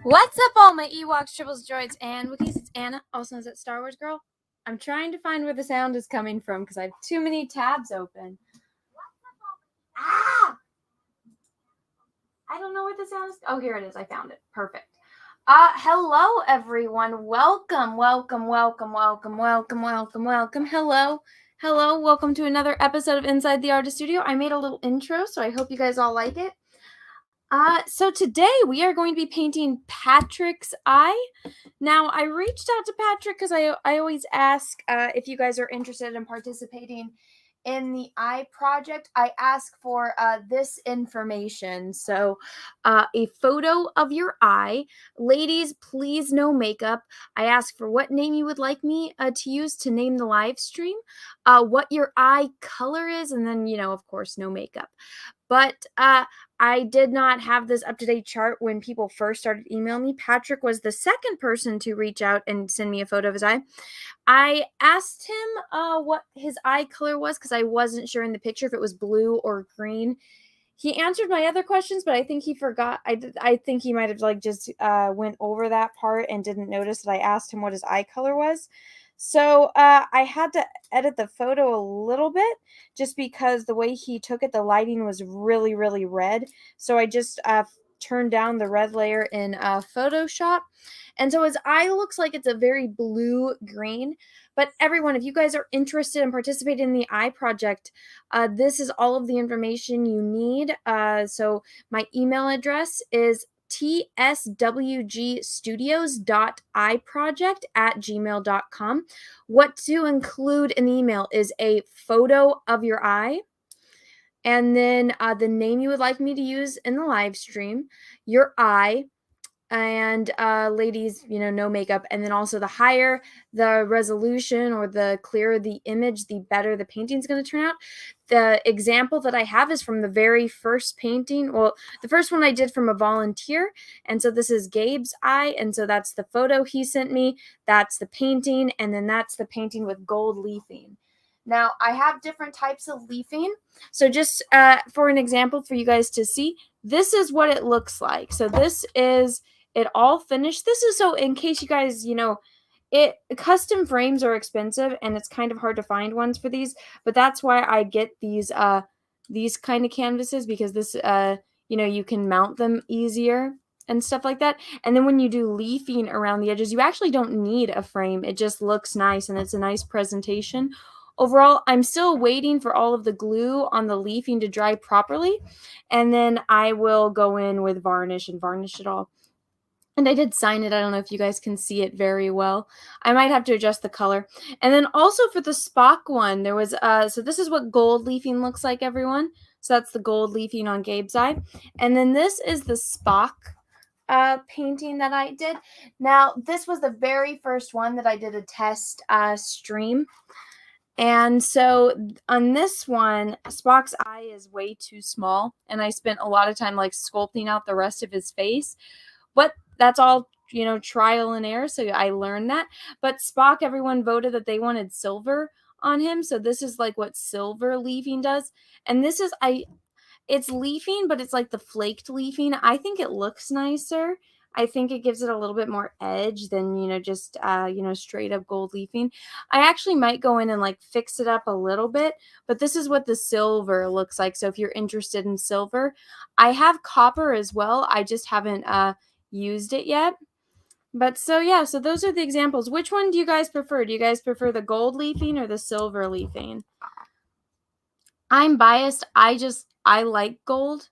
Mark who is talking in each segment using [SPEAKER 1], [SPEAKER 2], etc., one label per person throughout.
[SPEAKER 1] What's up, all my Ewoks, Tribbles, Droids, and Wookiees? It's Anna, also known as Star Wars Girl. I'm trying to find where the sound is coming from because I have too many tabs open. Ah! I don't know where the sound is. Oh, here it is. I found it. Perfect. Hello, everyone. Welcome. Hello. Welcome to another episode of Inside the Artist Studio. I made a little intro, so I hope you guys all like it. So today we are going to be painting Patrick's eye. Now, I reached out to Patrick because I always ask if you guys are interested in participating in the eye project. I ask for this information. So, a photo of your eye. Ladies, please no makeup. I ask for what name you would like me to use to name the live stream, what your eye color is, and then, of course, no makeup. But I did not have this up-to-date chart when people first started emailing me. Patrick was the second person to reach out and send me a photo of his eye. I asked him what his eye color was because I wasn't sure in the picture if it was blue or green. He answered my other questions, but I think he forgot. I think he might have just went over that part and didn't notice that I asked him what his eye color was. So I had to edit the photo a little bit just because the way he took it, the lighting was really, really red. So I just turned down the red layer in Photoshop. And so his eye looks like it's a very blue-green. But everyone, if you guys are interested in participating in the eye project, this is all of the information you need. So my email address is tswgstudios.iproject@gmail.com. What to include in the email is a photo of your eye, and then the name you would like me to use in the live stream, your eye, and ladies, no makeup. And then also the higher the resolution or the clearer the image, the better the painting's going to turn out. The example that I have is from the very first painting. Well, the first one I did from a volunteer. And so this is Gabe's eye. And so that's the photo he sent me. That's the painting. And then that's the painting with gold leafing. Now, I have different types of leafing. So just for an example for you guys to see, this is what it looks like. So this is it all finished. This is so in case you guys, custom frames are expensive and it's kind of hard to find ones for these, but that's why I get these kind of canvases, because this you can mount them easier and stuff like that. And then when you do leafing around the edges, you actually don't need a frame. It just looks nice and it's a nice presentation. Overall, I'm still waiting for all of the glue on the leafing to dry properly, and then I will go in with varnish and varnish it all. And I did sign it. I don't know if you guys can see it very well. I might have to adjust the color. And then also for the Spock one, there was, so this is what gold leafing looks like, everyone. So that's the gold leafing on Gabe's eye. And then this is the Spock painting that I did. Now, this was the very first one that I did a test stream. And so on this one, Spock's eye is way too small. And I spent a lot of time sculpting out the rest of his face. But that's all, trial and error. So I learned that. But Spock, everyone voted that they wanted silver on him. So this is what silver leafing does. And this is, it's leafing, but it's like the flaked leafing. I think it looks nicer. I think it gives it a little bit more edge than, just, straight up gold leafing. I actually might go in and fix it up a little bit, but this is what the silver looks like. So if you're interested in silver, I have copper as well. I just haven't used it yet. But so yeah, so those are the examples. Which one do you guys prefer? Do you guys prefer the gold leafing or the silver leafing? I'm biased. I like gold.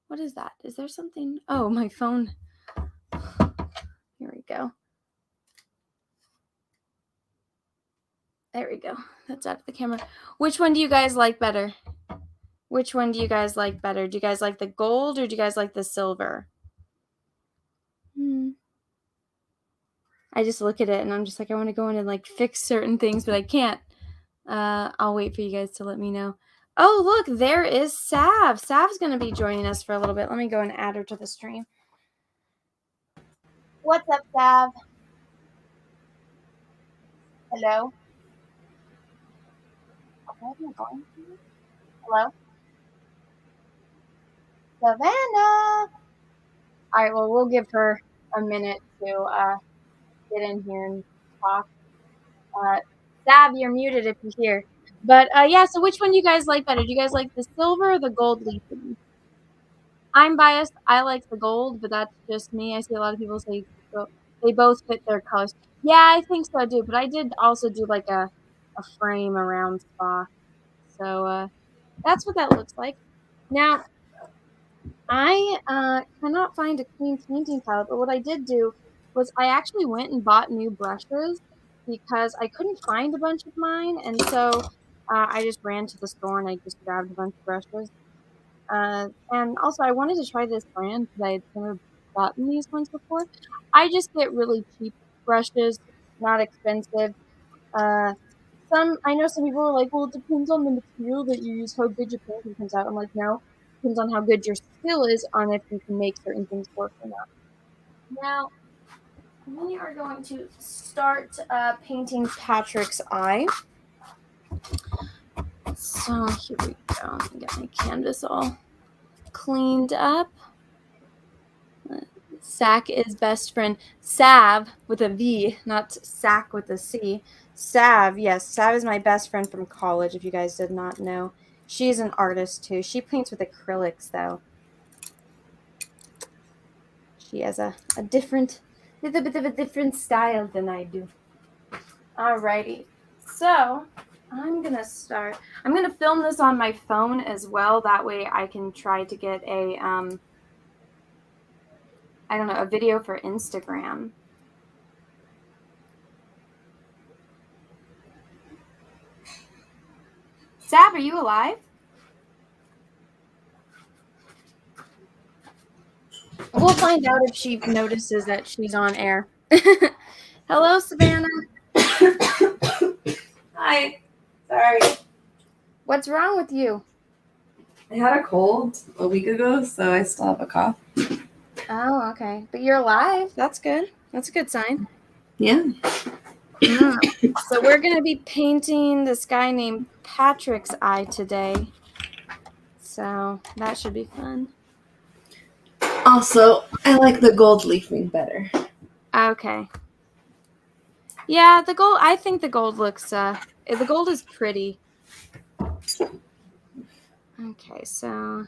[SPEAKER 1] What is that? Is there something? Oh, my phone. Here we go. There we go. That's out of the camera. Which one do you guys like better? Which one do you guys like better? Do you guys like the gold or do you guys like the silver? I just look at it and I'm just I want to go in and fix certain things, but I can't. I'll wait for you guys to let me know. Oh, look, there is Sav. Sav's going to be joining us for a little bit. Let me go and add her to the stream. What's up, Sav? Hello? Hello? Savannah? All right, well, we'll give her a minute to get in here and talk. Sav, you're muted if you're here. But yeah, so which one do you guys like better? Do you guys like the silver or the gold leafing? I'm biased. I like the gold, but that's just me. I see a lot of people say they both fit their colors. Yeah, I think so, I do. But I did also do like a frame around spa. So that's what that looks like. Now, I cannot find a clean painting palette, but what I did do was I actually went and bought new brushes because I couldn't find a bunch of mine, and so I just ran to the store and I just grabbed a bunch of brushes. And also, I wanted to try this brand because I had never gotten these ones before. I just get really cheap brushes, not expensive. Uh, I know some people are like, well, it depends on the material that you use, how good your painting comes out. I'm like, no, it depends on how good your skill is on if you can make certain things work or not. Now, we are going to start painting Patrick's eye. So here we go. Let me get my canvas all cleaned up. Sac is best friend. Sav with a V, not Sac with a C. Sav, yes, Sav is my best friend from college, if you guys did not know. She's an artist too. She paints with acrylics though. She has a little bit of a different style than I do. Alrighty. So I'm gonna start. I'm gonna film this on my phone as well. That way I can try to get a I don't know, a video for Instagram. Sav, are you alive? We'll find out if she notices that she's on air. Hello, Savannah.
[SPEAKER 2] Hi. Sorry.
[SPEAKER 1] What's wrong with you?
[SPEAKER 2] I had a cold a week ago, so I still have a cough.
[SPEAKER 1] Oh, okay. But you're alive. That's good. That's a good sign.
[SPEAKER 2] Yeah.
[SPEAKER 1] So we're going to be painting this guy named Patrick's eye today. So that should be fun.
[SPEAKER 2] Also, I like the gold leafing better.
[SPEAKER 1] Okay. Yeah, the gold, I think the gold looks, the gold is pretty. Okay, so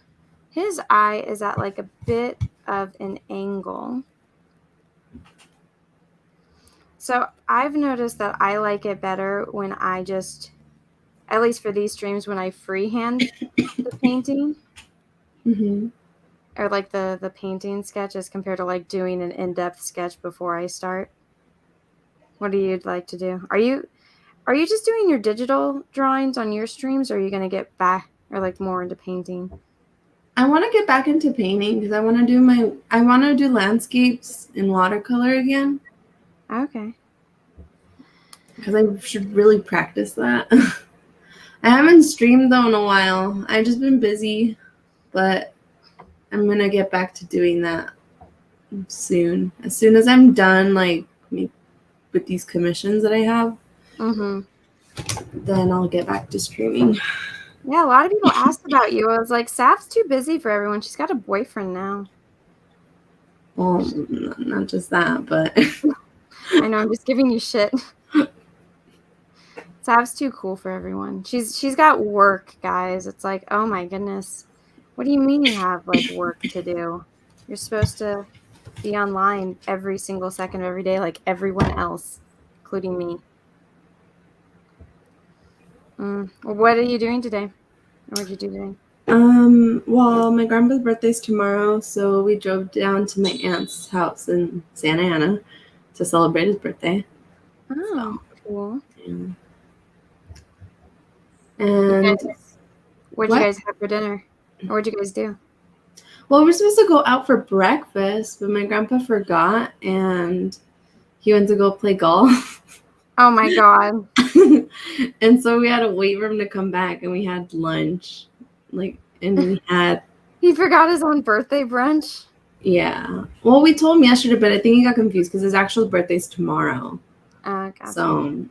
[SPEAKER 1] his eye is at like a bit of an angle. So I've noticed that I like it better when I just, at least for these streams, when I freehand the painting.
[SPEAKER 2] Mm-hmm.
[SPEAKER 1] Or like the painting sketch as compared to like doing an in-depth sketch before I start. What do you like to do? Are you just doing your digital drawings on your streams, or are you going to get back or like more into painting?
[SPEAKER 2] I want to get back into painting because I want to do landscapes in watercolor again.
[SPEAKER 1] Okay.
[SPEAKER 2] Because I should really practice that. I haven't streamed though in a while. I've just been busy, but I'm going to get back to doing that soon. As soon as I'm done, like with these commissions that I have, then I'll get back to streaming.
[SPEAKER 1] Yeah, a lot of people asked about you. I was like, Saf's too busy for everyone. She's got a boyfriend now.
[SPEAKER 2] Well, not just that, but
[SPEAKER 1] I know, I'm just giving you shit. Sav's too cool for everyone. She's got work, guys. It's like, oh my goodness. What do you mean you have like work to do? You're supposed to be online every single second of every day like everyone else, including me. Well, what are you doing today? Or what did you do today?
[SPEAKER 2] Well, my grandpa's birthday's tomorrow, so we drove down to my aunt's house in Santa Ana to celebrate his birthday.
[SPEAKER 1] Oh, cool.
[SPEAKER 2] Yeah. And
[SPEAKER 1] what'd you guys have for dinner? Or what'd you guys do?
[SPEAKER 2] Well, we're supposed to go out for breakfast, but my grandpa forgot and he went to go play golf.
[SPEAKER 1] Oh my God.
[SPEAKER 2] And so we had to wait for him to come back, and we had lunch.
[SPEAKER 1] He forgot his own birthday brunch?
[SPEAKER 2] Yeah. Well, we told him yesterday, but I think he got confused because his actual birthday's tomorrow.
[SPEAKER 1] Gotcha.
[SPEAKER 2] So,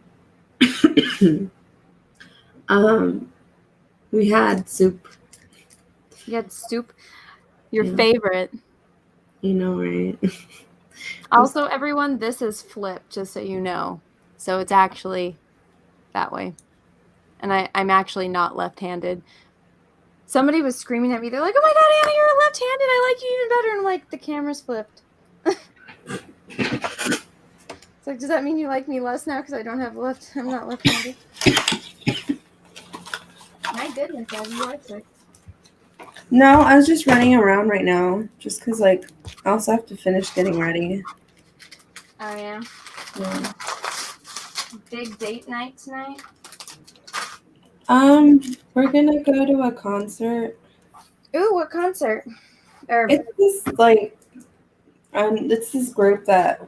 [SPEAKER 2] we had soup.
[SPEAKER 1] You had soup? Your favorite?
[SPEAKER 2] You know, right?
[SPEAKER 1] Also, everyone, this is flipped, just so you know. So it's actually that way. And I'm actually not left-handed. Somebody was screaming at me. They're like, "Oh my God, Anna, you're left-handed. I like you even better." And I'm like, the camera's flipped. It's like, does that mean you like me less now because I don't have left? I'm not left-handed. My goodness, Abby, you are sick.
[SPEAKER 2] No, I was just running around right now, just because like I also have to finish getting ready.
[SPEAKER 1] Oh yeah.
[SPEAKER 2] Yeah.
[SPEAKER 1] Big date night tonight.
[SPEAKER 2] We're gonna go to a concert.
[SPEAKER 1] Ooh, what concert? Or
[SPEAKER 2] It's this like, it's this group that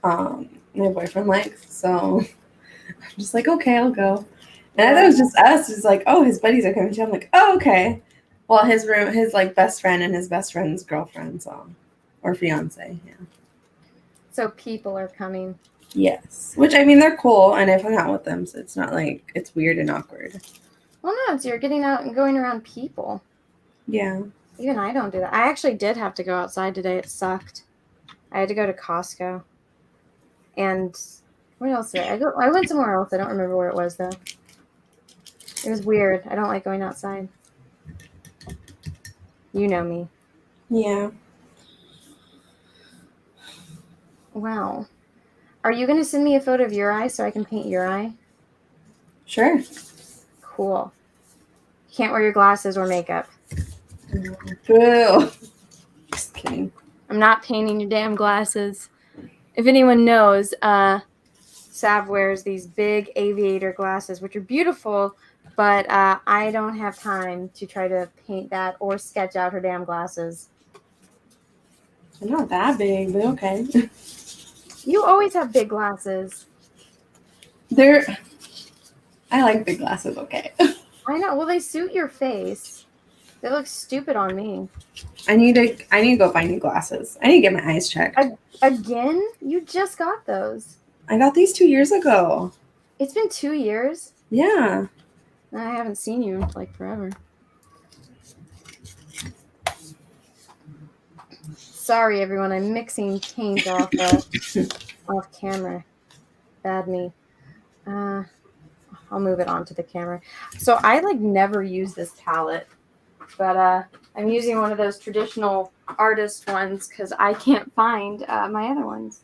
[SPEAKER 2] my boyfriend likes, so I'm just like, okay, I'll go. And I thought it was just us. It's like, oh, his buddies are coming too. I'm like, oh, okay. Well, his like best friend and his best friend's girlfriend, or fiance, yeah.
[SPEAKER 1] so people are coming.
[SPEAKER 2] Yes. Which I mean, they're cool, and I've hung out with them, so it's not like it's weird and awkward.
[SPEAKER 1] Well, no, it's you're getting out and going around people.
[SPEAKER 2] Yeah.
[SPEAKER 1] Even I don't do that. I actually did have to go outside today. It sucked. I had to go to Costco. And where else did I go? I went somewhere else. I don't remember where it was though. It was weird. I don't like going outside. You know me.
[SPEAKER 2] Yeah.
[SPEAKER 1] Wow. Are you gonna send me a photo of your eye so I can paint your eye?
[SPEAKER 2] Sure.
[SPEAKER 1] Cool. You can't wear your glasses or makeup.
[SPEAKER 2] Boo. Just kidding.
[SPEAKER 1] I'm not painting your damn glasses. If anyone knows, Sav wears these big aviator glasses, which are beautiful, but I don't have time to try to paint that or sketch out her damn glasses.
[SPEAKER 2] They're not that big, but okay.
[SPEAKER 1] You always have big glasses.
[SPEAKER 2] I like big glasses, okay.
[SPEAKER 1] I know. Well, they suit your face. They look stupid on me.
[SPEAKER 2] I need to go buy new glasses. I need to get my eyes checked.
[SPEAKER 1] Again? You just got those.
[SPEAKER 2] I got these 2 years ago.
[SPEAKER 1] It's been 2 years.
[SPEAKER 2] Yeah.
[SPEAKER 1] I haven't seen you in like forever. Sorry, everyone. I'm mixing paint off camera. Bad me. I'll move it onto the camera. So I like never use this palette, but I'm using one of those traditional artist ones because I can't find my other ones.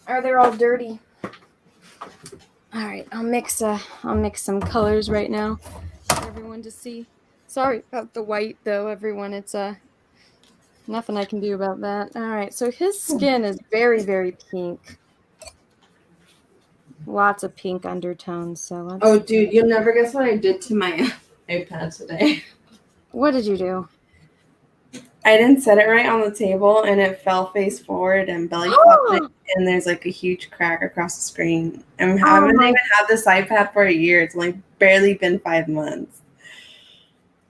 [SPEAKER 1] Or they're all dirty. All right, I'll mix some colors right now for everyone to see. Sorry about the white though, everyone. It's nothing I can do about that. All right, so his skin is very, very pink. Lots of pink undertones. So let's.
[SPEAKER 2] Oh, dude, you'll never guess what I did to my iPad today.
[SPEAKER 1] What did you do?
[SPEAKER 2] I didn't set it right on the table, and it fell face forward and belly flopped, and there's like a huge crack across the screen. I haven't even had this iPad for a year. It's like barely been 5 months.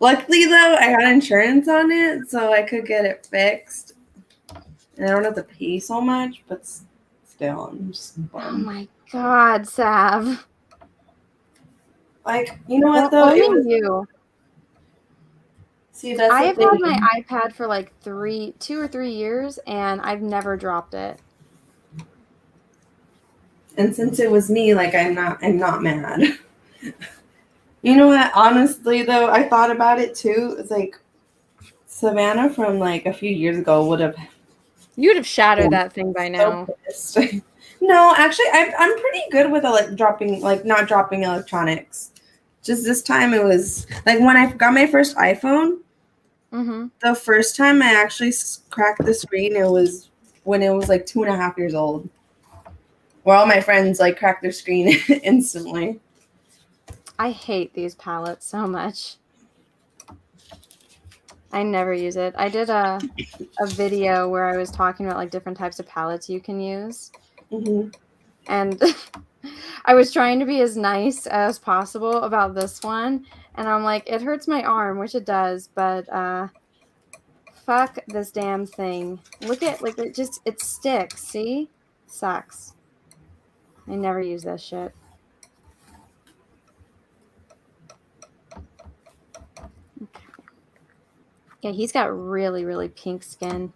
[SPEAKER 2] Luckily, though, I got insurance on it, so I could get it fixed. And I don't have to pay so much, but still, I'm just bummed.
[SPEAKER 1] Oh my God, Sav.
[SPEAKER 2] Like, you know what, though?
[SPEAKER 1] Only you.
[SPEAKER 2] See, that's
[SPEAKER 1] I
[SPEAKER 2] the
[SPEAKER 1] have
[SPEAKER 2] thing.
[SPEAKER 1] had my iPad for like 2 or 3 years, and I've never dropped it.
[SPEAKER 2] And since it was me, like, I'm not mad. You know what? Honestly, though, I thought about it too. It's like Savannah from like a few years ago would have.
[SPEAKER 1] You'd have shattered that thing by now.
[SPEAKER 2] So no, actually, I'm pretty good with not dropping electronics. Just this time, it was like when I got my first iPhone.
[SPEAKER 1] Mm-hmm.
[SPEAKER 2] The first time I actually cracked the screen, it was when it was like 2.5 years old. Where all my friends like cracked their screen instantly.
[SPEAKER 1] I hate these palettes so much. I never use it. I did a video where I was talking about like different types of palettes you can use.
[SPEAKER 2] Mm-hmm.
[SPEAKER 1] And I was trying to be as nice as possible about this one. And I'm like, it hurts my arm, which it does, but fuck this damn thing. Look at, like, it sticks, see? It sucks. I never use this shit. Okay. Yeah, he's got really, really pink skin.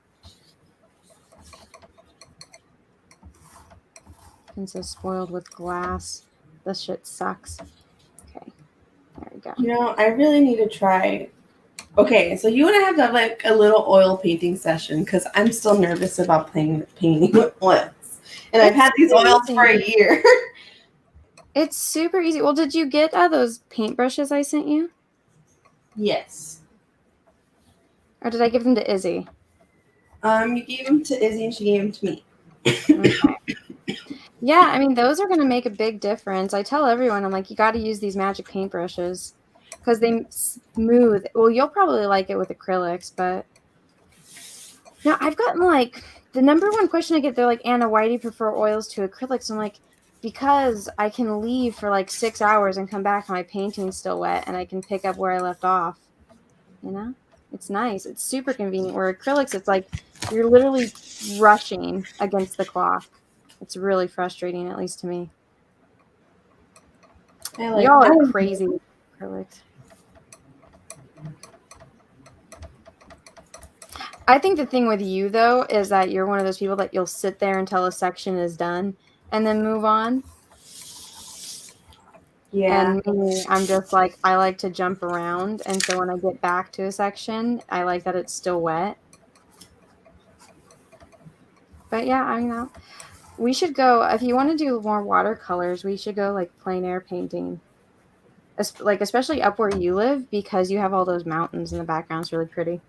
[SPEAKER 1] And so spoiled with glass. This shit sucks. Okay, there we go.
[SPEAKER 2] You know, I really need to try. Okay, so you and I have to have like a little oil painting session because I'm still nervous about painting with oils. And I've had these oils for a year.
[SPEAKER 1] It's super easy. Well, did you get those paintbrushes I sent you?
[SPEAKER 2] Yes.
[SPEAKER 1] Or did I give them to Izzy?
[SPEAKER 2] You gave them to Izzy and she gave them to me.
[SPEAKER 1] Okay. Yeah, I mean, those are going to make a big difference. I tell everyone, I'm like, you got to use these magic paintbrushes because they smooth. Well, you'll probably like it with acrylics, but now I've gotten like the number one question I get, they're like, Anna, why do you prefer oils to acrylics? I'm like, because I can leave for like 6 hours and come back and my painting's still wet and I can pick up where I left off. You know, it's nice. It's super convenient. Where acrylics, it's like you're literally rushing against the clock. It's really frustrating, at least to me. Y'all are crazy with acrylics. I think the thing with you, though, is that you're one of those people that you'll sit there until a section is done and then move on.
[SPEAKER 2] Yeah.
[SPEAKER 1] And me, I'm just like, I like to jump around. And so when I get back to a section, I like that it's still wet. But yeah, I know. We should go, if you want to do more watercolors, we should go like plein air painting. Like, especially up where you live, because you have all those mountains in the background. It's really pretty.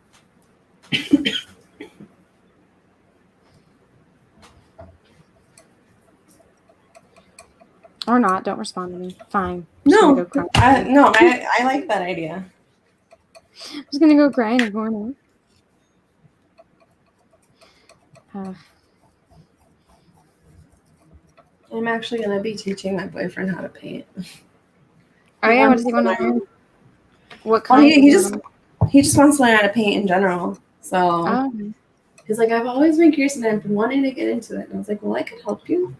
[SPEAKER 1] Or not. Don't respond to me. Fine.
[SPEAKER 2] No, I like that idea.
[SPEAKER 1] I'm just going to go cry in the corner.
[SPEAKER 2] I'm actually going to be teaching my boyfriend how to paint.
[SPEAKER 1] Oh, yeah? What does he want to learn? What kind?
[SPEAKER 2] He just wants to learn how to paint in general. So he's like, I've always been curious and I've been wanting to get into it. And I was like, well, I could help you.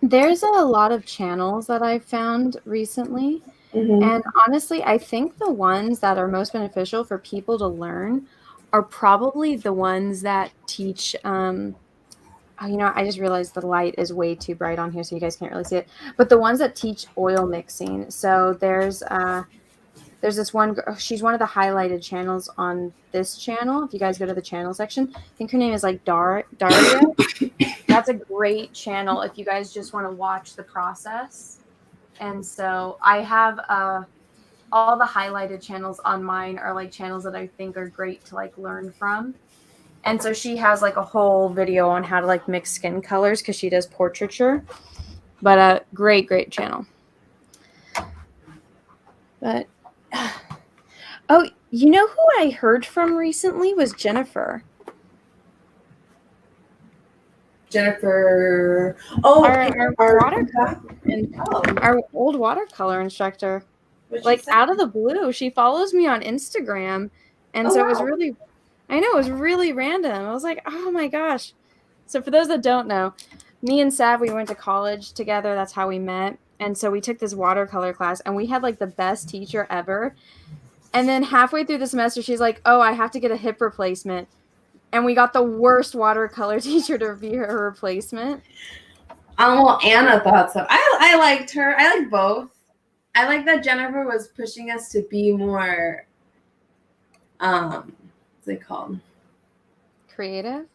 [SPEAKER 1] There's a lot of channels that I've found recently. Mm-hmm. And honestly, I think the ones that are most beneficial for people to learn are probably the ones that teach oh, you know, I just realized the light is way too bright on here, so you guys can't really see it. But the ones that teach oil mixing. So there's this one girl, she's one of the highlighted channels on this channel. If you guys go to the channel section, I think her name is like Daria. That's a great channel if you guys just want to watch the process. And so I have all the highlighted channels on mine are like channels that I think are great to like learn from. And so she has like a whole video on how to like mix skin colors because she does portraiture. But a great channel. But oh, you know who I heard from recently was Jennifer.
[SPEAKER 2] Oh,
[SPEAKER 1] our old watercolor instructor. Like out of the blue, she follows me on Instagram, and so it was really. I know, it was really random. I was like, oh my gosh. So for those that don't know, me and Sav, we went to college together. That's how we met. And so we took this watercolor class and we had like the best teacher ever. And then halfway through the semester, she's like, oh, I have to get a hip replacement. And we got the worst watercolor teacher to be her replacement.
[SPEAKER 2] Well, Anna thought so. I liked her. I like both. I like that Jennifer was pushing us to be more, what's it called?
[SPEAKER 1] Creative?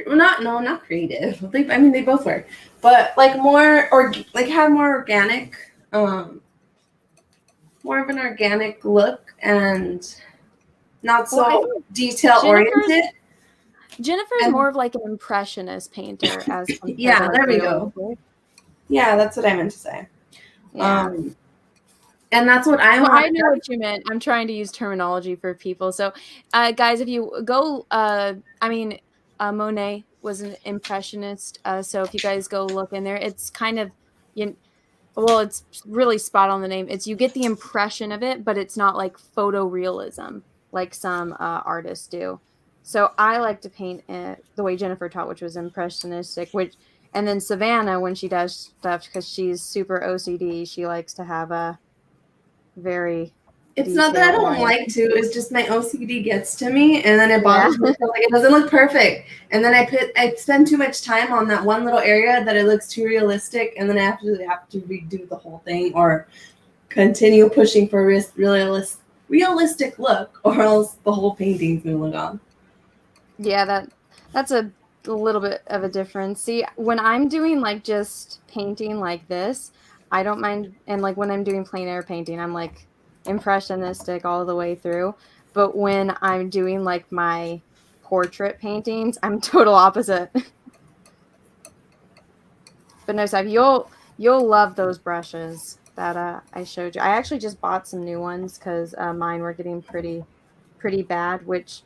[SPEAKER 2] Not creative. They both were, but like more or like have more organic, more of an organic look and not so detail oriented.
[SPEAKER 1] Jennifer's more of like an impressionist painter, as
[SPEAKER 2] yeah. There we go. Yeah, that's what I meant to say.
[SPEAKER 1] Yeah.
[SPEAKER 2] And that's what I want.
[SPEAKER 1] I know what you meant. I'm trying to use terminology for people. So, guys, if you go, Monet was an impressionist. So if you guys go look in there, it's kind of, it's really spot on the name. You get the impression of it, but it's not like photorealism like some artists do. So I like to paint it the way Jennifer taught, which was impressionistic, and then Savannah, when she does stuff, because she's super OCD, she likes to have a very
[SPEAKER 2] It's not that I don't like to. It's just my OCD gets to me, and then it bothers me. Like it doesn't look perfect, and then I spend too much time on that one little area that it looks too realistic, and then I have to redo the whole thing or continue pushing for a realistic look, or else the whole painting's gonna look off.
[SPEAKER 1] Yeah, that's a little bit of a difference. See, when I'm doing like just painting like this, I don't mind, and like when I'm doing plein air painting, I'm like impressionistic all the way through. But when I'm doing like my portrait paintings, I'm total opposite. But no, Sab, you'll love those brushes that I showed you. I actually just bought some new ones because mine were getting pretty bad, which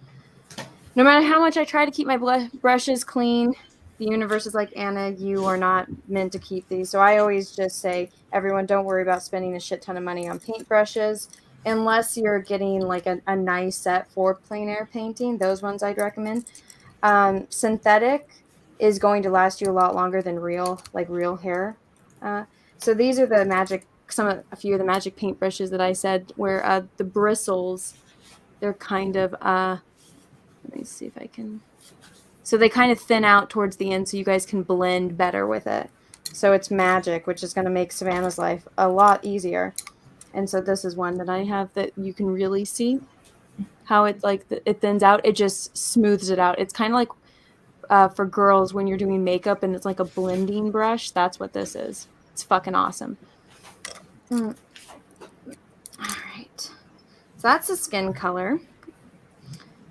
[SPEAKER 1] no matter how much I try to keep my brushes clean, the universe is like, Anna, you are not meant to keep these. So I always just say, everyone, don't worry about spending a shit ton of money on paint brushes unless you're getting like a nice set for plein air painting. Those ones I'd recommend. Synthetic is going to last you a lot longer than real hair. So these are a few of the magic paint brushes that I said, where the bristles, they're kind of let me see if I can. So they kind of thin out towards the end so you guys can blend better with it. So it's magic, which is going to make Savannah's life a lot easier. And so this is one that I have that you can really see how it it thins out. It just smooths it out. It's kind of like for girls when you're doing makeup and it's like a blending brush. That's what this is. It's fucking awesome. All right. So that's the skin color.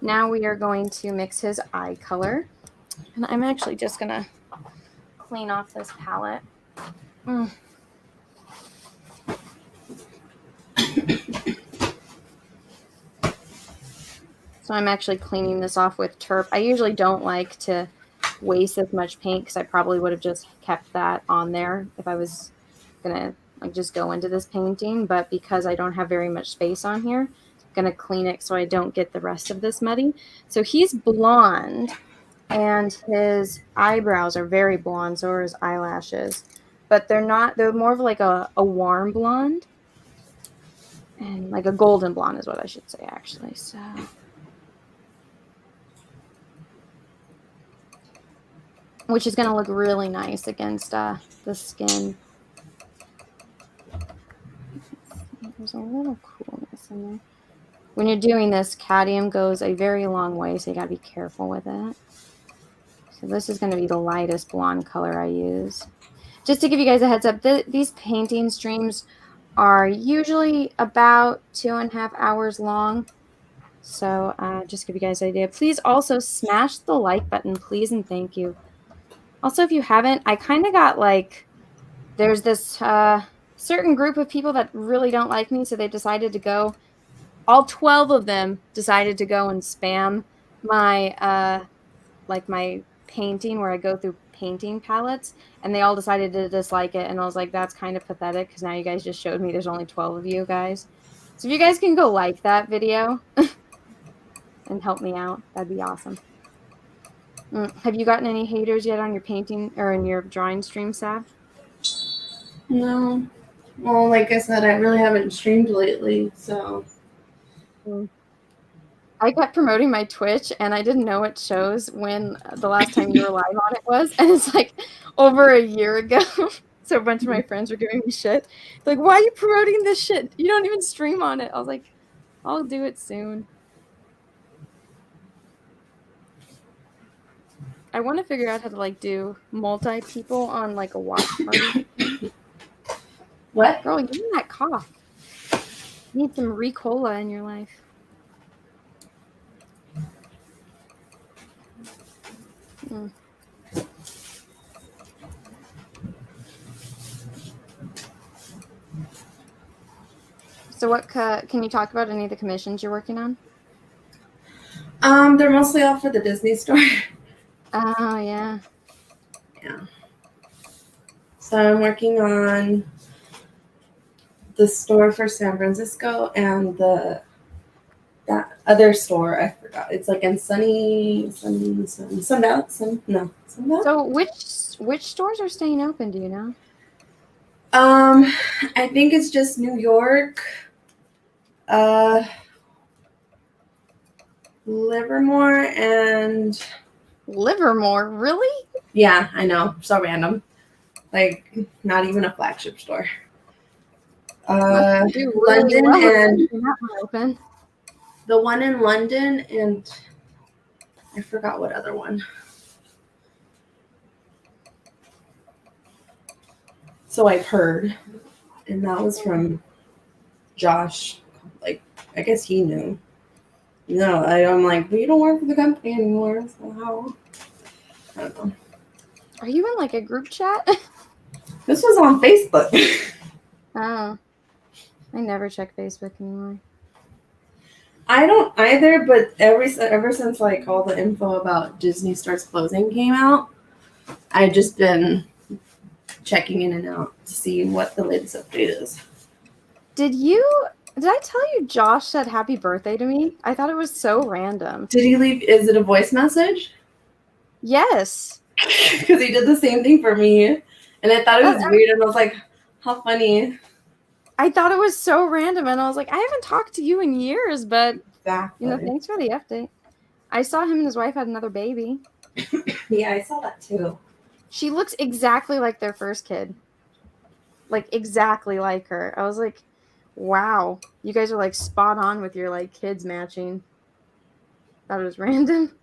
[SPEAKER 1] Now we are going to mix his eye color. And I'm actually just going to clean off this palette. So I'm actually cleaning this off with Turp. I usually don't like to waste as much paint because I probably would have just kept that on there if I was going to like just go into this painting. But because I don't have very much space on here, I'm going to clean it so I don't get the rest of this muddy. So he's blonde. And his eyebrows are very blonde, so are his eyelashes. But they're more of like a warm blonde. And like a golden blonde is what I should say, actually. So which is going to look really nice against the skin. There's a little coolness in there. When you're doing this, cadmium goes a very long way, so you got to be careful with it. So this is going to be the lightest blonde color I use. Just to give you guys a heads up, these painting streams are usually about 2.5 hours long. So just to give you guys an idea. Please also smash the like button, please, and thank you. Also, if you haven't, I kind of got like, there's this certain group of people that really don't like me, so they decided to go, all 12 of them decided to go and spam my, like my painting where I go through painting palettes, and they all decided to dislike it, and I was like, that's kind of pathetic, because now you guys just showed me there's only 12 of you guys. So if you guys can go like that video and help me out, that'd be awesome. Have you gotten any haters yet on your painting or in your drawing stream, Sav?
[SPEAKER 2] No. Well, like I said, I really haven't streamed lately, so.
[SPEAKER 1] I kept promoting my Twitch, and I didn't know it shows when the last time you were live on it was, and it's like over a year ago. So a bunch of my friends were giving me shit. Like, why are you promoting this shit? You don't even stream on it. I was like, I'll do it soon. I want to figure out how to like do multi-people on like a watch party.
[SPEAKER 2] What?
[SPEAKER 1] Girl, give me that cough. You need some Ricola in your life. So what can you talk about any of the commissions you're working on?
[SPEAKER 2] They're mostly all for the Disney store.
[SPEAKER 1] Oh, yeah.
[SPEAKER 2] Yeah. So I'm working on the store for San Francisco and that other store, I forgot. It's like in Sunvale.
[SPEAKER 1] So which stores are staying open, do you know?
[SPEAKER 2] I think it's just New York, Livermore and
[SPEAKER 1] Livermore, really?
[SPEAKER 2] yeah, I know, so random. Like not even a flagship store.
[SPEAKER 1] Must do really
[SPEAKER 2] London
[SPEAKER 1] well
[SPEAKER 2] and
[SPEAKER 1] keeping that one open.
[SPEAKER 2] the one in London and I forgot what other one. So I've heard, and that was from Josh. Like I guess he knew. No, I'm like, we don't work for the company anymore. So how? I don't know.
[SPEAKER 1] Are you in like a group chat?
[SPEAKER 2] This was on Facebook.
[SPEAKER 1] Oh, I never check Facebook anymore.
[SPEAKER 2] I don't either, but ever since like all the info about Disney starts closing came out, I've just been checking in and out to see what the latest update is.
[SPEAKER 1] Did I tell you Josh said happy birthday to me? I thought it was so random.
[SPEAKER 2] Did he leave? Is it a voice message?
[SPEAKER 1] Yes.
[SPEAKER 2] Because he did the same thing for me, and I thought it was weird, and I was like, how funny.
[SPEAKER 1] I thought it was so random, and I was like, I haven't talked to you in years, but
[SPEAKER 2] Exactly.
[SPEAKER 1] thanks for the update. I saw him and his wife had another baby.
[SPEAKER 2] Yeah, I saw that too.
[SPEAKER 1] She looks exactly like their first kid. Like exactly like her. I was like, wow, you guys are like spot on with your like kids matching. Thought it was random.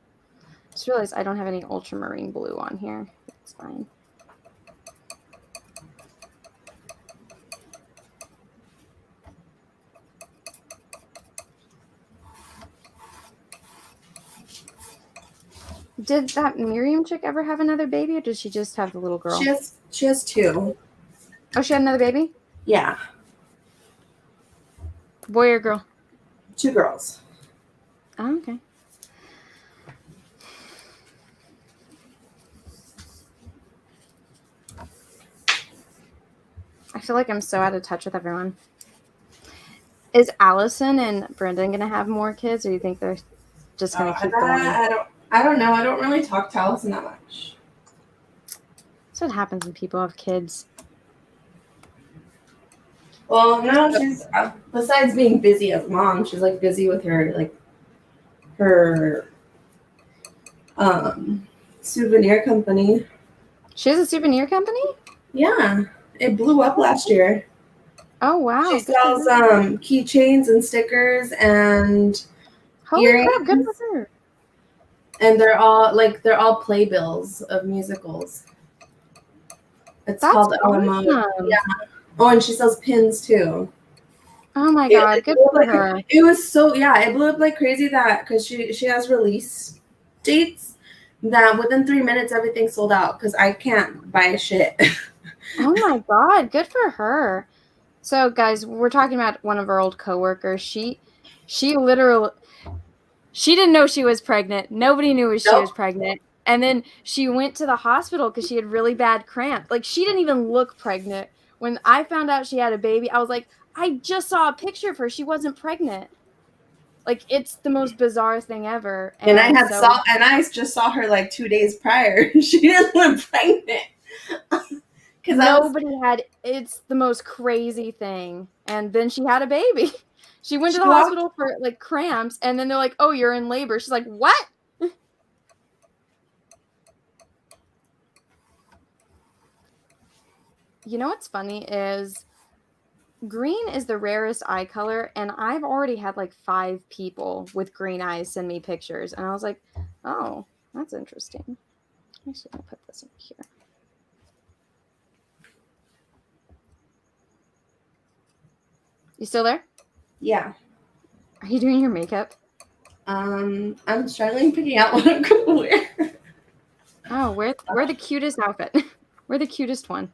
[SPEAKER 1] Just realized I don't have any ultramarine blue on here. It's fine. Did that Miriam chick ever have another baby, or did she just have the little girl?
[SPEAKER 2] She has two.
[SPEAKER 1] Oh, she had another baby?
[SPEAKER 2] Yeah.
[SPEAKER 1] Boy or girl?
[SPEAKER 2] Two girls.
[SPEAKER 1] Oh, okay. I feel like I'm so out of touch with everyone. Is Allison and Brendan going to have more kids, or do you think they're just going to keep going?
[SPEAKER 2] I don't know. I don't really talk to Allison that much.
[SPEAKER 1] That's what happens when people have kids.
[SPEAKER 2] Well, no, she's besides being busy as a mom, she's like busy with her souvenir company.
[SPEAKER 1] She has a souvenir company?
[SPEAKER 2] Yeah, it blew up last year.
[SPEAKER 1] Oh wow!
[SPEAKER 2] She sells keychains and stickers and
[SPEAKER 1] holy crap! Good for her.
[SPEAKER 2] And they're all playbills of musicals. It's called Alamo. Yeah. Oh, and she sells pins too.
[SPEAKER 1] Oh my god, good for her.
[SPEAKER 2] It was so it blew up like crazy that because she has release dates that within 3 minutes everything sold out because I can't buy shit.
[SPEAKER 1] Oh my god, good for her. So guys, we're talking about one of our old coworkers. She literally she didn't know she was pregnant. Nobody knew she was pregnant. And then she went to the hospital because she had really bad cramp. Like she didn't even look pregnant. When I found out she had a baby, I was like, I just saw a picture of her. She wasn't pregnant. Like it's the most bizarre thing ever.
[SPEAKER 2] And I just saw her like 2 days prior. She didn't look pregnant.
[SPEAKER 1] It's the most crazy thing. And then she had a baby. She went to the hospital for like cramps, and then they're like, oh, you're in labor. She's like, what? You know what's funny is green is the rarest eye color, and I've already had like 5 people with green eyes send me pictures, and I was like, oh, that's interesting. Actually, I'll put this in here. You still there?
[SPEAKER 2] Yeah.
[SPEAKER 1] Are you doing your makeup?
[SPEAKER 2] I'm struggling picking out what I'm gonna wear.
[SPEAKER 1] Oh, wear the cutest outfit. Wear the cutest one.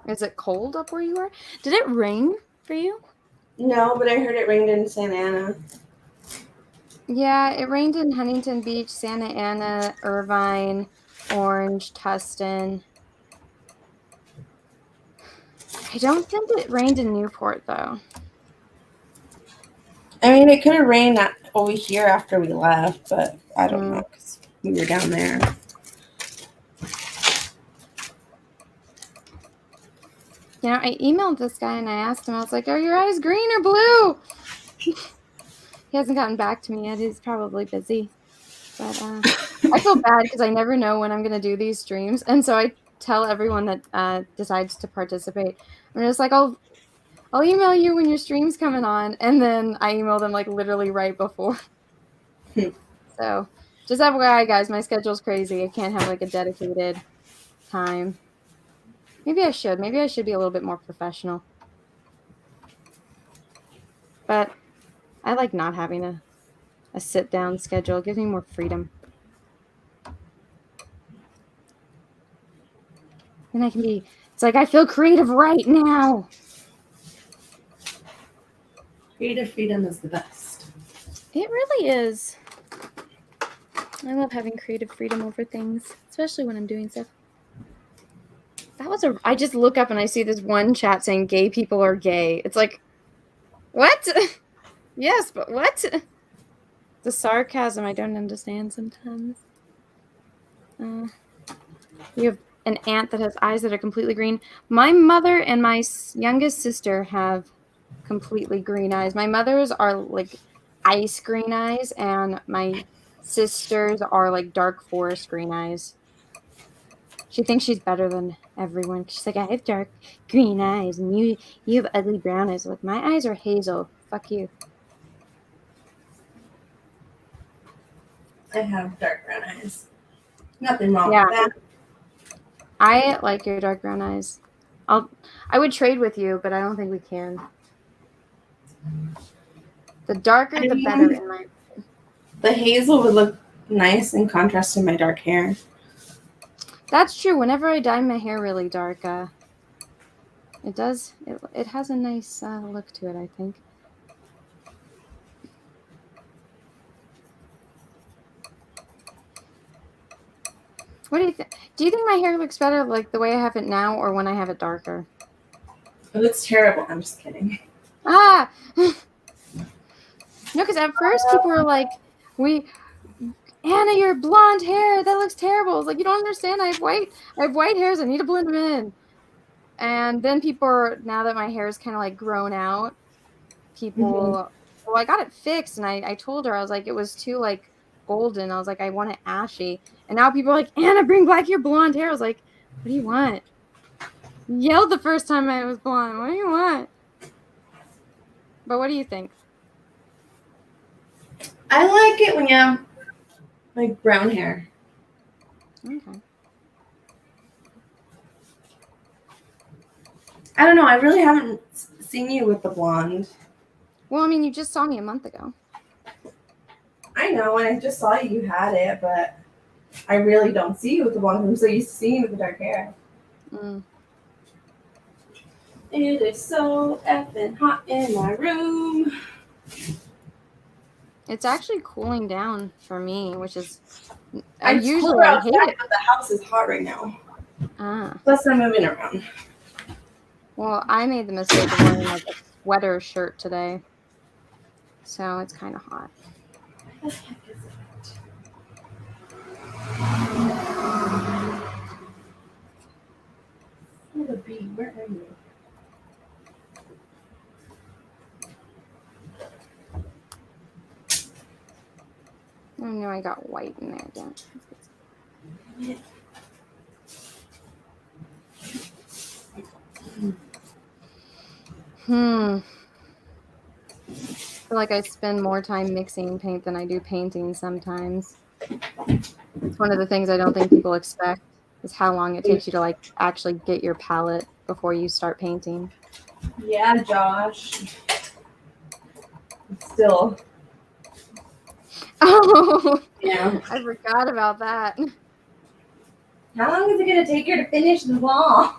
[SPEAKER 1] Is it cold up where you are? Did it rain for you?
[SPEAKER 2] No, but I heard it rained in Santa Ana.
[SPEAKER 1] Yeah, it rained in Huntington Beach, Santa Ana, Irvine, Orange, Tustin. I don't think it rained in Newport, though.
[SPEAKER 2] I mean, it could have rained over here after we left, but I don't know because we were down there.
[SPEAKER 1] I emailed this guy and I asked him, I was like, are your eyes green or blue? He hasn't gotten back to me yet. He's probably busy. But I feel bad because I never know when I'm going to do these streams. And so I tell everyone that decides to participate, I'm just like, I'll email you when your stream's coming on. And then I email them like literally right before. So just FYI, guys, my schedule's crazy. I can't have like a dedicated time. Maybe I should. Maybe I should be a little bit more professional. But I like not having a sit-down schedule. It gives me more freedom. And I can be, it's like I feel creative right now.
[SPEAKER 2] Creative freedom is the best.
[SPEAKER 1] It really is. I love having creative freedom over things, especially when I'm doing stuff. I just look up and I see this one chat saying gay people are gay. It's like, what? Yes, but what? The sarcasm I don't understand sometimes. You have an aunt that has eyes that are completely green. My mother and my youngest sister have completely green eyes. My mother's are like ice green eyes, and my sister's are like dark forest green eyes. She thinks she's better than everyone. She's like, I have dark green eyes, and you have ugly brown eyes. Like, my eyes are hazel. Fuck you.
[SPEAKER 2] I have dark brown eyes. Nothing wrong with that.
[SPEAKER 1] I like your dark brown eyes. I would trade with you, but I don't think we can. The darker, the better in my opinion.
[SPEAKER 2] The hazel would look nice in contrast to my dark hair.
[SPEAKER 1] That's true. Whenever I dye my hair really dark, it does. It has a nice look to it, I think. What do you think? Do you think my hair looks better like the way I have it now, or when I have it darker?
[SPEAKER 2] It looks terrible. I'm just kidding.
[SPEAKER 1] Ah! No, because at first people were like, Anna, your blonde hair, that looks terrible. It's like, you don't understand. I have white hairs. I need to blend them in. And then now that my hair is kind of like grown out, well, I got it fixed, and I told her, I was like, it was too like golden. I was like, I want it ashy. And now people are like, Anna, bring back your blonde hair. I was like, what do you want? You yelled the first time I was blonde. What do you want? But what do you think?
[SPEAKER 2] I like it when you have like brown hair.
[SPEAKER 1] Okay.
[SPEAKER 2] I don't know. I really haven't seen you with the blonde.
[SPEAKER 1] Well, I mean, you just saw me a month ago.
[SPEAKER 2] I know, and I just saw you had it, but I really don't see you with the blonde. I'm so used to seeing you with the dark hair. It is so effing hot in my room.
[SPEAKER 1] It's actually cooling down for me, which is
[SPEAKER 2] I usually hate it. But the house is hot right now. Plus, I'm moving around.
[SPEAKER 1] Well, I made the mistake of wearing like a sweater shirt today, so it's kind of hot.
[SPEAKER 2] What the heck is it? Oh, the bee. Where are you?
[SPEAKER 1] I know I got white in there again. I feel like I spend more time mixing paint than I do painting sometimes. It's one of the things I don't think people expect is how long it takes you to like actually get your palette before you start painting.
[SPEAKER 2] Yeah, Josh. Still.
[SPEAKER 1] Oh,
[SPEAKER 2] yeah.
[SPEAKER 1] I forgot about that.
[SPEAKER 2] How long is it going to take you to finish the wall?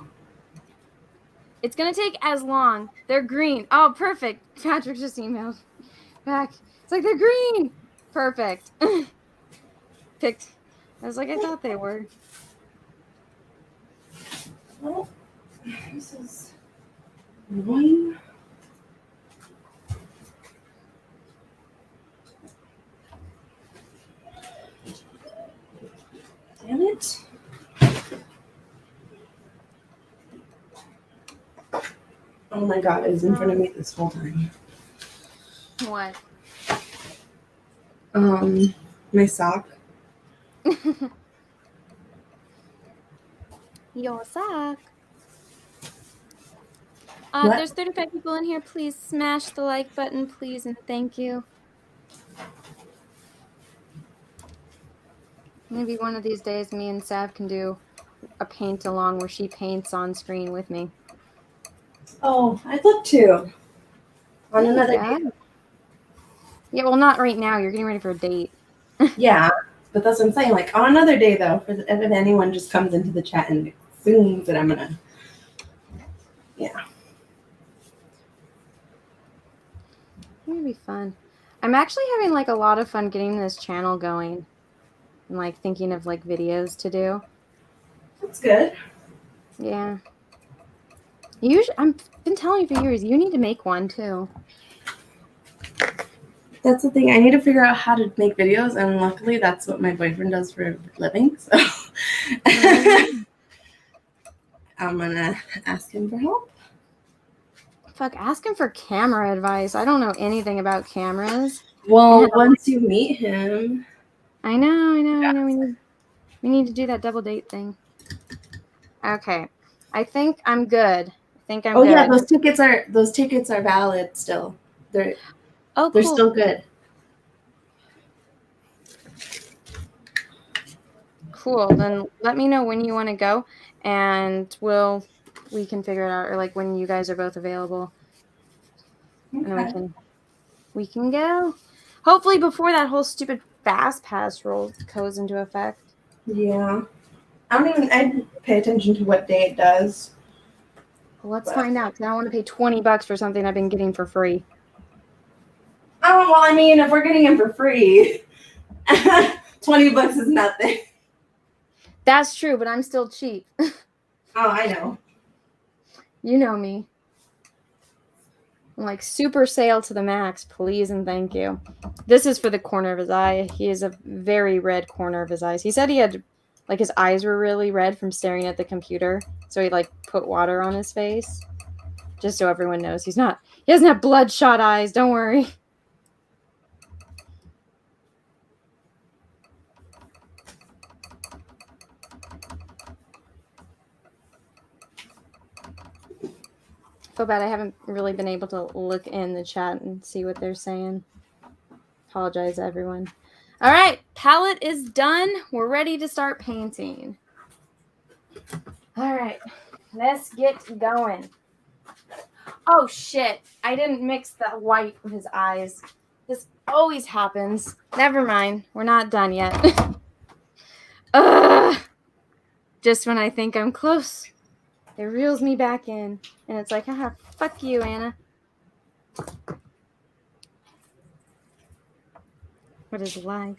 [SPEAKER 1] It's going to take as long. They're green. Oh, perfect. Patrick just emailed back. It's like, they're green. Perfect. Picked. I was like, I thought they were.
[SPEAKER 2] Well, this is annoying. Damn it. Oh my god, it was in front of me this whole time.
[SPEAKER 1] What?
[SPEAKER 2] My sock.
[SPEAKER 1] Your sock.
[SPEAKER 2] What?
[SPEAKER 1] There's 35 people in here. Please smash the like button, please, and thank you. Maybe one of these days me and Sav can do a paint along where she paints on screen with me.
[SPEAKER 2] Oh, I'd love to. On another day.
[SPEAKER 1] Yeah, well, not right now. You're getting ready for a date.
[SPEAKER 2] Yeah, but that's what I'm saying. Like, on another day, though, if anyone just comes into the chat and assumes that I'm gonna... Yeah.
[SPEAKER 1] It's gonna be fun. I'm actually having, like, a lot of fun getting this channel going. And, like, thinking of, like, videos to do.
[SPEAKER 2] That's good.
[SPEAKER 1] Yeah. I've been telling you for years, you need to make one, too.
[SPEAKER 2] That's the thing. I need to figure out how to make videos, and luckily that's what my boyfriend does for a living. So I'm gonna ask him for help.
[SPEAKER 1] Fuck, ask him for camera advice. I don't know anything about cameras.
[SPEAKER 2] Well, once you meet him.
[SPEAKER 1] I know. We need to do that double date thing. Okay. I think I'm good. Good.
[SPEAKER 2] Yeah, those tickets are valid still. They're
[SPEAKER 1] cool.
[SPEAKER 2] Still good.
[SPEAKER 1] Cool. Then let me know when you want to go, and we can figure it out, or like when you guys are both available. Okay. And then we can go. Hopefully before that whole stupid fast pass rule goes into effect.
[SPEAKER 2] Yeah. I pay attention to what day it does.
[SPEAKER 1] Well, let's find out, because I don't want to pay $20 for something I've been getting for free.
[SPEAKER 2] Oh, well, I mean, if we're getting them for free, $20 is nothing.
[SPEAKER 1] That's true, but I'm still cheap.
[SPEAKER 2] Oh, I know.
[SPEAKER 1] You know me. I'm like, super sale to the max, please and thank you. This is for the corner of his eye. He has a very red corner of his eyes. He said he had, like, his eyes were really red from staring at the computer. So he, like, put water on his face. Just so everyone knows he doesn't have bloodshot eyes. Don't worry. Feel bad I haven't really been able to look in the chat and see what they're saying. Apologize, everyone. All right, palette is done. We're ready to start painting. All right, let's get going. Oh, shit. I didn't mix the white with his eyes. This always happens. Never mind. We're not done yet. Ugh. Just when I think I'm close, it reels me back in. And it's like, haha, fuck you, Anna. What is life?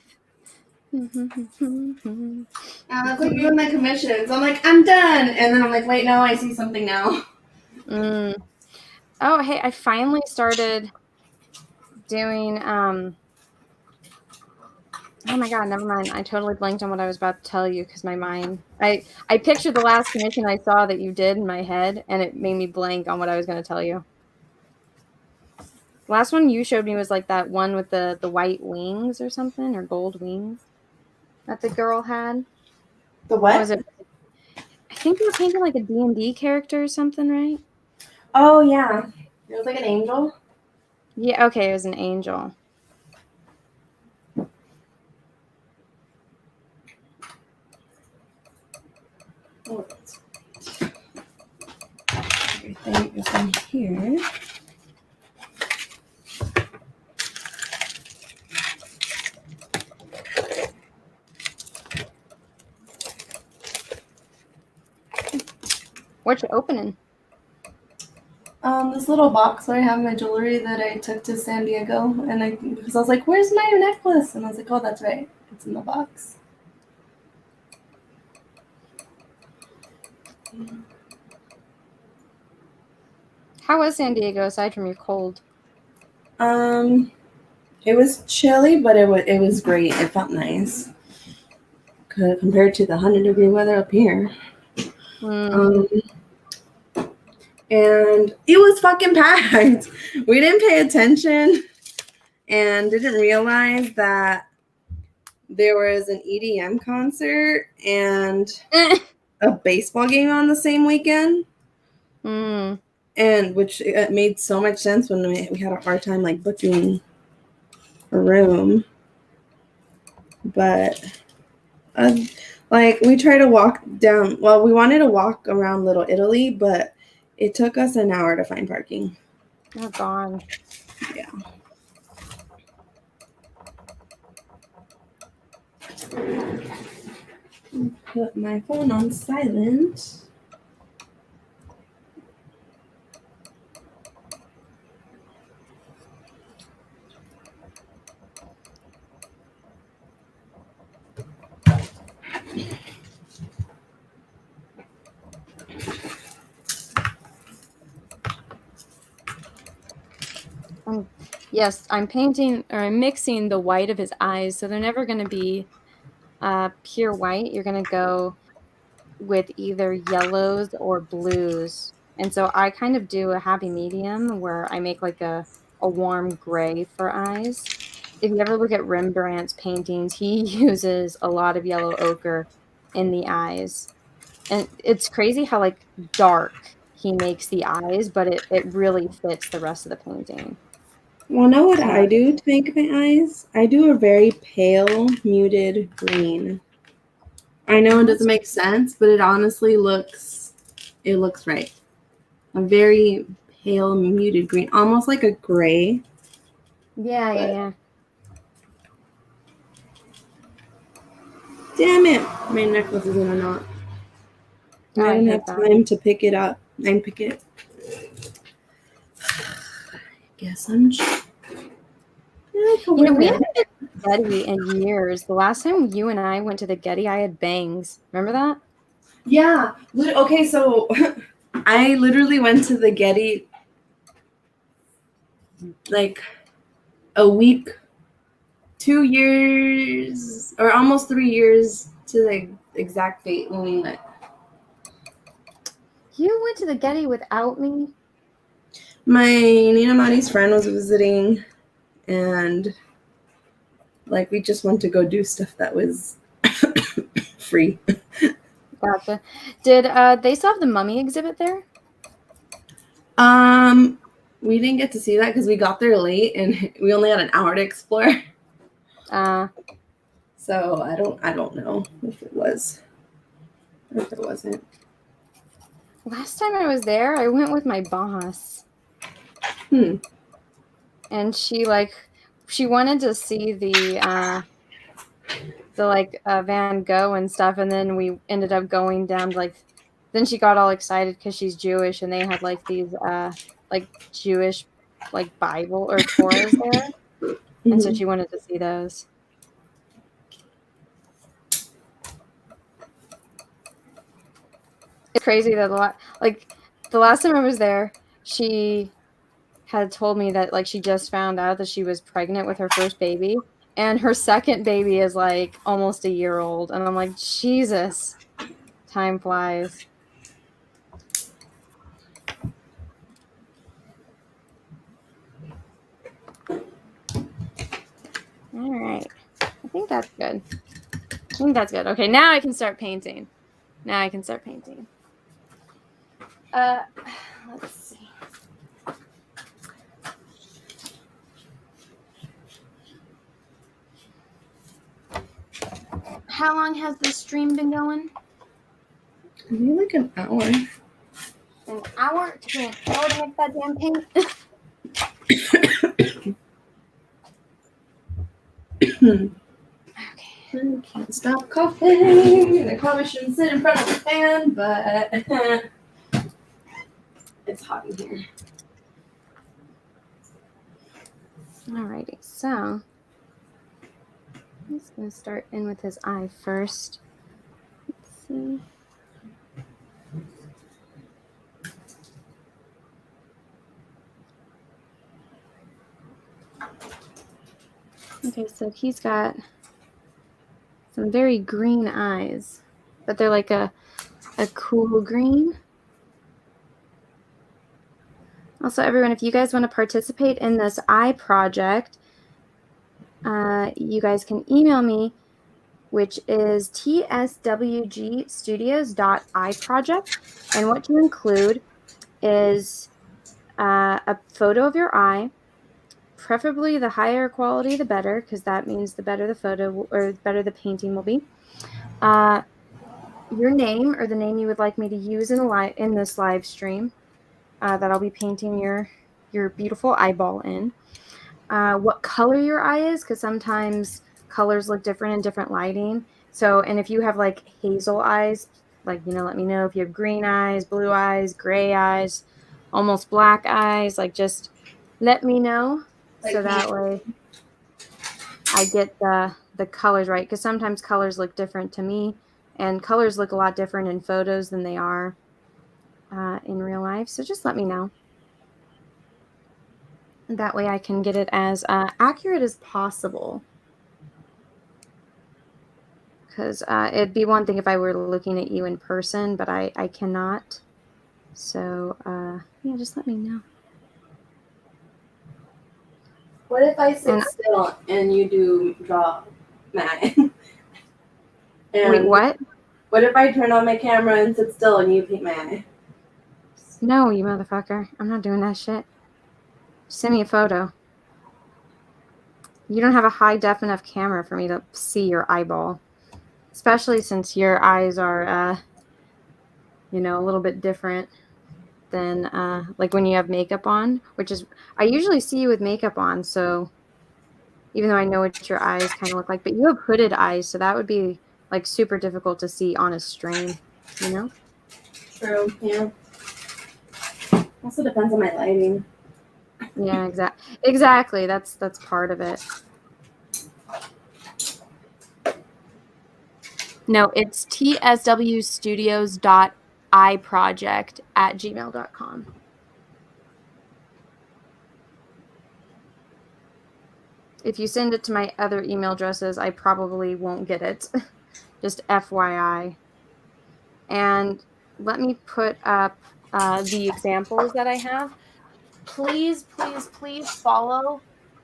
[SPEAKER 2] That's like doing my commissions. I'm like, I'm done. And then I'm like, wait, no, I see something now.
[SPEAKER 1] Oh, hey, I finally started doing, oh my god, never mind. I totally blanked on what I was about to tell you because my mind, I pictured the last commission I saw that you did in my head, and it made me blank on what I was going to tell you. Last one you showed me was like that one with the white wings or something, or gold wings that the girl had.
[SPEAKER 2] The what?
[SPEAKER 1] What was it? I think you were painting like a D&D character or something, right?
[SPEAKER 2] Oh, yeah. It was like an angel.
[SPEAKER 1] Yeah, okay, it was an angel.
[SPEAKER 2] Oh, everything is in here.
[SPEAKER 1] What you opening?
[SPEAKER 2] This little box where I have my jewelry that I took to San Diego, and because I was like, "Where's my necklace?" And I was like, "Oh, that's right, it's in the box."
[SPEAKER 1] How was San Diego aside from your cold?
[SPEAKER 2] It was chilly, but it was great. It felt nice compared to the 100-degree weather up here. and it was fucking packed. We didn't pay attention and didn't realize that there was an EDM concert and a baseball game on the same weekend. And which it made so much sense when we had a hard time like booking a room. But like we tried to walk down, well, we wanted to walk around Little Italy, but it took us an hour to find parking.
[SPEAKER 1] Oh, gone.
[SPEAKER 2] Yeah. Put my phone on silent.
[SPEAKER 1] Yes, I'm painting or I'm mixing the white of his eyes, so they're never going to be pure white. You're going to go with either yellows or blues. And so I kind of do a happy medium where I make like a warm gray for eyes. If you ever look at Rembrandt's paintings, he uses a lot of yellow ochre in the eyes. And it's crazy how like dark he makes the eyes, but it really fits the rest of the painting.
[SPEAKER 2] Well, know what I do to make my eyes? I do a very pale, muted green. I know it doesn't make sense, but it honestly looks right. A very pale, muted green, almost like a gray.
[SPEAKER 1] Yeah.
[SPEAKER 2] Damn it! My necklace is in a knot. I don't have time to pick it up and pick it. Guess I'm.
[SPEAKER 1] We haven't been to the Getty in years. The last time you and I went to the Getty, I had bangs. Remember that?
[SPEAKER 2] Yeah. Okay, so I literally went to the Getty like a week, 2 years, or almost 3 years to the exact date when we went.
[SPEAKER 1] You went to the Getty without me?
[SPEAKER 2] My Nina Mari's friend was visiting, and like we just went to go do stuff that was free.
[SPEAKER 1] Gotcha. Did they still have the mummy exhibit there?
[SPEAKER 2] We didn't get to see that because we got there late and we only had an hour to explore. So I don't know if it was or if it wasn't.
[SPEAKER 1] Last time I was there, I went with my boss. And she wanted to see the Van Gogh and stuff, and then we ended up going down then she got all excited because she's Jewish and they had like these Jewish Bible or Torahs there. And so she wanted to see those. It's crazy that the last time I was there, she had told me that she just found out that she was pregnant with her first baby, and her second baby is almost a year old, and I'm like, Jesus, time flies. All right, I think that's good. Okay, now I can start painting. Let's see. How long has this stream been going?
[SPEAKER 2] Maybe like an hour.
[SPEAKER 1] An hour? It took me an hour to make that damn paint.
[SPEAKER 2] Okay. I can't stop coughing. I probably shouldn't sit in front of the fan, but it's hot in here.
[SPEAKER 1] Alrighty, so I'm just going to start in with his eye first. Let's see. Okay, so he's got some very green eyes, but they're like a cool green. Also, everyone, if you guys want to participate in this eye project, you guys can email me, which is tswgstudios.iproject. And what to include is a photo of your eye, preferably the higher quality, the better, because that means the better the photo or the better the painting will be. Your name or the name you would like me to use in this live stream that I'll be painting your beautiful eyeball in. What color your eye is, because sometimes colors look different in different lighting. So, and if you have like hazel eyes, like, let me know if you have green eyes, blue eyes, gray eyes, almost black eyes, like just let me know. So that way I get the colors right, because sometimes colors look different to me, and colors look a lot different in photos than they are in real life. So just let me know. That way I can get it as accurate as possible. Because it'd be one thing if I were looking at you in person, but I cannot. So yeah, just let me know.
[SPEAKER 2] What if I sit still and you do draw my eye?
[SPEAKER 1] Wait, what?
[SPEAKER 2] What if I turn on my camera and sit still and you paint my eye?
[SPEAKER 1] No, you motherfucker. I'm not doing that shit. Send me a photo. You don't have a high def enough camera for me to see your eyeball. Especially since your eyes are, a little bit different than, like when you have makeup on, which is, I usually see you with makeup on, so even though I know what your eyes kind of look like, but you have hooded eyes, so that would be like super difficult to see on a stream,
[SPEAKER 2] True, yeah. Also depends on my lighting.
[SPEAKER 1] Yeah, exactly. That's part of it. No, it's tswstudios.iproject@gmail.com. If you send it to my other email addresses, I probably won't get it. Just FYI. And let me put up the examples that I have. Please, please, please follow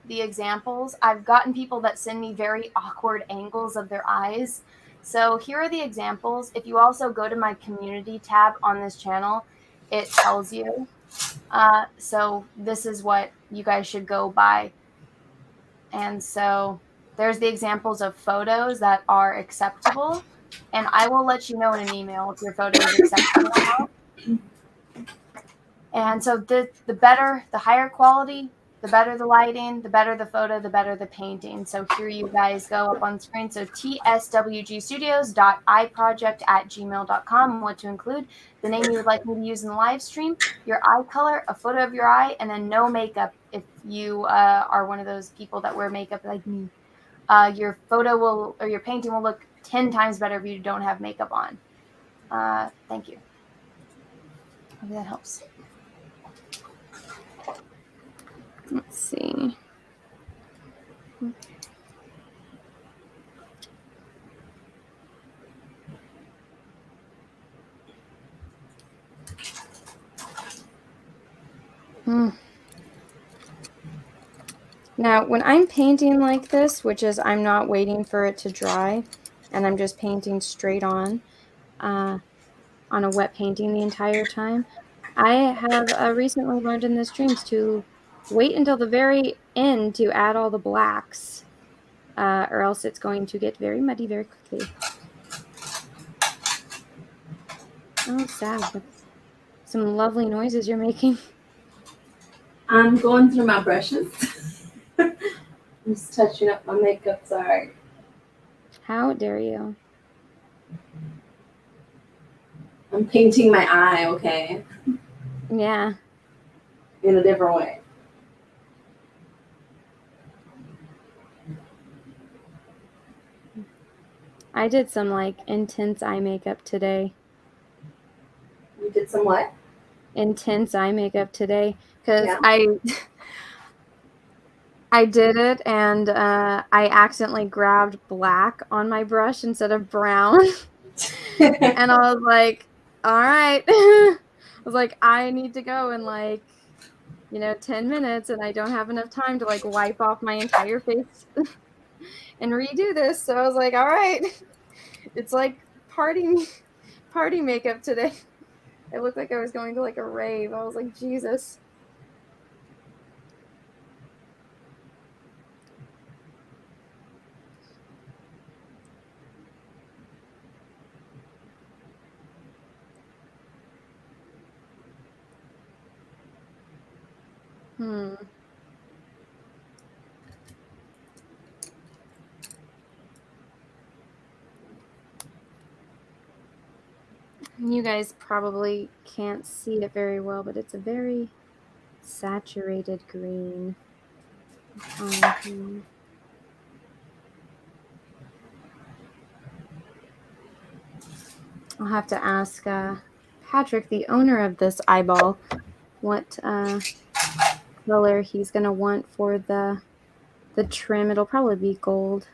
[SPEAKER 1] the examples. I've gotten people that send me very awkward angles of their eyes. So here are the examples. If you also go to my community tab on this channel, it tells you. So this is what you guys should go by. And so there's the examples of photos that are acceptable. And I will let you know in an email if your photo is acceptable or not. And so the better, the higher quality, the better the lighting, the better the photo, the better the painting. So here you guys go up on screen. So tswgstudios.iproject@gmail.com. What to include, the name you would like me to use in the live stream, your eye color, a photo of your eye, and then no makeup if you are one of those people that wear makeup like me. Your photo or your painting will look 10 times better if you don't have makeup on. Thank you. Maybe that helps. Let's see. Now, when I'm painting like this, which is I'm not waiting for it to dry, and I'm just painting straight on a wet painting the entire time, I have recently learned in the streams to wait until the very end to add all the blacks, or else it's going to get very muddy very quickly. Oh, sad. That's some lovely noises you're making.
[SPEAKER 2] I'm going through my brushes. I'm just touching up my makeup, sorry.
[SPEAKER 1] How dare you?
[SPEAKER 2] I'm painting my eye, okay?
[SPEAKER 1] Yeah.
[SPEAKER 2] In a different way.
[SPEAKER 1] I did some intense eye makeup today.
[SPEAKER 2] You did some what?
[SPEAKER 1] Intense eye makeup today because I did it and I accidentally grabbed black on my brush instead of brown. And I was like, all right. I was like, I need to go and 10 minutes and I don't have enough time to like wipe off my entire face and redo this. So I was like, all right, it's like party makeup today. It looked like I was going to like a rave. I was like, Jesus. You guys probably can't see it very well, but it's a very saturated green. I'll have to ask Patrick, the owner of this eyeball, what color he's going to want for the trim. It'll probably be gold.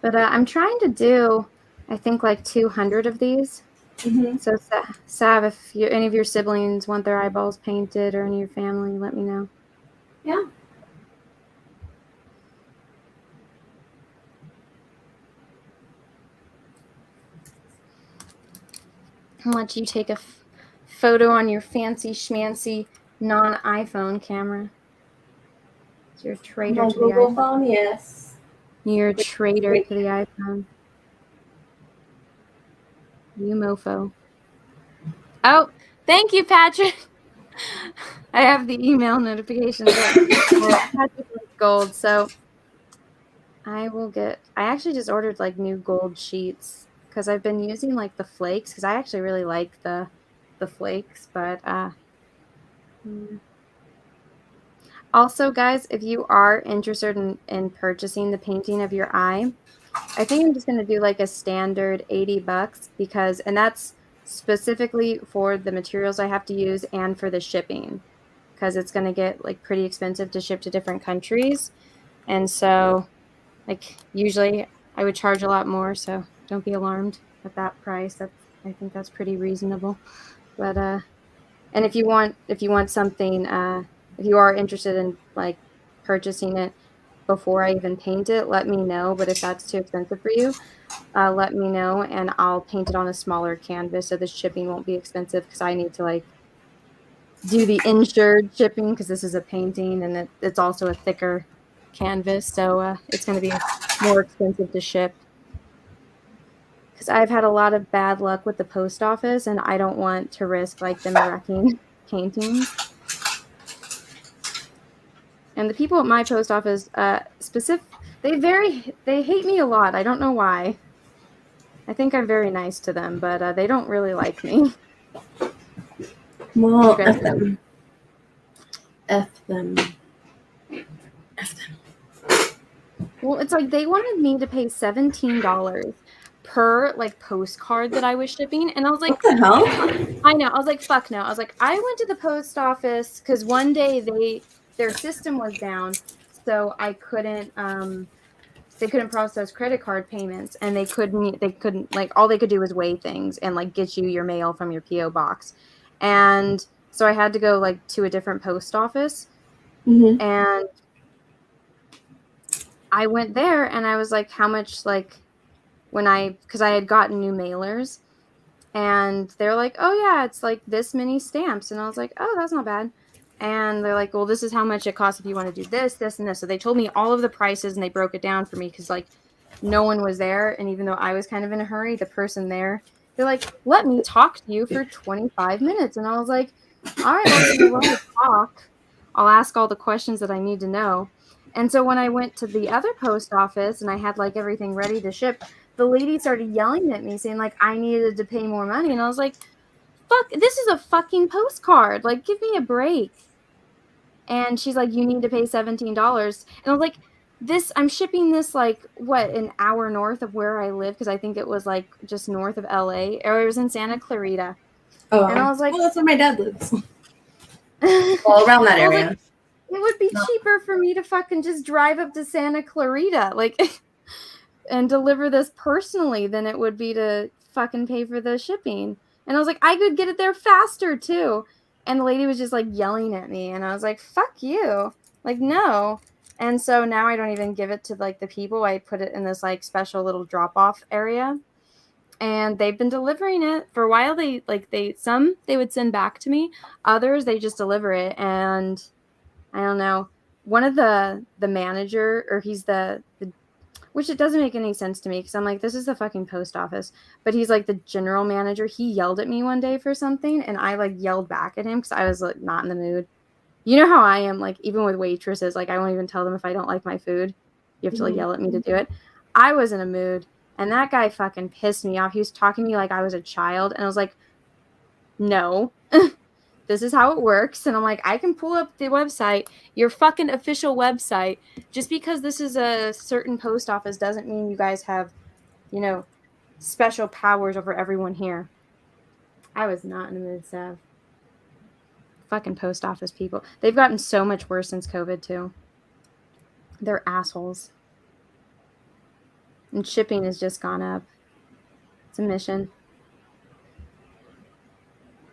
[SPEAKER 1] But I'm trying to do, I think, like 200 of these.
[SPEAKER 2] Mm-hmm.
[SPEAKER 1] So, Sav, if any of your siblings want their eyeballs painted or any of your family, let me know.
[SPEAKER 2] Yeah.
[SPEAKER 1] I'll let you take a photo on your fancy schmancy non-iPhone camera. You're a traitor to the
[SPEAKER 2] Google
[SPEAKER 1] iPhone.
[SPEAKER 2] phone, yes.
[SPEAKER 1] You're a traitor to the iPhone. You mofo. Oh, thank you, Patrick. I have the email notifications up. Patrick wants gold, so I actually just ordered like new gold sheets because I've been using like the flakes because I actually really like the flakes, but also, guys, if you are interested in purchasing the painting of your eye, I think I'm just going to do like a standard $80 and that's specifically for the materials I have to use and for the shipping because it's going to get like pretty expensive to ship to different countries. And so like usually I would charge a lot more, so don't be alarmed at that price. I think that's pretty reasonable. But and if you want something, if you are interested in like purchasing it before I even paint it, let me know. But if that's too expensive for you, let me know and I'll paint it on a smaller canvas so the shipping won't be expensive because I need to like do the insured shipping because this is a painting and it's also a thicker canvas, so it's going to be more expensive to ship. Because I've had a lot of bad luck with the post office and I don't want to risk like them wrecking paintings. And the people at my post office, they hate me a lot. I don't know why. I think I'm very nice to them, but they don't really like me.
[SPEAKER 2] Well, F them. F them. F them.
[SPEAKER 1] Well, it's like they wanted me to pay $17 per like postcard that I was shipping, and I was like,
[SPEAKER 2] what the hell?
[SPEAKER 1] I know. I was like, fuck no. I was like, I went to the post office because one day their system was down, so they couldn't process credit card payments, and they couldn't like all they could do was weigh things and like get you your mail from your PO box, and so I had to go like to a different post office, and I went there and I was like, how much like because I had gotten new mailers. And they're like, oh, yeah, it's like this many stamps. And I was like, oh, that's not bad. And they're like, well, this is how much it costs if you want to do this, this, and this. So they told me all of the prices and they broke it down for me because, like, no one was there. And even though I was kind of in a hurry, the person there, they're like, let me talk to you for 25 minutes. And I was like, all right, well, if you want to talk, I'll ask all the questions that I need to know. And so when I went to the other post office and I had, like, everything ready to ship, the lady started yelling at me saying like I needed to pay more money. And I was like, fuck, this is a fucking postcard. Like, give me a break. And she's like, you need to pay $17. And I was like, I'm shipping this like an hour north of where I live because I think it was like just north of LA or it was in Santa Clarita.
[SPEAKER 2] Oh,
[SPEAKER 1] and I was like,
[SPEAKER 2] well, that's where my dad lives. All around that area.
[SPEAKER 1] Like, it would be cheaper for me to fucking just drive up to Santa Clarita. Like and deliver this personally than it would be to fucking pay for the shipping. And I was like, I could get it there faster too. And the lady was just like yelling at me. And I was like, fuck you. Like, no. And so now I don't even give it to like the people. I put it in this like special little drop off area. And they've been delivering it for a while. They would send back to me. Others they just deliver it. And I don't know. One of the manager, or he's the which it doesn't make any sense to me because I'm like, this is the fucking post office. But he's like the general manager. He yelled at me one day for something, and I like yelled back at him because I was like not in the mood. You know how I am, like even with waitresses, like I won't even tell them if I don't like my food. You have to like yell at me to do it. I was in a mood, and that guy fucking pissed me off. He was talking to me like I was a child, and I was like, no. This is how it works. And I'm like, I can pull up the website, your fucking official website. Just because this is a certain post office doesn't mean you guys have, special powers over everyone here. I was not in the mood, Sav. Fucking post office people. They've gotten so much worse since COVID, too. They're assholes. And shipping has just gone up. It's a mission.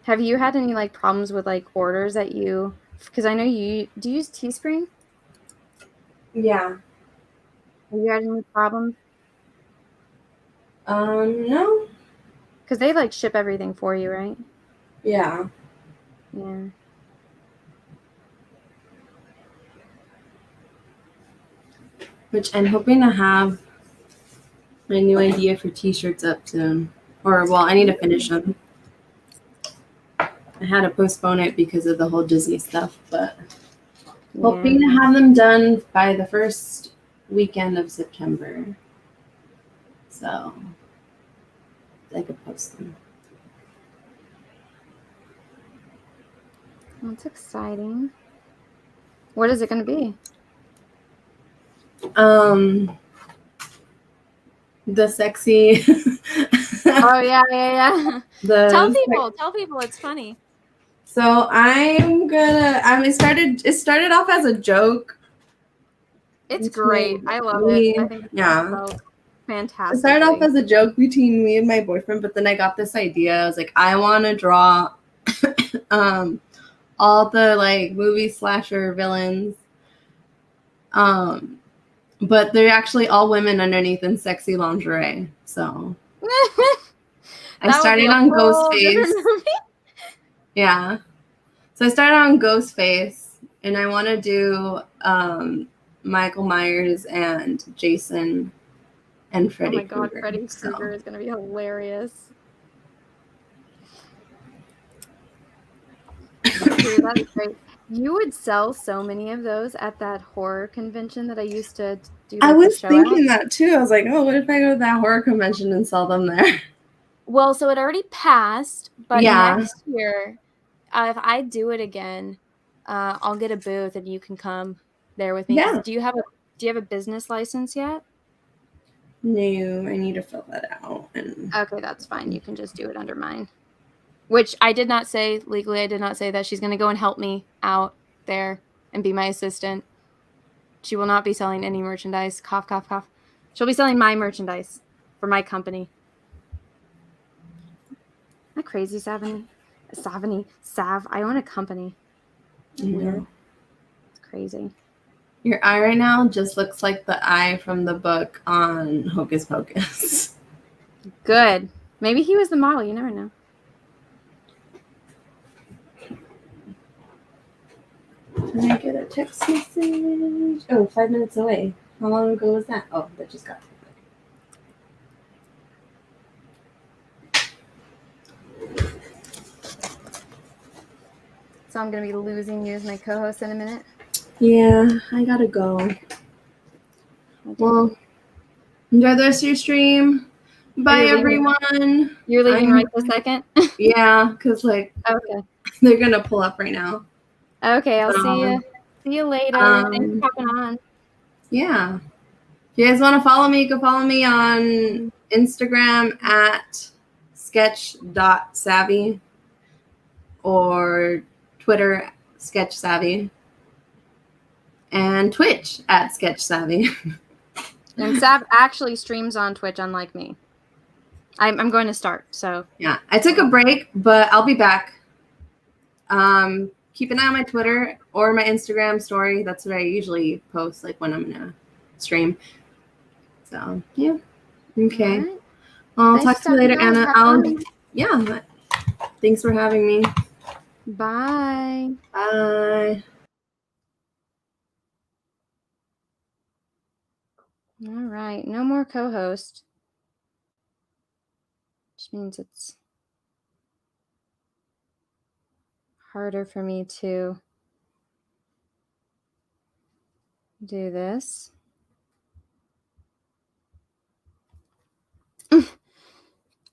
[SPEAKER 1] Have you had any, like, problems with, like, orders that you... Because I know do you use Teespring?
[SPEAKER 2] Yeah.
[SPEAKER 1] Have you had any problems?
[SPEAKER 2] No.
[SPEAKER 1] Because they, like, ship everything for you, right?
[SPEAKER 2] Yeah.
[SPEAKER 1] Yeah.
[SPEAKER 2] Which I'm hoping to have my new idea for t-shirts up soon. Or, well, I need to finish them. I had to postpone it because of the whole Disney stuff, but hoping to have them done by the first weekend of September. So I could post them.
[SPEAKER 1] That's exciting. What is it going to be?
[SPEAKER 2] The sexy.
[SPEAKER 1] Oh yeah. Tell people it's funny.
[SPEAKER 2] So it started off as a joke.
[SPEAKER 1] It's great. I love it. I think it's fantastic.
[SPEAKER 2] It started off as a joke between me and my boyfriend, but then I got this idea. I was like, I want to draw all the like movie slasher villains. But they're actually all women underneath in sexy lingerie. So I started on Ghostface. Yeah. So I started on Ghostface, and I want to do Michael Myers and Jason and Freddy Krueger.
[SPEAKER 1] Oh my god, Freddy Krueger is going to be hilarious. That's great. You would sell so many of those at that horror convention that I used to do.
[SPEAKER 2] I was thinking that too. I was like, oh, what if I go to that horror convention and sell them there?
[SPEAKER 1] Well, so it already passed, but next year, if I do it again, I'll get a booth and you can come there with me.
[SPEAKER 2] Yeah.
[SPEAKER 1] Do you have a business license yet?
[SPEAKER 2] No, I need to fill that out.
[SPEAKER 1] Okay, that's fine. You can just do it under mine. Which I did not say legally. I did not say that she's going to go and help me out there and be my assistant. She will not be selling any merchandise. Cough, cough, cough. She'll be selling my merchandise for my company. Isn't that crazy, Sav? I own a company.
[SPEAKER 2] Weird.
[SPEAKER 1] It's crazy.
[SPEAKER 2] Your eye right now just looks like the eye from the book on Hocus Pocus.
[SPEAKER 1] Good. Maybe he was the model. You never know.
[SPEAKER 2] Can I get a text message? Oh, 5 minutes away. How long ago was that? Oh, that just got
[SPEAKER 1] So I'm going to be losing you as my co-host in a minute?
[SPEAKER 2] Yeah, I gotta go. Well, enjoy the rest of your stream. Bye, everyone.
[SPEAKER 1] You're leaving right this second?
[SPEAKER 2] Yeah, because, like,
[SPEAKER 1] okay,
[SPEAKER 2] they're going to pull up right now.
[SPEAKER 1] Okay, I'll see you. See you later. Thanks for coming on.
[SPEAKER 2] Yeah. If you guys want to follow me, you can follow me on Instagram at sketch.savvy or Twitter sketchsavvy and Twitch at sketchsavvy.
[SPEAKER 1] And Sav actually streams on Twitch, unlike me. I'm going to start. So
[SPEAKER 2] yeah, I took a break, but I'll be back. Keep an eye on my Twitter or my Instagram story. That's what I usually post, like when I'm gonna stream. So yeah, okay.
[SPEAKER 1] right.
[SPEAKER 2] Well, I'll
[SPEAKER 1] Nice
[SPEAKER 2] talk to you
[SPEAKER 1] talking,
[SPEAKER 2] later,
[SPEAKER 1] guys.
[SPEAKER 2] Anna.
[SPEAKER 1] Have fun.
[SPEAKER 2] Yeah. Thanks for having me.
[SPEAKER 1] Bye.
[SPEAKER 2] Bye.
[SPEAKER 1] All right. No more co-host. Which means it's harder for me to do this.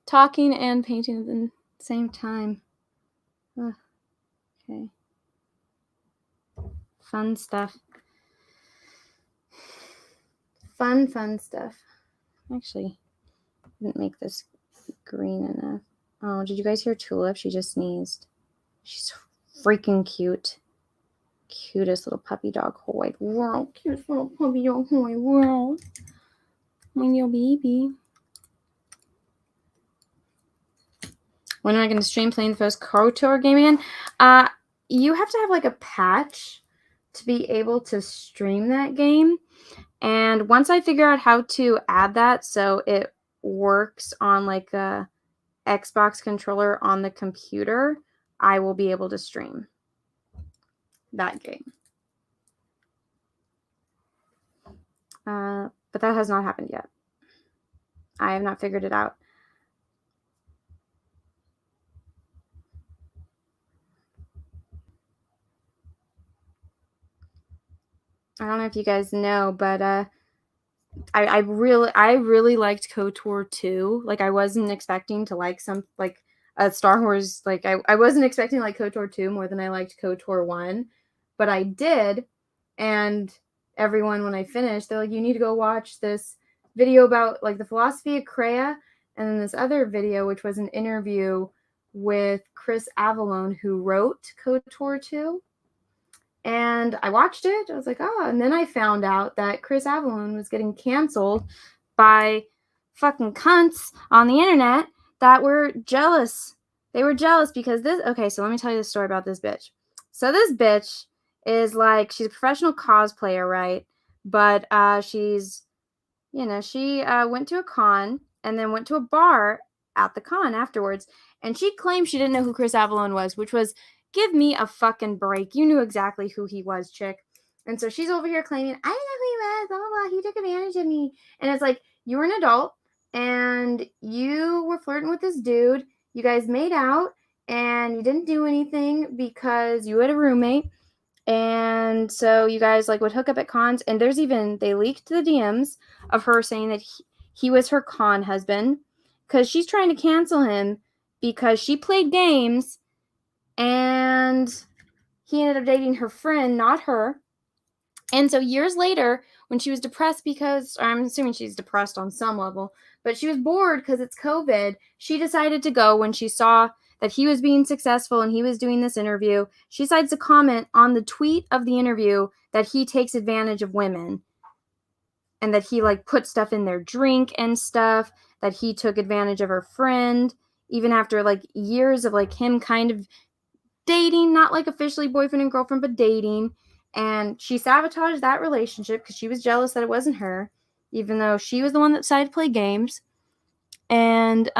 [SPEAKER 1] Talking and painting at the same time. Okay. Fun stuff. Fun stuff. Actually, I didn't make this green enough. Oh, did you guys hear Tulip? She just sneezed. She's freaking cute. Cutest little puppy dog whole wide world. Cutest little puppy dog whole wide world. My little baby. When am I going to stream playing the first KOTOR game again? You have to have like a patch to be able to stream that game. And once I figure out how to add that so it works on like a Xbox controller on the computer, I will be able to stream that game. But that has not happened yet. I have not figured it out. I don't know if you guys know, but I really liked KOTOR 2. Like I wasn't expecting to like some like a Star Wars, like I wasn't expecting to like KOTOR 2 more than I liked KOTOR 1, but I did. And everyone, when I finished, they're like, you need to go watch this video about like the philosophy of Kreia, and then this other video which was an interview with Chris Avellone, who wrote KOTOR 2. And I watched it. I was like, oh. And then I found out that Chris Avellone was getting canceled by fucking cunts on the internet that were jealous. They were jealous because this. Okay, so let me tell you the story about this bitch. So this bitch is like, she's a professional cosplayer, right? But she's, she went to a con and then went to a bar at the con afterwards. And she claimed she didn't know who Chris Avellone was, which was, give me a fucking break. You knew exactly who he was, chick. And so she's over here claiming, I didn't know who he was, blah, blah, blah. He took advantage of me. And it's like, you were an adult and you were flirting with this dude. You guys made out and you didn't do anything because you had a roommate. And so you guys like would hook up at cons. And there's even, they leaked the DMs of her saying that he was her con husband because she's trying to cancel him because she played games and he ended up dating her friend, not her. And so years later, when she was depressed because, or I'm assuming she's depressed on some level, but she was bored because it's COVID, she decided to go when she saw that he was being successful and he was doing this interview. She decides to comment on the tweet of the interview that he takes advantage of women and that he like put stuff in their drink and stuff, that he took advantage of her friend, even after like years of like him kind of dating, not like officially boyfriend and girlfriend, but dating. And she sabotaged that relationship because she was jealous that it wasn't her, even though she was the one that decided to play games. And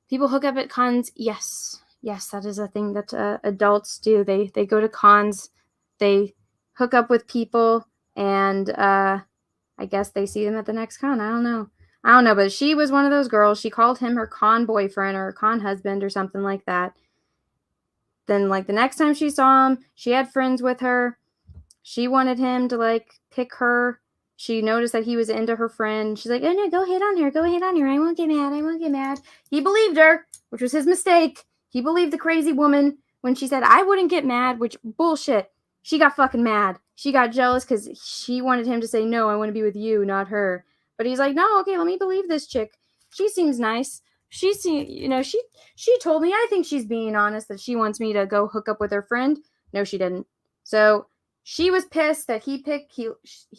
[SPEAKER 1] people hook up at cons. Yes, that is a thing that adults do. They go to cons, they hook up with people, and I guess they see them at the next con. I don't know, but she was one of those girls. She called him her con boyfriend or con husband or something like that. Then, like, the next time she saw him, she had friends with her. She wanted him to, like, pick her. She noticed that he was into her friend. She's like, oh, no, go hit on her. Go hit on her. I won't get mad. He believed her, which was his mistake. He believed the crazy woman when she said, I wouldn't get mad, which bullshit. She got fucking mad. She got jealous because she wanted him to say, no, I want to be with you, not her. But he's like, no, okay, let me believe this chick. She seems nice. She told me, I think she's being honest, that she wants me to go hook up with her friend. No, she didn't. So she was pissed that he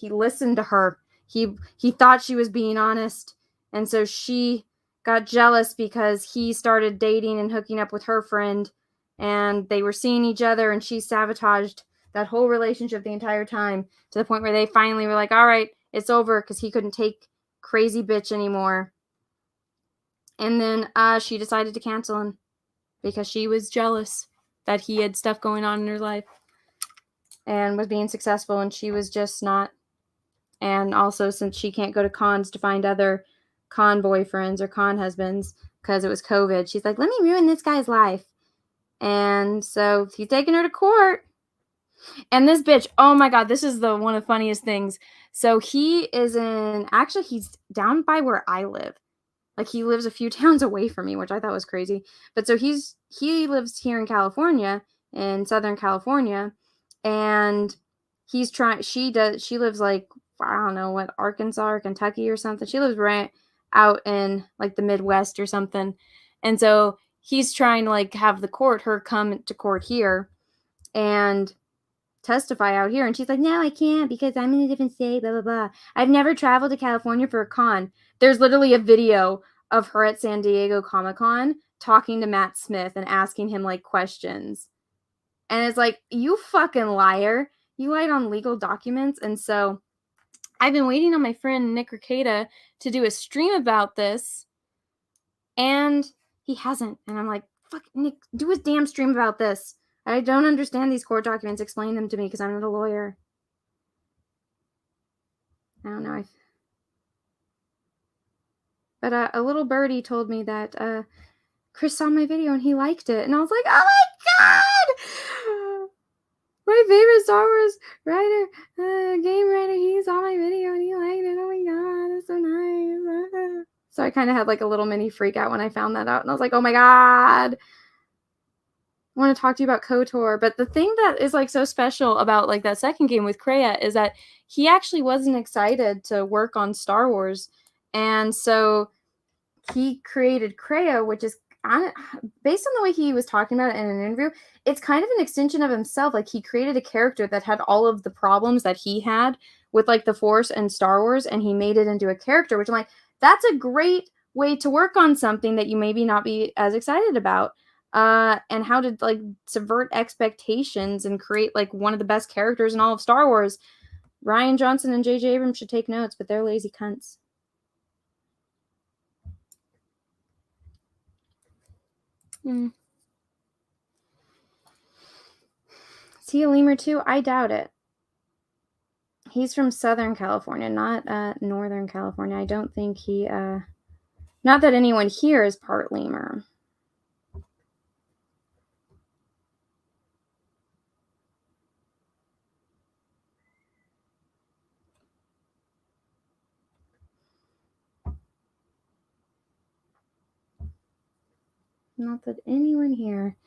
[SPEAKER 1] listened to her. He thought she was being honest. And so she got jealous because he started dating and hooking up with her friend, and they were seeing each other, and she sabotaged that whole relationship the entire time, to the point where they finally were like, all right, it's over, because he couldn't take crazy bitch anymore. And then she decided to cancel him because she was jealous that he had stuff going on in her life and was being successful, and she was just not. And also, since she can't go to cons to find other con boyfriends or con husbands because it was COVID, she's like, let me ruin this guy's life. And so he's taking her to court. And this bitch, oh my God, this is one of the funniest things. So he is actually, he's down by where I live. Like, he lives a few towns away from me, which I thought was crazy. But so he lives here in California, in Southern California, and she lives like, I don't know what, Arkansas or Kentucky or something. She lives right out in like the Midwest or something. And so he's trying to like have her come to court here and testify out here, and she's like, no, I can't because I'm in a different state, blah blah blah. I've never traveled to California for a con. There's literally a video of her at San Diego Comic-Con talking to Matt Smith and asking him like questions, and it's like, you fucking liar, you lied on legal documents. And so I've been waiting on my friend Nick Ricada to do a stream about this, and he hasn't. And I'm like, fuck, Nick, do a damn stream about this. I don't understand these court documents. Explain them to me, because I'm not a lawyer. I don't know. But a little birdie told me that Chris saw my video and he liked it. And I was like, oh my God! My favorite Star Wars writer, game writer, he saw my video and he liked it. Oh my God, that's so nice. So I kind of had like a little mini freak out when I found that out. And I was like, oh my God. I want to talk to you about KOTOR. But the thing that is like so special about like that second game with Kreia is that he actually wasn't excited to work on Star Wars. And so he created Kreia, which is based on the way he was talking about it in an interview, it's kind of an extension of himself. Like, he created a character that had all of the problems that he had with like the Force and Star Wars, and he made it into a character, which I'm like, that's a great way to work on something that you maybe not be as excited about. And how to like subvert expectations and create like one of the best characters in all of Star Wars. Rian Johnson and J.J. Abrams should take notes, but they're lazy cunts. Is he a lemur too? I doubt it. He's from Southern California, not Northern California. I don't think he, not that anyone here is part lemur. Not that anyone here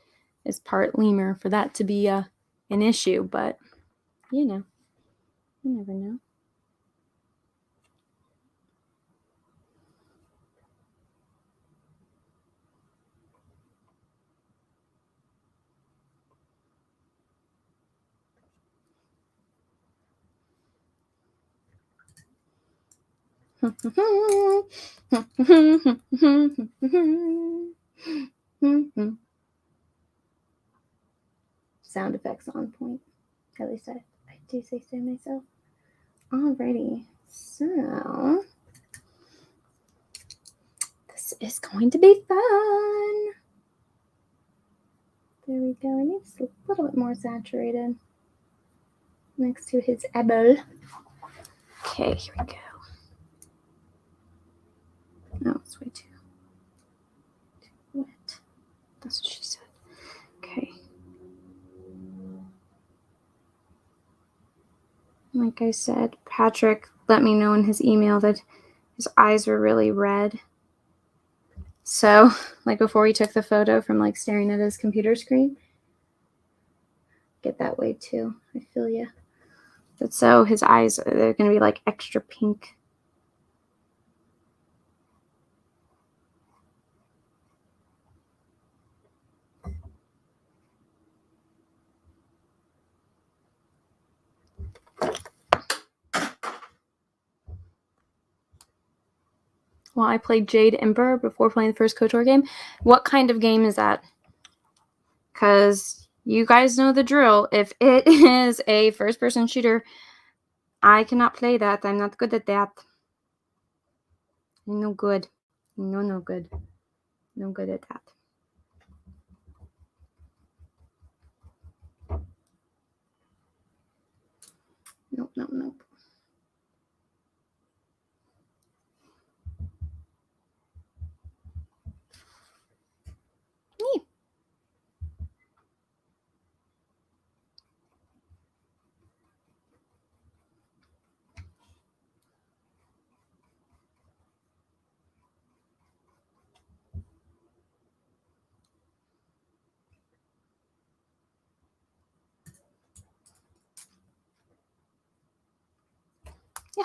[SPEAKER 1] is part lemur for that to be an issue, but you know, you never know. Sound effects on point. At least I do say so myself. Alrighty, so this is going to be fun. There we go. I need it's a little bit more saturated next to his eyeball. Okay, here we go. No, it's way too wet. That's what she said. Okay. Like I said, Patrick let me know in his email that his eyes were really red. So, like before he took the photo from like staring at his computer screen, get that way too. I feel ya. But so his eyes, they're going to be like extra pink. while I played Jade Emperor before playing the first KOTOR game. What kind of game is that? Because you guys know the drill. If it is a first-person shooter, I cannot play that. I'm not good at that. No good. No good. No good at that. Nope. Neat. Yeah.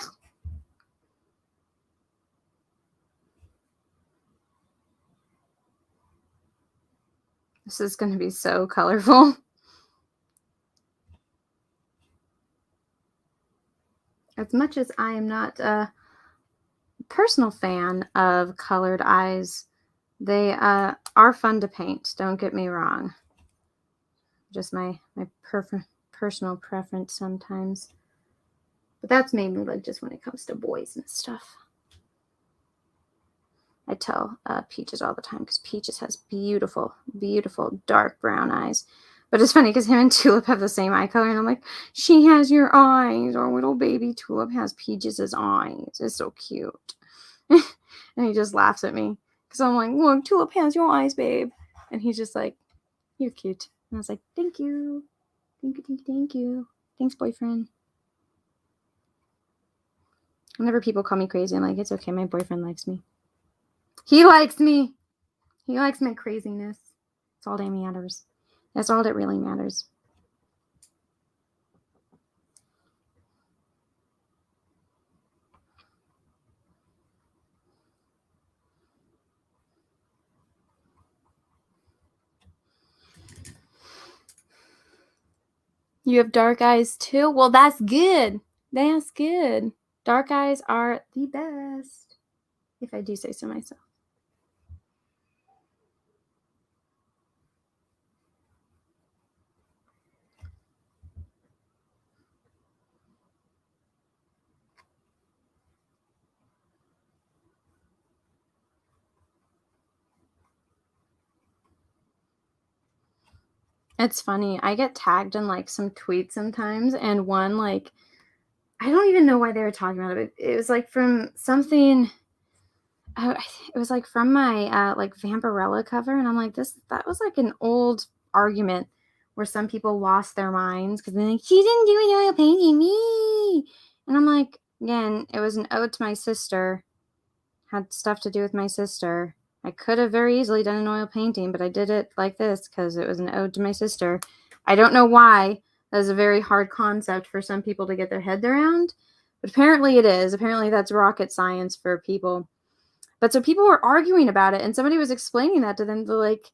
[SPEAKER 1] This is going to be so colorful. As much as I am not a personal fan of colored eyes, they are fun to paint. Don't get me wrong. Just my personal preference sometimes. But that's mainly like just when it comes to boys and stuff. I tell Peaches all the time because Peaches has beautiful, beautiful dark brown eyes. But it's funny because him and Tulip have the same eye color. And I'm like, she has your eyes. Our little baby Tulip has Peaches' eyes. It's so cute. And he just laughs at me. Because I'm like, look, Tulip has your eyes, babe. And he's just like, you're cute. And I was like, thank you. Thank you. Thanks, boyfriend. Whenever people call me crazy, I'm like, it's okay. My boyfriend likes me. He likes me. He likes my craziness. That's all that matters. That's all that really matters. You have dark eyes too? Well, that's good. That's good. Dark eyes are the best, if I do say so myself. It's funny. I get tagged in like some tweets sometimes, and one like I don't even know why they were talking about it. It was like from something. It was like from my like Vampirella cover, and I'm like, that was like an old argument where some people lost their minds because they're like, she didn't do an oil painting, me. And I'm like, again, it was an ode to my sister. Had stuff to do with my sister. I could have very easily done an oil painting, but I did it like this because it was an ode to my sister. I don't know why. That is a very hard concept for some people to get their head around, but apparently it is. Apparently that's rocket science for people. But so people were arguing about it, and somebody was explaining that to them. They're like,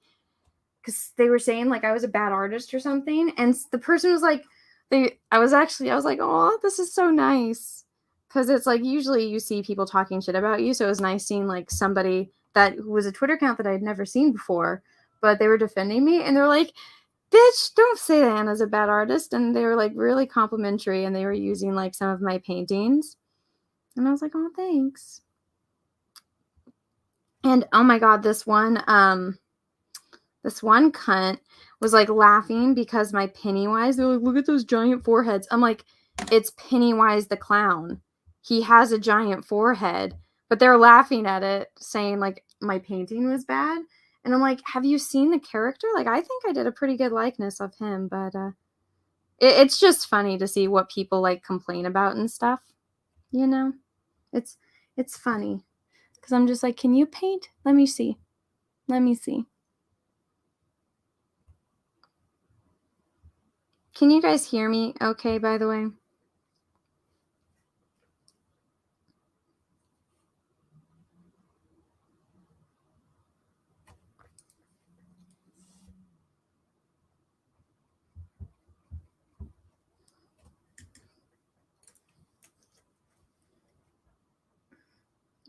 [SPEAKER 1] because they were saying like I was a bad artist or something, and the person was like, I was like, oh, this is so nice, because it's like usually you see people talking shit about you, so it was nice seeing like somebody that was a Twitter account that I'd never seen before, but they were defending me, and they're like, bitch, don't say that Anna's a bad artist, and they were like really complimentary, and they were using like some of my paintings, and I was like, oh, thanks. And oh my god, this one cunt was like laughing because my Pennywise, they're like, look at those giant foreheads. I'm like, it's Pennywise the clown. He has a giant forehead, but they're laughing at it, saying like my painting was bad. And I'm like, have you seen the character? Like, I think I did a pretty good likeness of him, but it's just funny to see what people like complain about and stuff. You know, it's funny because I'm just like, can you paint? Let me see. Can you guys hear me okay, by the way?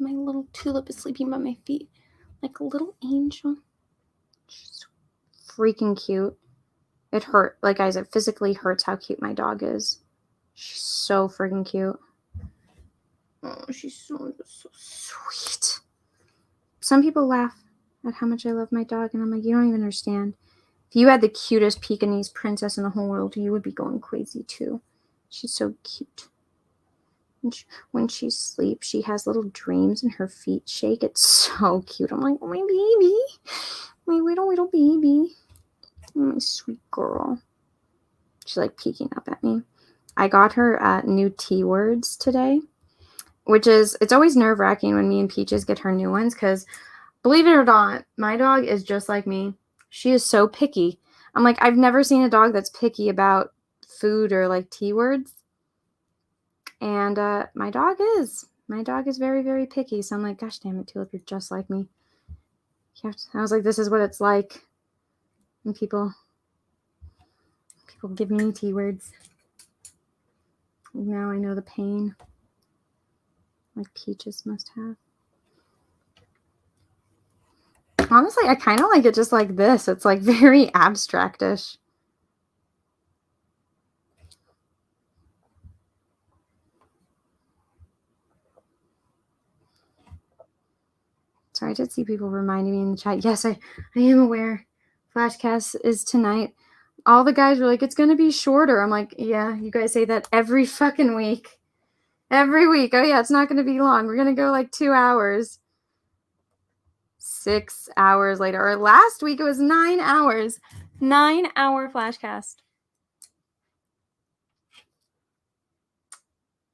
[SPEAKER 1] My little tulip is sleeping by my feet like a little angel. She's so freaking cute. It hurt. Like, guys, it physically hurts how cute my dog is. She's so freaking cute. Oh, she's so sweet. Some people laugh at how much I love my dog, and I'm like, you don't even understand. If you had the cutest Pekingese princess in the whole world, you would be going crazy too. She's so cute. When she sleeps, she has little dreams and her feet shake. It's so cute. I'm like, oh, my baby. My little baby. Oh, my sweet girl. She's like peeking up at me. I got her new T words today, which is, it's always nerve-wracking when me and Peaches get her new ones because, believe it or not, my dog is just like me. She is so picky. I'm like, I've never seen a dog that's picky about food or like T words. And my dog is. My dog is very, very picky. So I'm like, gosh damn it, Tulip, you're just like me. I was like, this is what it's like. And people give me T words. Now I know the pain. Like Peaches must have. Honestly, I kind of like it just like this. It's like very abstract-ish. Sorry, I did see people reminding me in the chat. Yes, I am aware. Flashcast is tonight. All the guys were like, it's going to be shorter. I'm like, yeah, you guys say that every fucking week. Every week. Oh, yeah, it's not going to be long. We're going to go like 2 hours. 6 hours later. Or last week, it was 9 hours. 9-hour Flashcast.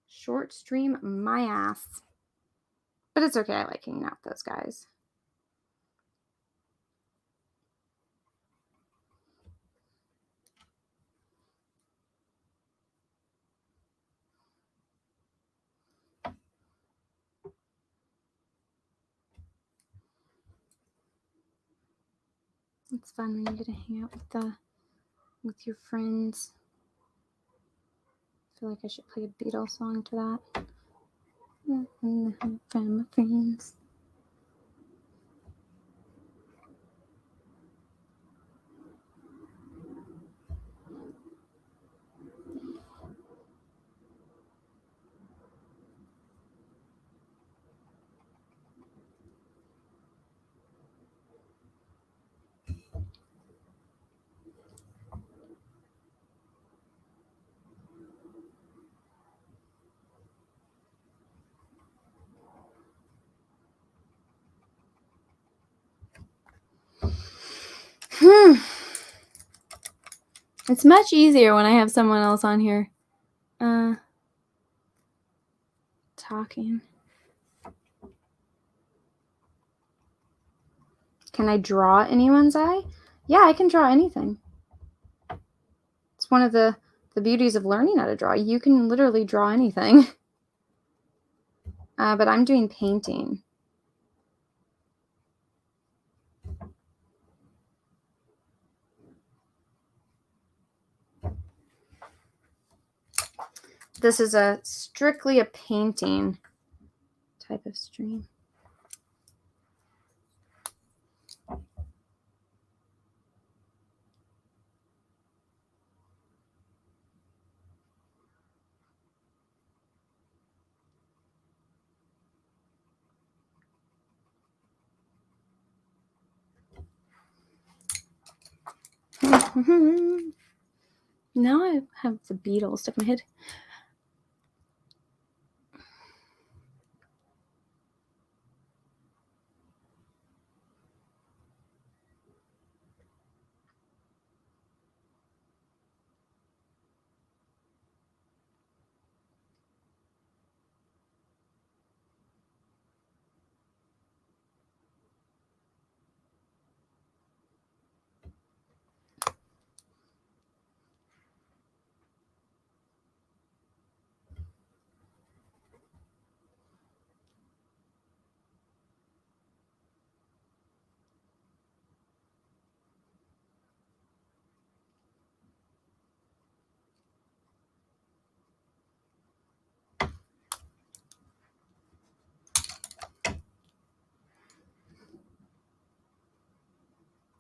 [SPEAKER 1] Short stream my ass. But it's okay. I like hanging out with those guys. It's fun when you get to hang out with your friends. I feel like I should play a Beatles song to that. From my friends. It's much easier when I have someone else on here talking. Can I draw anyone's eye? Yeah, I can draw anything. It's one of the beauties of learning how to draw. You can literally draw anything. But I'm doing painting. This is strictly a painting type of stream. Now I have the Beatles stuck in my head.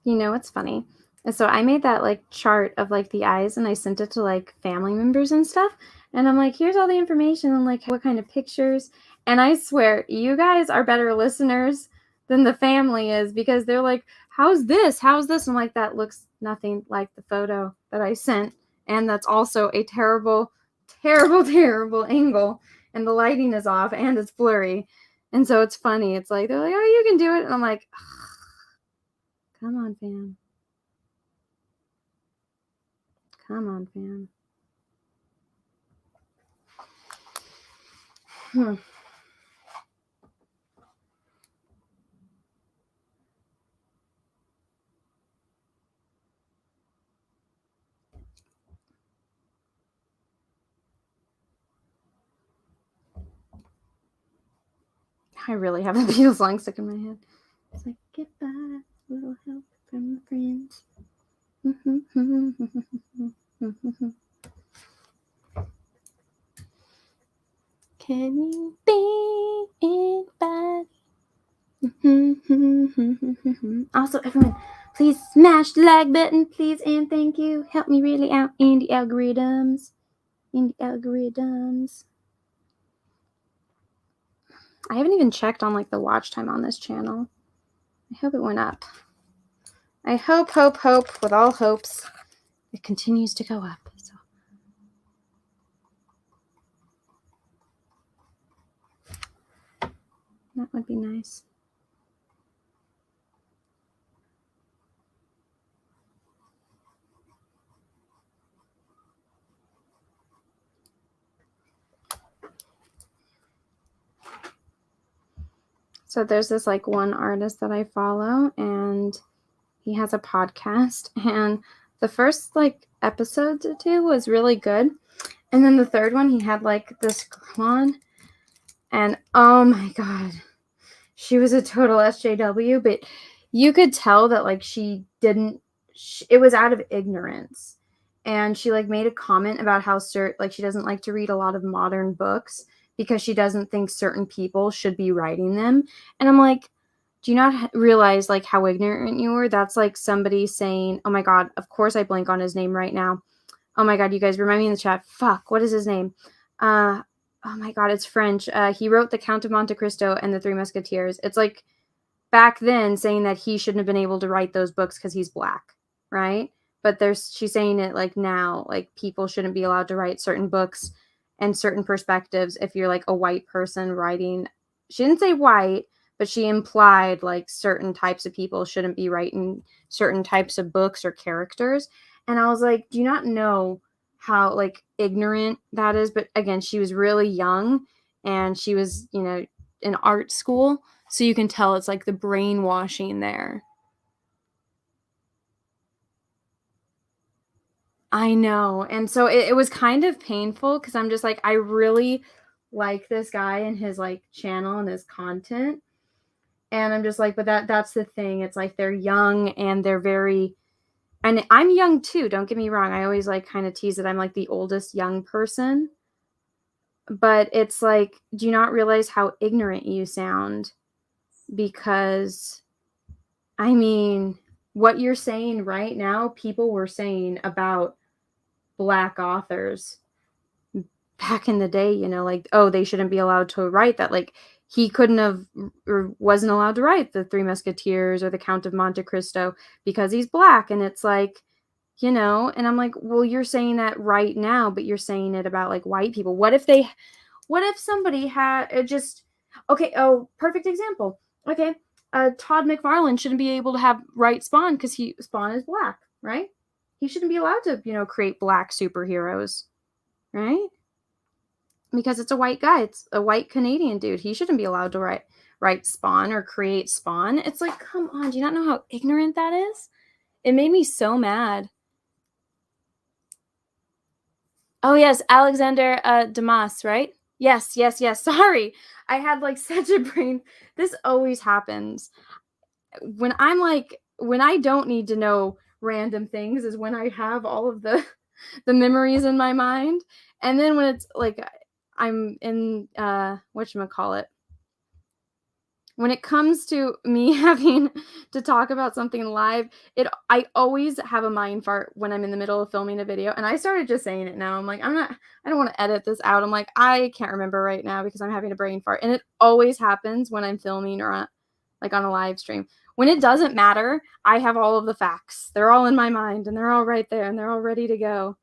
[SPEAKER 3] You know what's funny? And so I made that like chart of like the eyes and I sent it to like family members and stuff. And I'm like, here's all the information on like what kind of pictures. And I swear, you guys are better listeners than the family is, because they're like, how's this? How's this? I'm like, that looks nothing like the photo that I sent. And that's also a terrible, terrible, terrible angle. And the lighting is off and it's blurry. And so it's funny. It's like, they're like, oh, you can do it. And I'm like, come on, fam. Come on, fam. I really have the Beatles song stuck in my head. It's like, goodbye, little help from friends. Can you be anybody? Also, everyone, please smash the like button, please, and thank you. Help me really out in the algorithms. I haven't even checked on like the watch time on this channel. I hope it went up. I hope with all hopes it continues to go up. So that would be nice. So there's this like one artist that I follow, and he has a podcast, and the first like episode or two was really good. And then the third one, he had like this girl on, and oh my God, she was a total SJW, but you could tell that like it was out of ignorance. And she like made a comment about how like she doesn't like to read a lot of modern books because she doesn't think certain people should be writing them. And I'm like, do you not realize like how ignorant you are? That's like somebody saying, oh my God, of course I blank on his name right now. Oh my God, you guys remind me in the chat. Fuck, what is his name? Oh my God, it's French. He wrote The Count of Monte Cristo and The Three Musketeers. It's like back then saying that he shouldn't have been able to write those books because he's black, right? But she's saying it like now, like people shouldn't be allowed to write certain books and certain perspectives if you're like a white person writing. She didn't say white, but she implied like certain types of people shouldn't be writing certain types of books or characters. And I was like, do you not know how like ignorant that is? But again, she was really young and she was, in art school. So you can tell it's like the brainwashing there. I know. And so it was kind of painful because I'm just like, I really like this guy and his like channel and his content. And I'm just like, but that's the thing. It's like they're young and they're very, and I'm young too. Don't get me wrong. I always like kind of tease that I'm like the oldest young person. But it's like, do you not realize how ignorant you sound? Because, I mean, what you're saying right now, people were saying about Black authors back in the day, like, oh, they shouldn't be allowed to write that. Like, he couldn't have or wasn't allowed to write The Three Musketeers or The Count of Monte Cristo because he's Black. And it's like, and I'm like, well, you're saying that right now, but you're saying it about like white people. What if somebody had okay, oh, perfect example. Okay, Todd McFarlane shouldn't be able to write Spawn because Spawn is Black, right? He shouldn't be allowed to, create Black superheroes, right? Because it's a white guy. It's a white Canadian dude. He shouldn't be allowed to write Spawn or create Spawn. It's like, come on, do you not know how ignorant that is? It made me so mad. Oh, yes, Alexander Dumas, right? Yes. Sorry. I had like such a brain. This always happens. When I don't need to know random things is when I have all of the memories in my mind. And then when it's like I'm in whatchamacallit, when it comes to me having to talk about something live, I always have a mind fart when I'm in the middle of filming a video. And I started just saying it now. I'm like, I don't want to edit this out. I'm like, I can't remember right now because I'm having a brain fart. And it always happens when I'm filming or on a live stream. When it doesn't matter, I have all of the facts. They're all in my mind and they're all right there and they're all ready to go.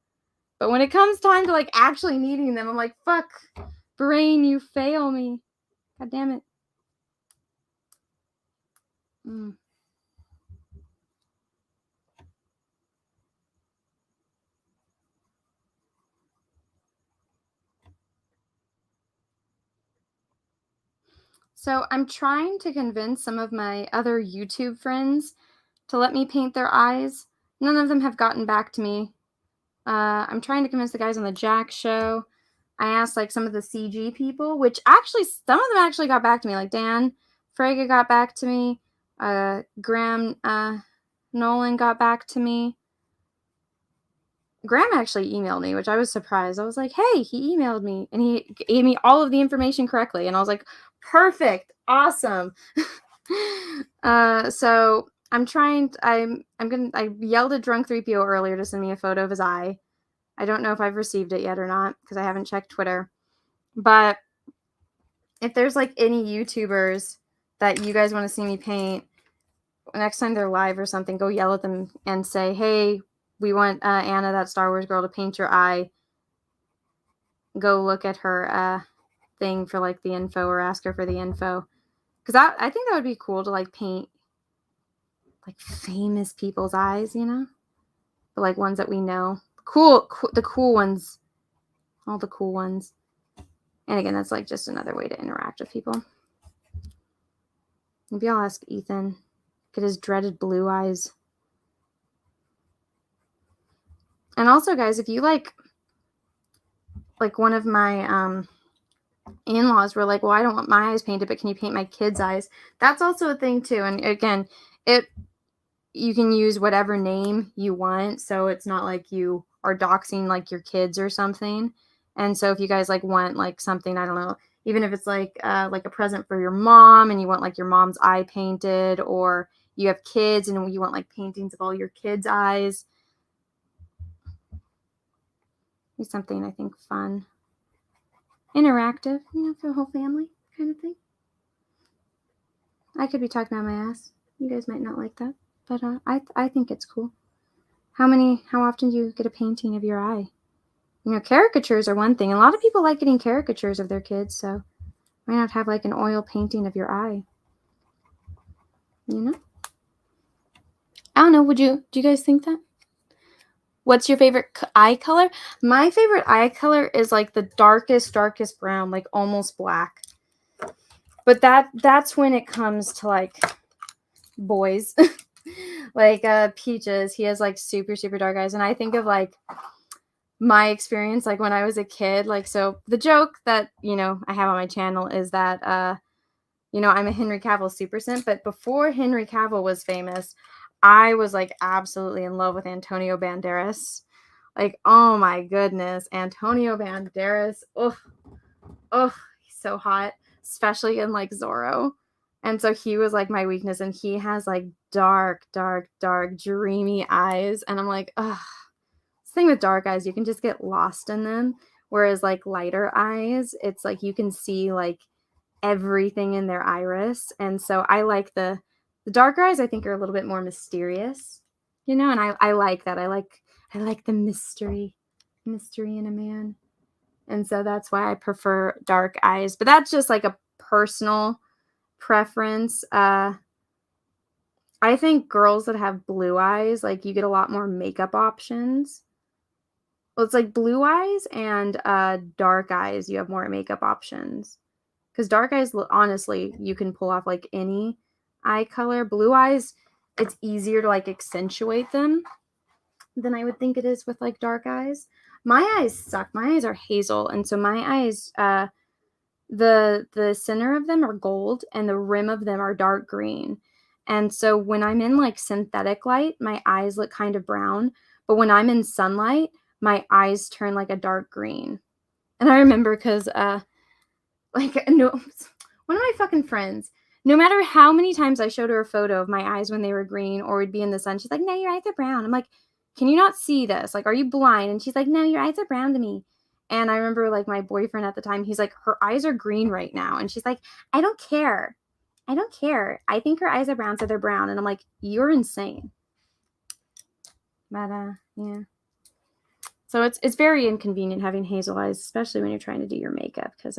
[SPEAKER 3] But when it comes time to like actually needing them, I'm like, fuck, brain, you fail me. God damn it. So I'm trying to convince some of my other YouTube friends to let me paint their eyes. None of them have gotten back to me. I'm trying to convince the guys on the Jack show. I asked like some of the CG people, which actually some of them actually got back to me. Like Dan Frege got back to me. Graham Nolan got back to me. Graham actually emailed me, which I was surprised. I was like, hey, he emailed me and he gave me all of the information correctly. And I was like, perfect, awesome. So I'm trying, I yelled at Drunk 3PO earlier to send me a photo of his eye. I don't know if I've received it yet or not because I haven't checked Twitter. But if there's like any YouTubers that you guys want to see me paint, next time they're live or something, go yell at them and say, hey, we want Anna, that Star Wars girl, to paint your eye. Go look at her thing for like the info or ask her for the info. Because I think that would be cool to like paint like famous people's eyes, you know? But like ones that we know. The cool ones. All the cool ones. And again, that's like just another way to interact with people. Maybe I'll ask Ethan. Get his dreaded blue eyes. And also, guys, if you like one of my in-laws were like, well, I don't want my eyes painted, but can you paint my kids' eyes? That's also a thing too. And again, you can use whatever name you want, so it's not like you are doxing like your kids or something. And so if you guys like want like something, I don't know, even if it's like a present for your mom and you want like your mom's eye painted, or you have kids and you want like paintings of all your kids' eyes. It's something I think fun. Interactive, you know, for the whole family kind of thing. I could be talking out my ass. You guys might not like that, but I think it's cool. How often do you get a painting of your eye? You know, caricatures are one thing. A lot of people like getting caricatures of their kids, so why not have like an oil painting of your eye? You know? I don't know. Do you guys think that? What's your favorite eye color? My favorite eye color is like the darkest brown, like almost black. But that's when it comes to like boys. Like Peaches, he has like super dark eyes, and I think of like my experience like when I was a kid. Like, so the joke that, you know, I have on my channel is that you know, I'm a Henry Cavill super simp, but before Henry Cavill was famous, I was like absolutely in love with Antonio Banderas. Like, oh my goodness, Antonio Banderas. Oh, he's so hot, especially in like Zorro. And so he was like my weakness, and he has like dark, dreamy eyes. And I'm like, ugh. This thing with dark eyes, you can just get lost in them. Whereas like lighter eyes, it's like you can see like everything in their iris. And so I like the darker eyes, I think, are a little bit more mysterious, you know, and I like that. I like the mystery in a man. And so that's why I prefer dark eyes. But that's just like a personal preference. I think girls that have blue eyes, like you get a lot more makeup options. Well, it's like blue eyes and dark eyes, you have more makeup options. Because dark eyes, honestly, you can pull off like any eye color. Blue eyes, it's easier to like accentuate them than I would think it is with like dark eyes. My eyes suck. My eyes are hazel. And so my eyes, the center of them are gold and the rim of them are dark green. And so when I'm in like synthetic light, my eyes look kind of brown. But when I'm in sunlight, my eyes turn like a dark green. And I remember because like, no, one of my fucking friends, no matter how many times I showed her a photo of my eyes when they were green or would be in the sun, she's like, no, your eyes are brown. I'm like, can you not see this? Like, are you blind? And she's like, no, your eyes are brown to me. And I remember like my boyfriend at the time, he's like, her eyes are green right now. And she's like, I don't care. I don't care. I think her eyes are brown, so they're brown. And I'm like, you're insane. But yeah. So it's very inconvenient having hazel eyes, especially when you're trying to do your makeup, because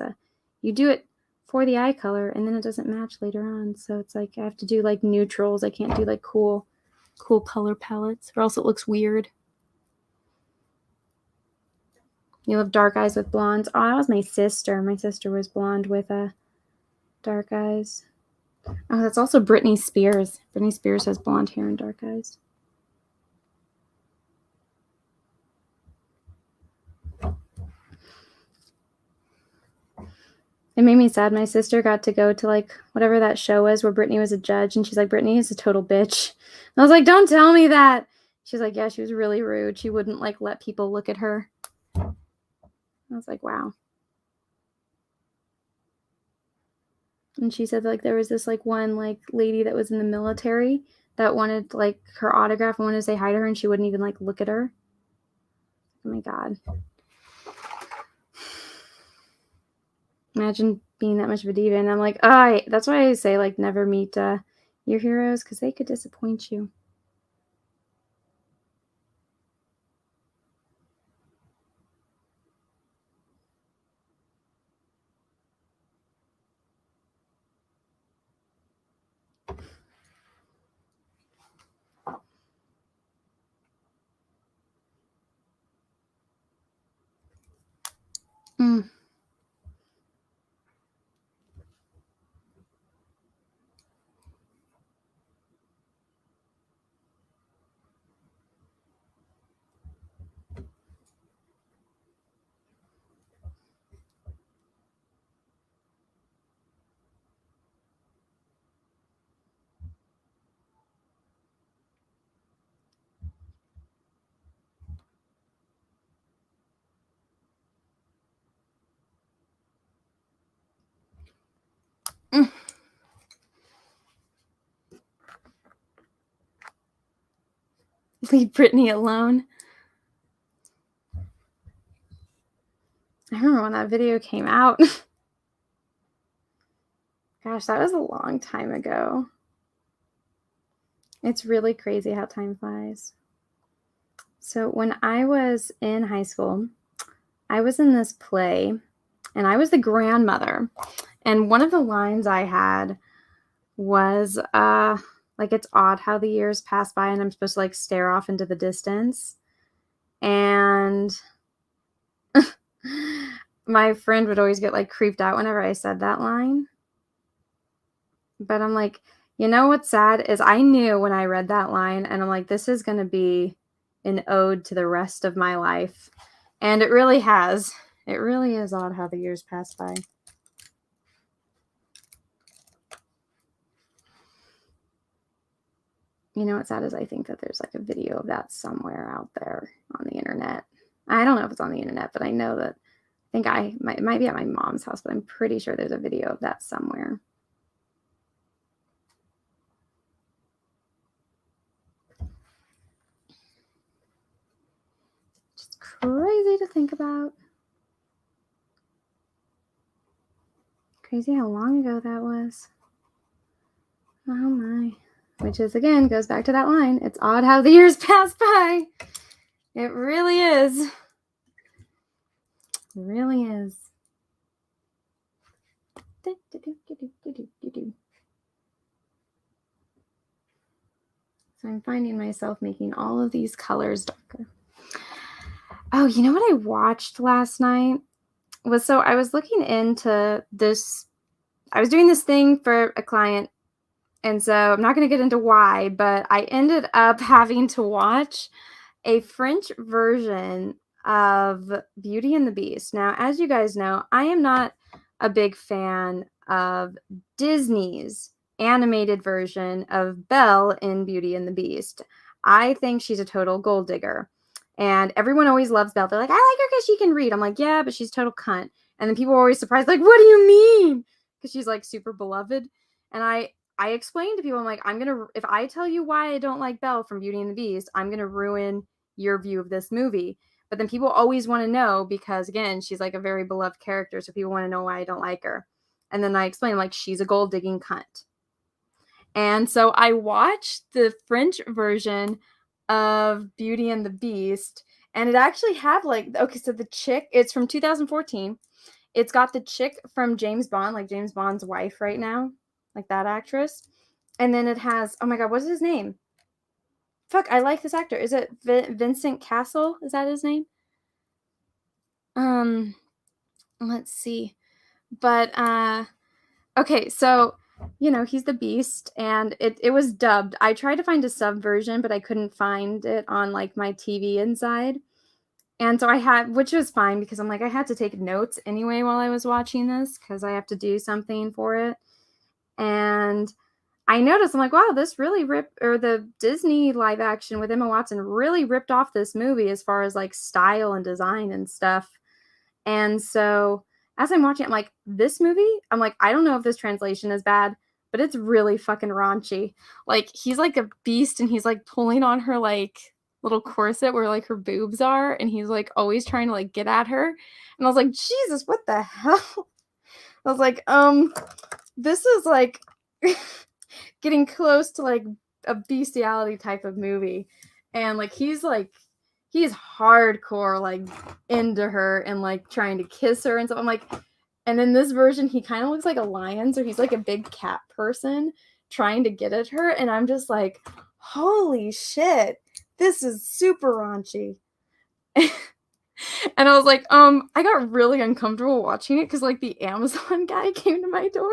[SPEAKER 3] you do it for the eye color and then it doesn't match later on. So it's like I have to do like neutrals. I can't do like cool color palettes, or else it looks weird. You have dark eyes with blondes. Oh, that was my sister. My sister was blonde with dark eyes. Oh, that's also Britney Spears. Britney Spears has blonde hair and dark eyes. It made me sad. My sister got to go to like whatever that show was where Britney was a judge, and she's like, Britney is a total bitch. And I was like, don't tell me that. She's like, yeah, she was really rude. She wouldn't like let people look at her. I was like, wow. And she said like there was this like one like lady that was in the military that wanted like her autograph and wanted to say hi to her, and she wouldn't even like look at her. Oh my God. Imagine being that much of a diva. And I'm like, that's why I say like never meet your heroes, because they could disappoint you. Mm. Mm. Leave Britney alone. I remember when that video came out. Gosh, that was a long time ago. It's really crazy how time flies. So when I was in high school, I was in this play, and I was the grandmother. And one of the lines I had was like, it's odd how the years pass by and I'm supposed to like stare off into the distance. And my friend would always get like creeped out whenever I said that line. But I'm like, you know what's sad is I knew when I read that line, and I'm like, this is going to be an ode to the rest of my life. And it really has. It really is odd how the years pass by. You know what's sad is I think that there's like a video of that somewhere out there on the internet. I don't know if it's on the internet, but I know that it might be at my mom's house, but I'm pretty sure there's a video of that somewhere. Just crazy to think about. Crazy how long ago that was. Oh my. Which is, again, goes back to that line. It's odd how the years pass by. It really is. It really is. So I'm finding myself making all of these colors darker. Oh, you know what I watched last night? So I was looking into this. I was doing this thing for a client, and so I'm not going to get into why, but I ended up having to watch a French version of Beauty and the Beast. Now, as you guys know, I am not a big fan of Disney's animated version of Belle in Beauty and the Beast. I think she's a total gold digger. And everyone always loves Belle. They're like, I like her because she can read. I'm like, yeah, but she's a total cunt. And then people are always surprised, like, what do you mean? Because she's like super beloved. And I explained to people, I'm like, if I tell you why I don't like Belle from Beauty and the Beast, I'm going to ruin your view of this movie. But then people always want to know because, again, she's like a very beloved character. So people want to know why I don't like her. And then I explain, like, she's a gold digging cunt. And so I watched the French version of Beauty and the Beast. And it actually had like, okay, so the chick, it's from 2014. It's got the chick from James Bond, like James Bond's wife right now, like that actress. And then it has, oh my God, what's his name? Fuck, I like this actor. Is it Vincent Cassel? Is that his name? Let's see. But, okay, so, you know, he's the Beast, and it was dubbed. I tried to find a sub version, but I couldn't find it on, like, my TV inside. And so I had, which was fine because I'm like, I had to take notes anyway while I was watching this because I have to do something for it. And I noticed, I'm like, wow, this really the Disney live action with Emma Watson really ripped off this movie as far as like style and design and stuff. And so as I'm watching it, I'm like, this movie, I'm like, I don't know if this translation is bad, but it's really fucking raunchy. Like, he's like a beast and he's like pulling on her like little corset where like her boobs are, and he's like always trying to like get at her. And I was like, Jesus, what the hell? I was like, this is like getting close to like a bestiality type of movie. And like he's hardcore like into her and like trying to kiss her and stuff. I'm like, and in this version he kind of looks like a lion, so he's like a big cat person trying to get at her, and I'm just like, holy shit, this is super raunchy. And I was like, I got really uncomfortable watching it because like the Amazon guy came to my door,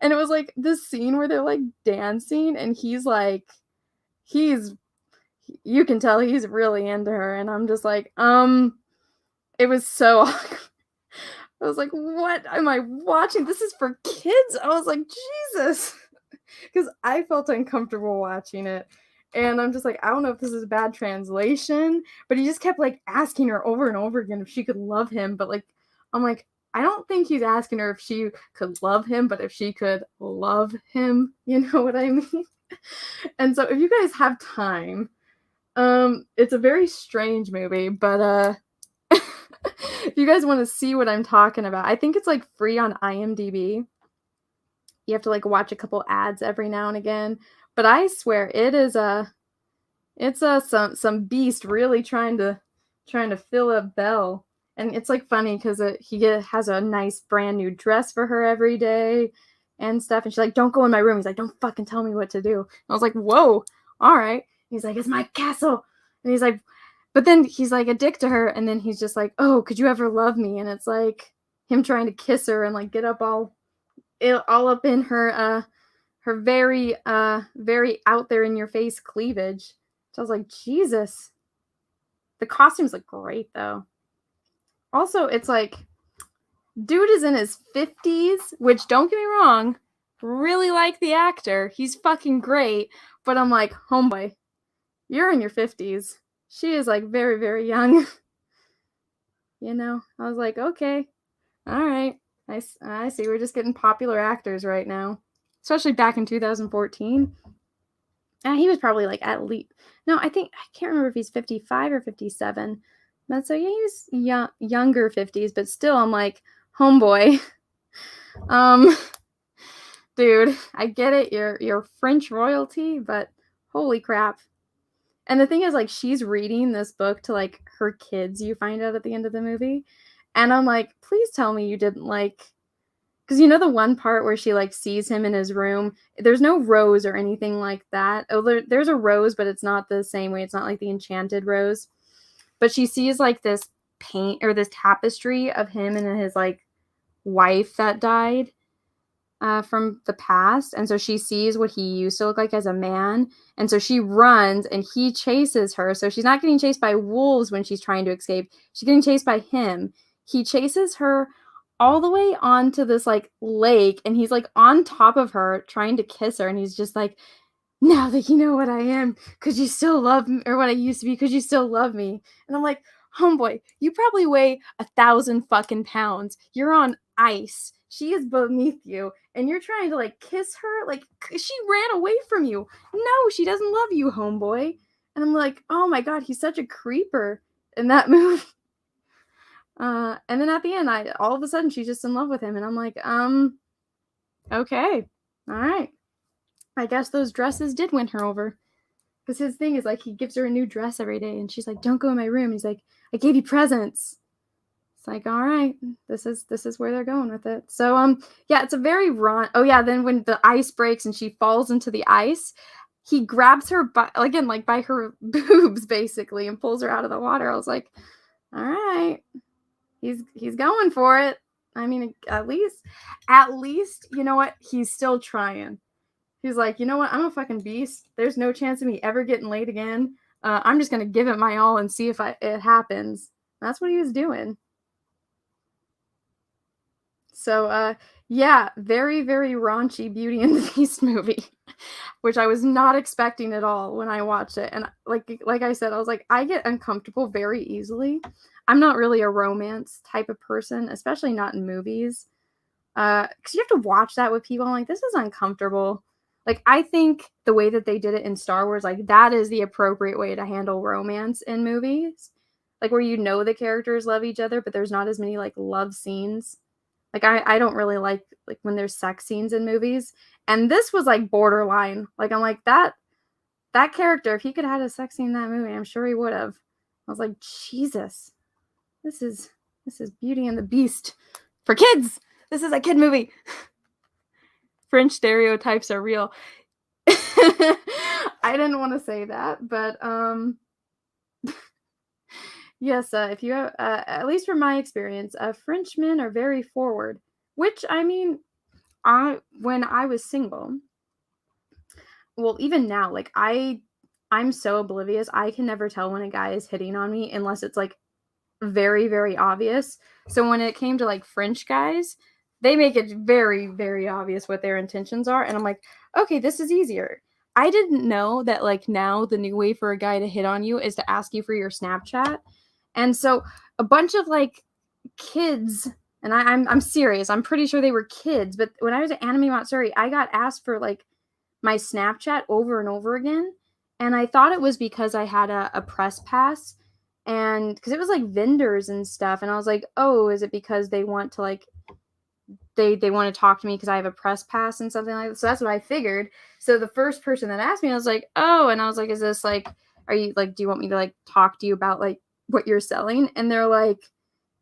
[SPEAKER 3] and it was like this scene where they're like dancing, and he's like, you can tell he's really into her, and I'm just like, it was so awkward. I was like, what am I watching? This is for kids. I was like, Jesus, because I felt uncomfortable watching it. And I'm just like, I don't know if this is a bad translation, but he just kept like asking her over and over again if she could love him. But like, I'm like, I don't think he's asking her if she could love him, but if she could love him, you know what I mean? And so if you guys have time, it's a very strange movie, but if you guys want to see what I'm talking about, I think it's like free on IMDb. You have to like watch a couple ads every now and again, but I swear it's some beast really trying to fill up Belle. And it's like funny because he has a nice brand new dress for her every day and stuff, and she's like, don't go in my room. He's like, don't fucking tell me what to do. And I was like, whoa, all right. He's like, it's my castle. And he's like, but then he's like a dick to her, and then he's just like, oh, could you ever love me? And it's like him trying to kiss her and like get up all up in her very very out there in your face cleavage. So I was like, Jesus. The costumes look great though. Also, it's like, dude is in his 50s, which, don't get me wrong, really like the actor. He's fucking great. But I'm like, homeboy, you're in your 50s. She is like very, very young. You know, I was like, okay, all right. I see. We're just getting popular actors right now, especially back in 2014. He was probably like at least, no, I can't remember if he's 55 or 57. But so yeah, he was younger 50s, but still, I'm like, homeboy, dude, I get it. You're French royalty, but holy crap. And the thing is, like, she's reading this book to like her kids, you find out at the end of the movie. And I'm like, please tell me you didn't like, because you know the one part where she like sees him in his room, there's no rose or anything like that. Oh, there's a rose, but it's not the same way. It's not like the enchanted rose. But she sees like this paint or this tapestry of him and his like wife that died from the past. And so she sees what he used to look like as a man. And so she runs and he chases her. So she's not getting chased by wolves when she's trying to escape. She's getting chased by him. He chases her all the way onto this like lake, and he's like on top of her trying to kiss her. And he's just like, now that you know what I am, could you still love me? Or what I used to be, could you still love me? And I'm like, homeboy, you probably weigh 1,000 fucking pounds. You're on ice. she is beneath you, and you're trying to like kiss her. Like, she ran away from you. No, she doesn't love you, homeboy. And I'm like, oh my God, he's such a creeper in that movie. And then at the end, all of a sudden she's just in love with him, and I'm like, okay, all right. I guess those dresses did win her over. Because his thing is like he gives her a new dress every day, and she's like, "Don't go in my room." He's like, "I gave you presents." It's like, all right, this is where they're going with it. So yeah, it's a very Oh yeah, then when the ice breaks and she falls into the ice, he grabs her by her boobs basically and pulls her out of the water. I was like, all right, he's going for it. I mean, at least you know what? He's still trying. He's like, you know what? I'm a fucking beast. There's no chance of me ever getting laid again. I'm just gonna give it my all and see if it happens. That's what he was doing. So, yeah, very, very raunchy Beauty and the Beast movie, which I was not expecting at all when I watched it. And like I said, I was like, I get uncomfortable very easily. I'm not really a romance type of person, especially not in movies. Because you have to watch that with people. I'm like, this is uncomfortable. Like, I think the way that they did it in Star Wars, like, that is the appropriate way to handle romance in movies. Like, where the characters love each other, but there's not as many, like, love scenes. Like, I don't really like when there's sex scenes in movies. And this was, like, borderline. Like, I'm like, that character, if he could have had a sex scene in that movie, I'm sure he would have. I was like, Jesus. This is Beauty and the Beast for kids. This is a kid movie. French stereotypes are real. I didn't want to say that, but yes, if you have, at least from my experience, Frenchmen are very forward. Which, I mean, when I was single, well, even now, like I'm so oblivious. I can never tell when a guy is hitting on me unless it's like very, very obvious. So when it came to like French guys, they make it very, very obvious what their intentions are. And I'm like, okay, this is easier. I didn't know that like now the new way for a guy to hit on you is to ask you for your Snapchat. And so a bunch of like kids, and I'm serious, I'm pretty sure they were kids, but when I was at Anime Matsuri, I got asked for like my Snapchat over and over again. And I thought it was because I had a press pass, and because it was like vendors and stuff, and I was like, oh, is it because they want to like they want to talk to me because I have a press pass and something like that? So that's what I figured. So the first person that asked me, I was like, oh, and I was like, is this like, are you like, do you want me to like talk to you about like what you're selling? And they're like,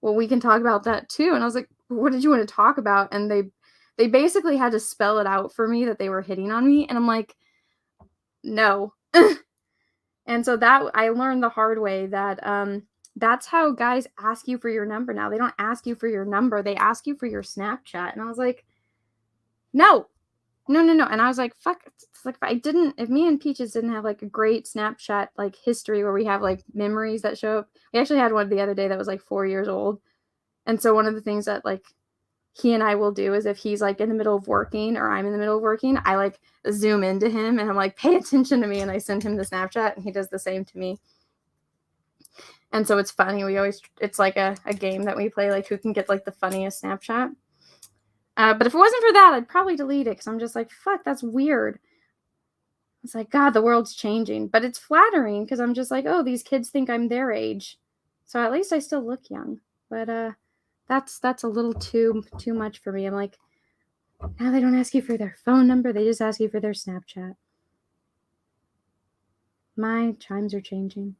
[SPEAKER 3] well, we can talk about that too. And I was like, what did you want to talk about? And they basically had to spell it out for me that they were hitting on me, and I'm like, no. And so that I learned the hard way that that's how guys ask you for your number now. They don't ask you for your number. They ask you for your Snapchat. And I was like, no. And I was like, fuck. It's like if me and Peaches didn't have like a great Snapchat like history where we have like memories that show up. We actually had one the other day that was like 4 years old. And so one of the things that like he and I will do is if he's like in the middle of working or I'm in the middle of working, I like zoom into him and I'm like, pay attention to me. And I send him the Snapchat and he does the same to me. And so it's funny. It's like a game that we play, like who can get like the funniest Snapchat. But if it wasn't for that, I'd probably delete it because I'm just like, fuck, that's weird. It's like, God, the world's changing. But it's flattering because I'm just like, oh, these kids think I'm their age. So at least I still look young. But that's a little too much for me. I'm like, now they don't ask you for their phone number. They just ask you for their Snapchat. My chimes are changing.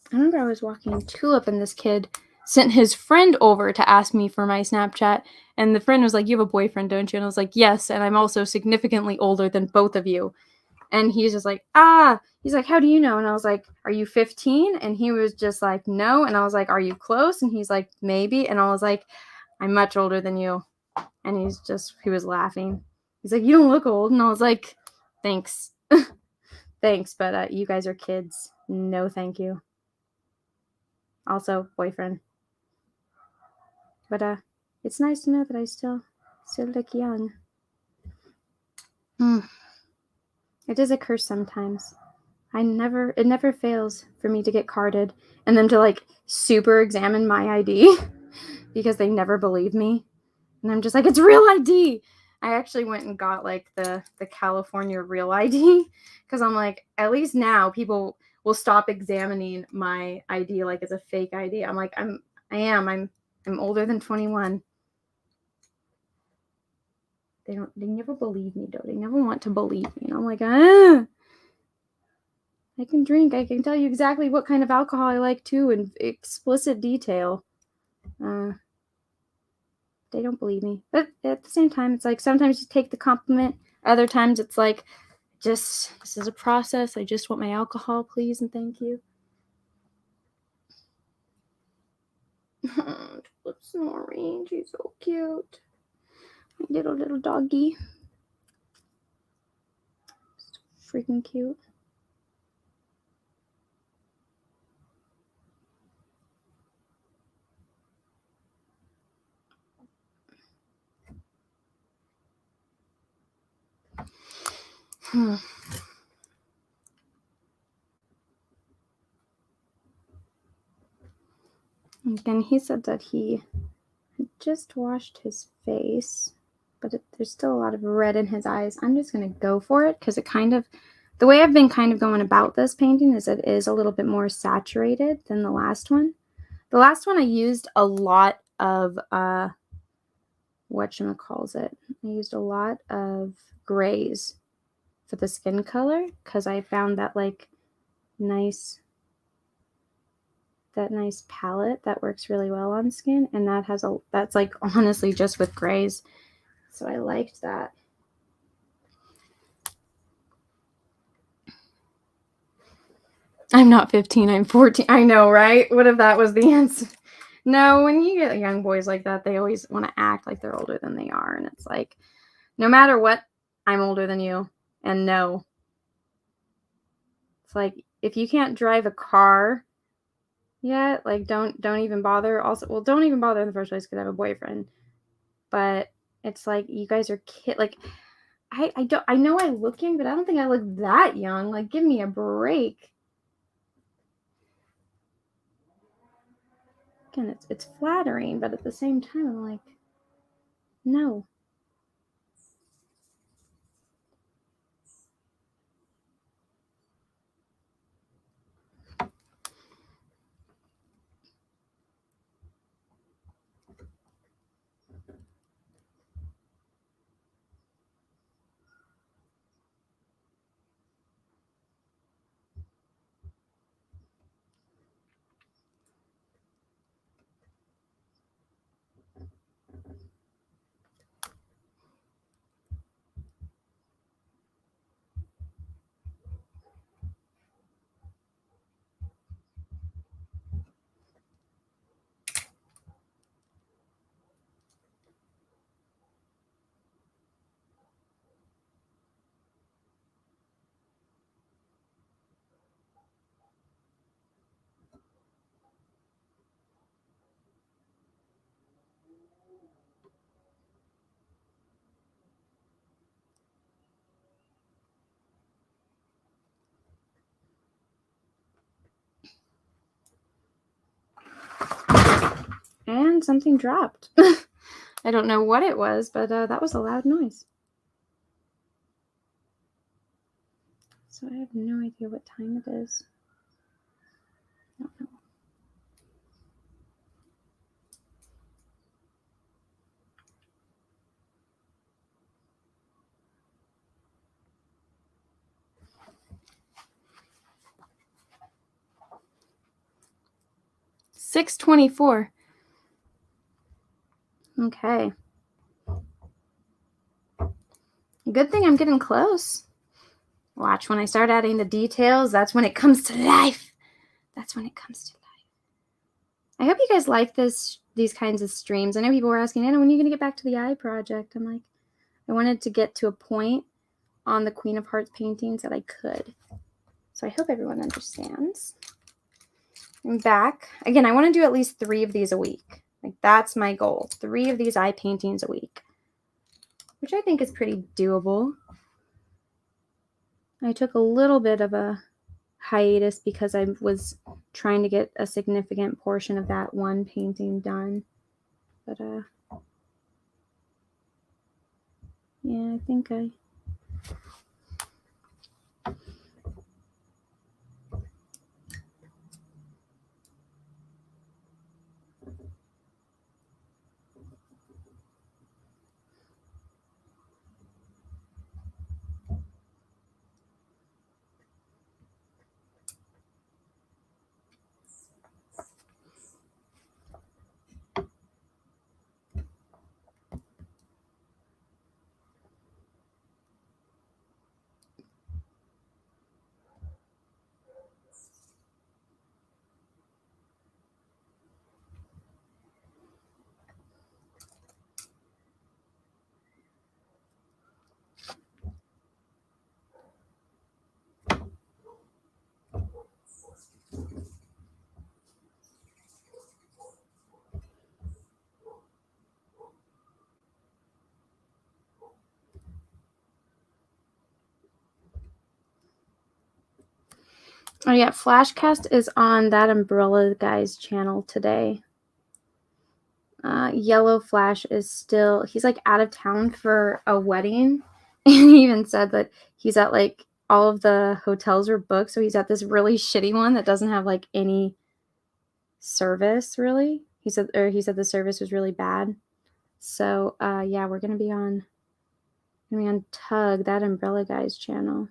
[SPEAKER 3] I remember I was walking Tulip and this kid sent his friend over to ask me for my Snapchat. And the friend was like, you have a boyfriend, don't you? And I was like, yes. And I'm also significantly older than both of you. And he's just like, he's like, how do you know? And I was like, are you 15? And he was just like, no. And I was like, are you close? And he's like, maybe. And I was like, I'm much older than you. And he was laughing. He's like, you don't look old. And I was like, thanks. Thanks. But you guys are kids. No, thank you. Also, boyfriend. But it's nice to know that I still look young. It does occur sometimes. It never fails for me to get carded and then to like super examine my ID because they never believe me. And I'm just like, it's real ID. I actually went and got like the California real ID because I'm like, at least now people will stop examining my ID like it's a fake ID. I'm like, I'm older than 21. They never believe me though. They never want to believe me. And I'm like, I can drink. I can tell you exactly what kind of alcohol I like too in explicit detail. They don't believe me. But at the same time, it's like sometimes you take the compliment. Other times it's like, this is a process. I just want my alcohol, please, and thank you. What's snoring? She's so cute. My little doggy. So freaking cute. Again, he said that he just washed his face, but there's still a lot of red in his eyes. I'm just going to go for it because the way I've been kind of going about this painting is it is a little bit more saturated than the last one. The last one I used a lot of, whatchamacallit. I used a lot of grays for the skin color because I found that like nice palette that works really well on skin, and that's like honestly just with grays, so I liked that. I'm not 15, I'm 14. I know, right? What if that was the answer? No, when you get young boys like that, they always want to act like they're older than they are, and it's like, no matter what, I'm older than you, and no. It's like, if you can't drive a car yet, like don't even bother. Also, well, don't even bother in the first place because I have a boyfriend. But it's like, you guys are like, I know I look young, but I don't think I look that young. Like, give me a break. Again, it's flattering, but at the same time, I'm like, no. And something dropped. I don't know what it was, but that was a loud noise. So I have no idea what time it is. I don't know. $6:24. Okay. Good thing I'm getting close. Watch, when I start adding the details, that's when it comes to life. That's when it comes to life. I hope you guys like these kinds of streams. I know people were asking, Anna, when are you going to get back to the eye project? I'm like, I wanted to get to a point on the Queen of Hearts paintings that I could. So I hope everyone understands. I'm back. Again, I want to do at least 3 of these a week. Like, that's my goal. 3 of these eye paintings a week, which I think is pretty doable. I took a little bit of a hiatus because I was trying to get a significant portion of that one painting done. But yeah, I think I... Oh yeah, Flashcast is on that Umbrella Guy's channel today. Yellow Flash is still, he's like out of town for a wedding. And he even said that he's at like all of the hotels are booked. So he's at this really shitty one that doesn't have like any service really. He said the service was really bad. So yeah, we're gonna be on Tug, that Umbrella Guy's channel.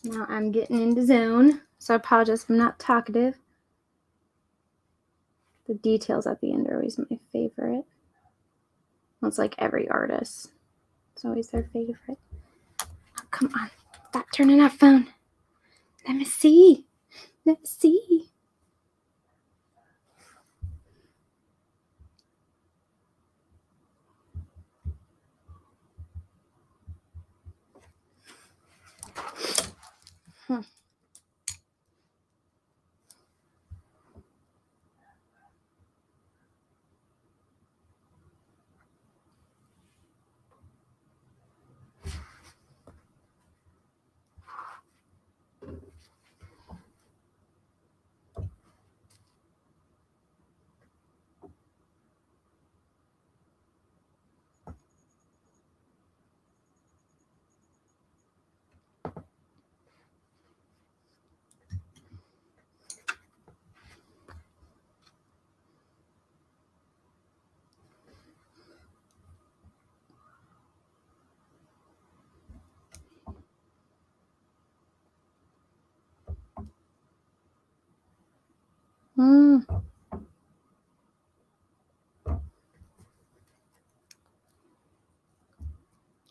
[SPEAKER 3] Now I'm getting into zone, so I apologize if I'm not talkative. The details at the end are always my favorite. Well, it's like every artist. It's always their favorite. Oh, come on. Stop turning that phone. Let me see. Let me see.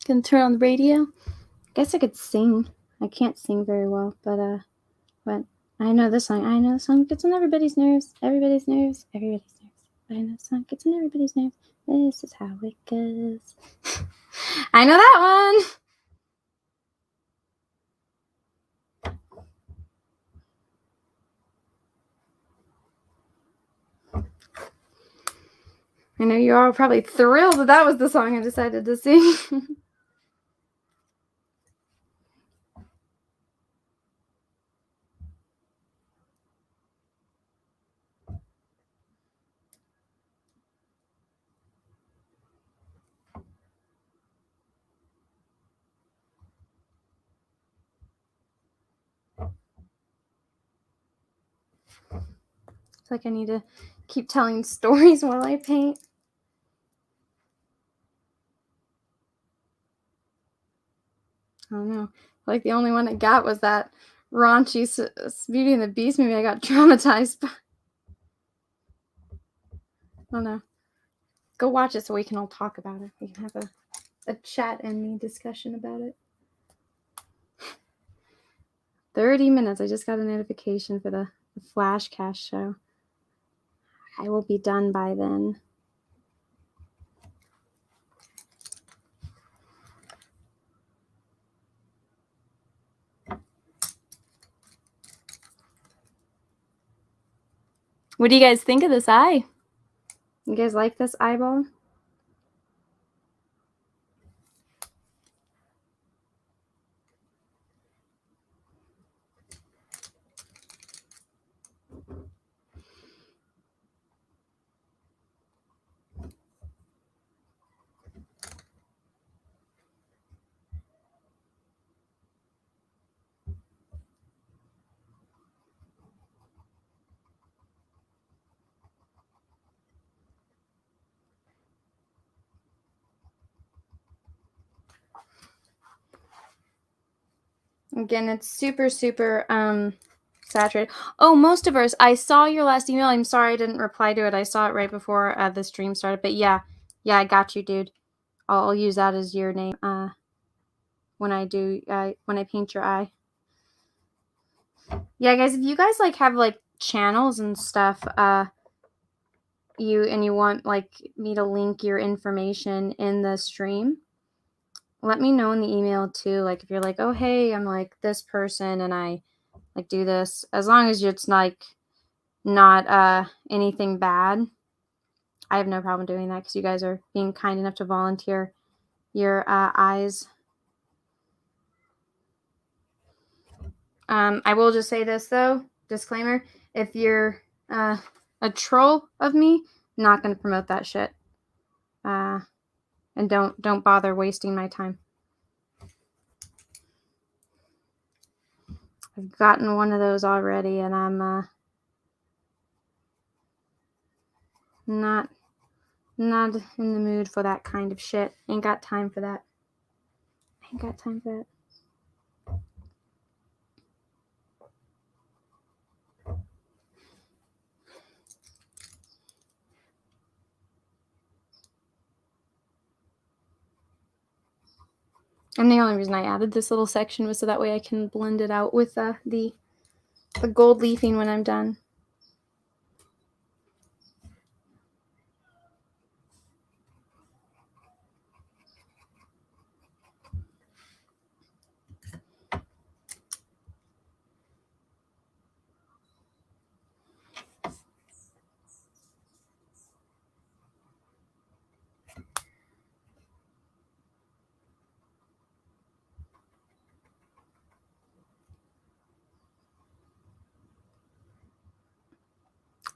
[SPEAKER 3] Gonna turn on the radio. I guess I could sing. I can't sing very well, but I know this song. I know the song gets on everybody's nerves. Everybody's nerves. Everybody's nerves. I know the song gets on everybody's nerves. This is how it goes. I know that one. I know you're all probably thrilled that was the song I decided to sing. It's like I need to keep telling stories while I paint. I don't know. Like the only one I got was that raunchy Beauty and the Beast movie I got traumatized by. I don't know. Go watch it so we can all talk about it. We can have a chat and me discussion about it. 30 minutes. I just got a notification for the Flashcast show. I will be done by then.
[SPEAKER 1] What do you guys think of this eye?
[SPEAKER 3] You guys like this eyeball? Again, it's super saturated. Oh, most of ours. I saw your last email. I'm sorry I didn't reply to it. I saw it right before the stream started. But yeah, I got you, dude. I'll use that as your name when I paint your eye. Yeah, guys, if you guys like have like channels and stuff, you want like me to link your information in the stream, let me know in the email too. Like if you're like, oh hey, I'm like this person and I like do this, as long as it's like not anything bad, I have no problem doing that because you guys are being kind enough to volunteer your eyes. I will just say this though, disclaimer: if you're a troll of me, not going to promote that shit. And don't bother wasting my time. I've gotten one of those already, and I'm not in the mood for that kind of shit. Ain't got time for that. Ain't got time for that. And the only reason I added this little section was so that way I can blend it out with the gold leafing when I'm done.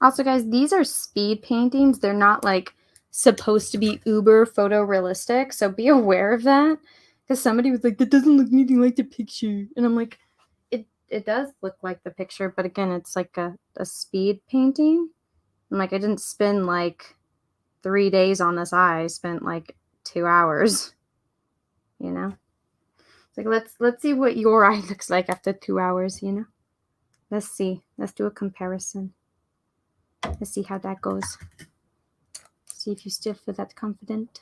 [SPEAKER 3] Also, guys, these are speed paintings. They're not like supposed to be uber photorealistic, so be aware of that. Because somebody was like, "That doesn't look anything like the picture," and I'm like, "It does look like the picture, but again, it's like a speed painting." I'm like, I didn't spend like 3 days on this eye. I spent like 2 hours. You know, it's like let's see what your eye looks like after 2 hours. You know, let's see. Let's do a comparison. Let's see how that goes. See if you still feel that confident.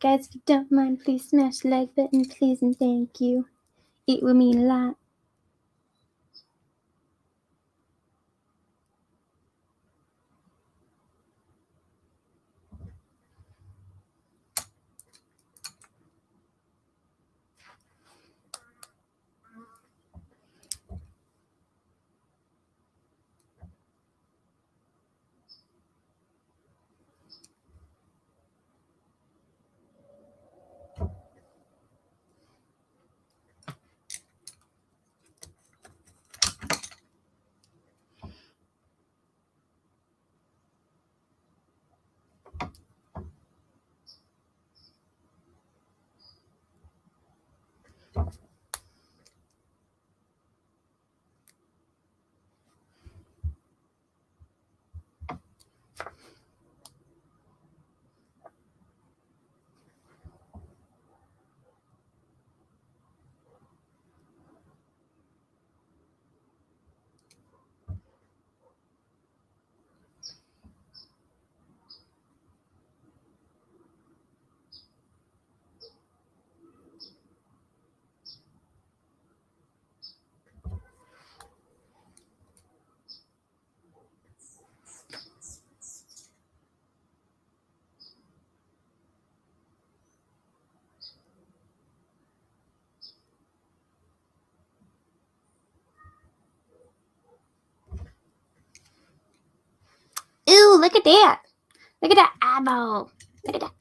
[SPEAKER 3] guys, if you don't mind, please smash the like button, please, and thank you. It will mean a lot. Ooh, look at that. Look at that eyeball. Look at that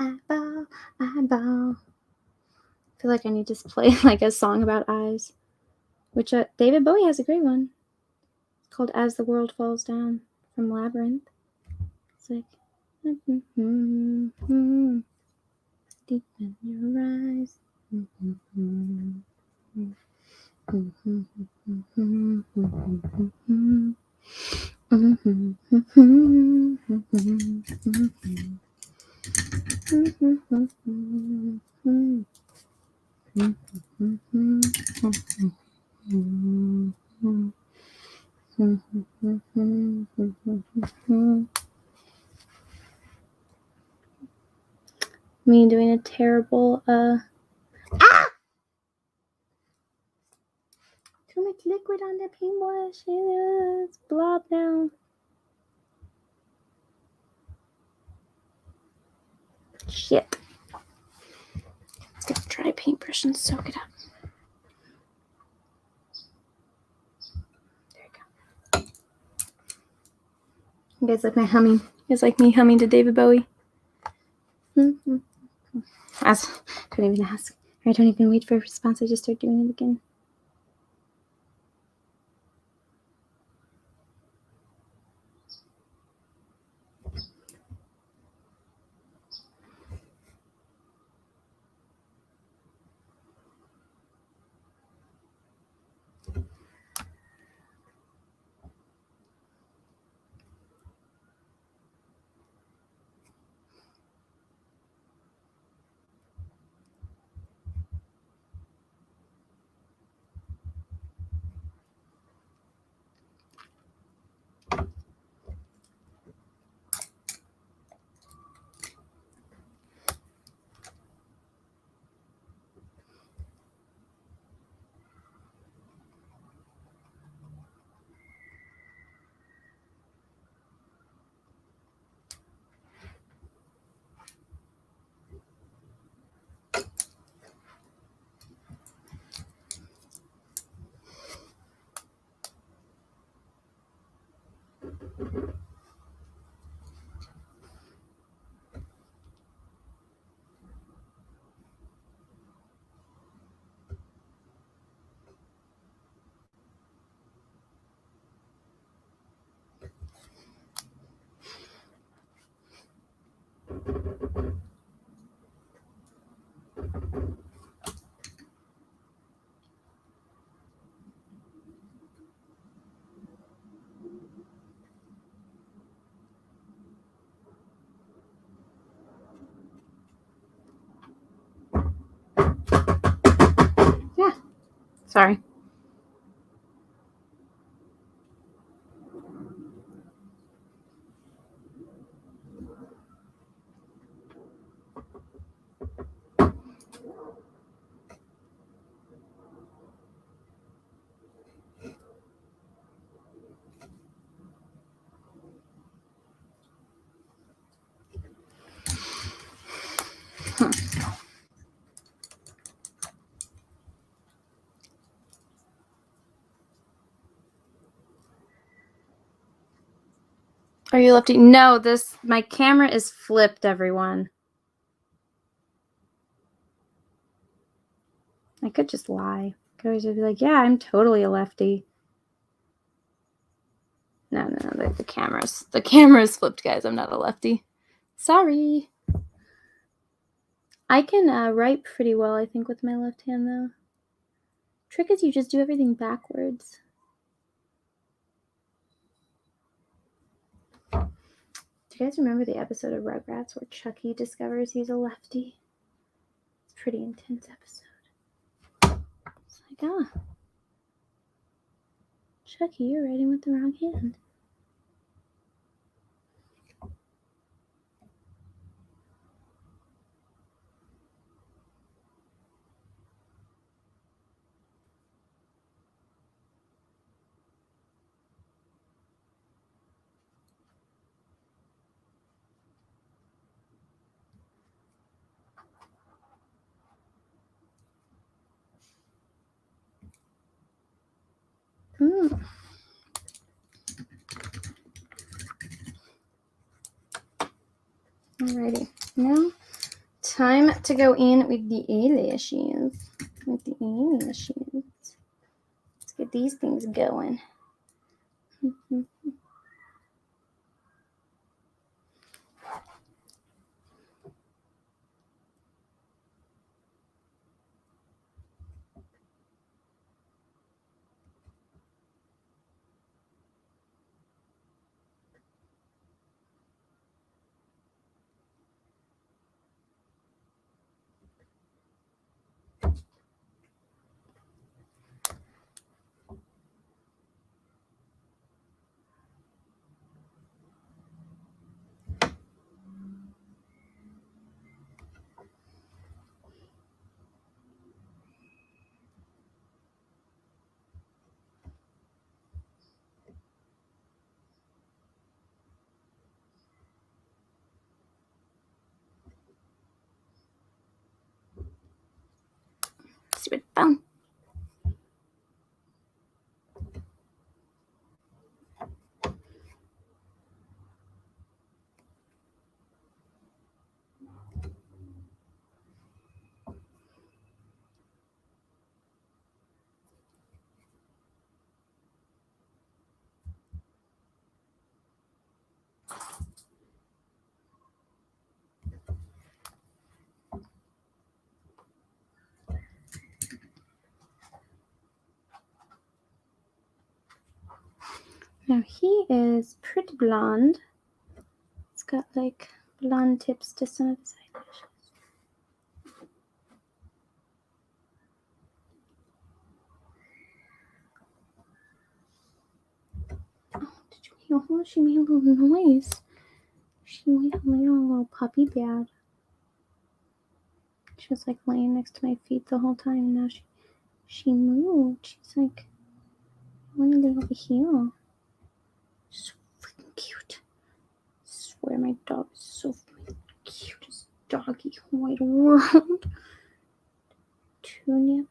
[SPEAKER 3] eyeball. Eyeball, eyeball. I feel like I need to play like a song about eyes, which David Bowie has a great one. It's called As the World Falls Down from Labyrinth. It's like, deep in your eyes. Me doing a terrible too much liquid on the paintbrush. It's blob now. Shit. Let's get a dry paintbrush and soak it up. There you go. You guys like my humming? You guys like me humming to David Bowie? Couldn't even ask. I don't even wait for a response. I just start doing it again. Yeah. Sorry. Are you lefty? No, my camera is flipped, everyone. I could just lie. I could always just be like, yeah, I'm totally a lefty. No, the camera's flipped, guys. I'm not a lefty. Sorry. I can write pretty well, I think, with my left hand, though. Trick is you just do everything backwards. Do you guys remember the episode of Rugrats where Chucky discovers he's a lefty? It's a pretty intense episode. It's like, Chucky, you're writing with the wrong hand. Alrighty, now time to go in with the eyelashes. Let's get these things going. Stupid phone. Now he is pretty blonde. It's got like blonde tips to some of his eyelashes. Oh, did you hear her? She made a little noise. She made a little puppy bad. She was like laying next to my feet the whole time, and now she moved. She's like, I want to lay over here. So freaking cute. I swear my dog is so freaking cutest doggy in the wide world. Tuna.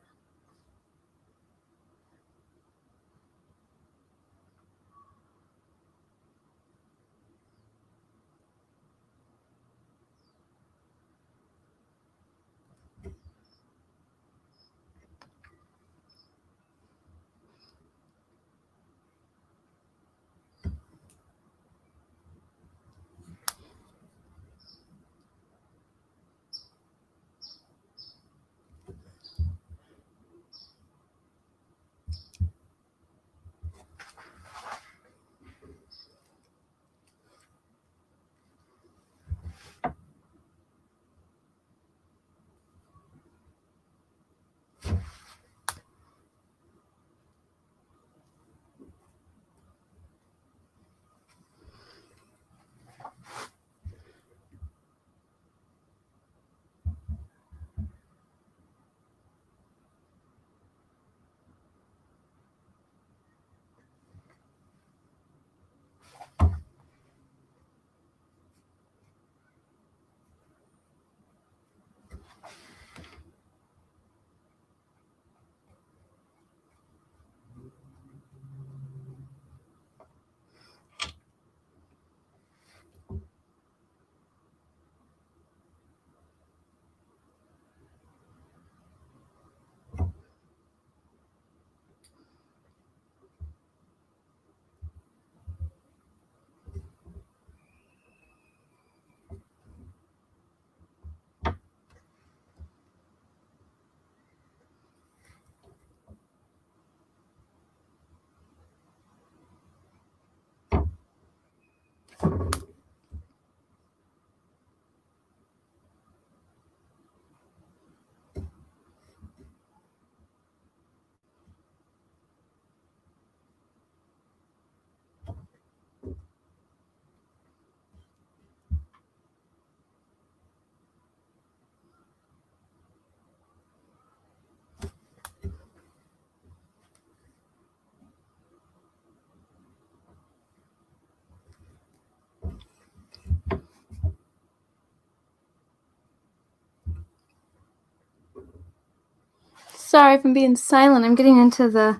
[SPEAKER 3] sorry if I'm being silent. I'm getting into the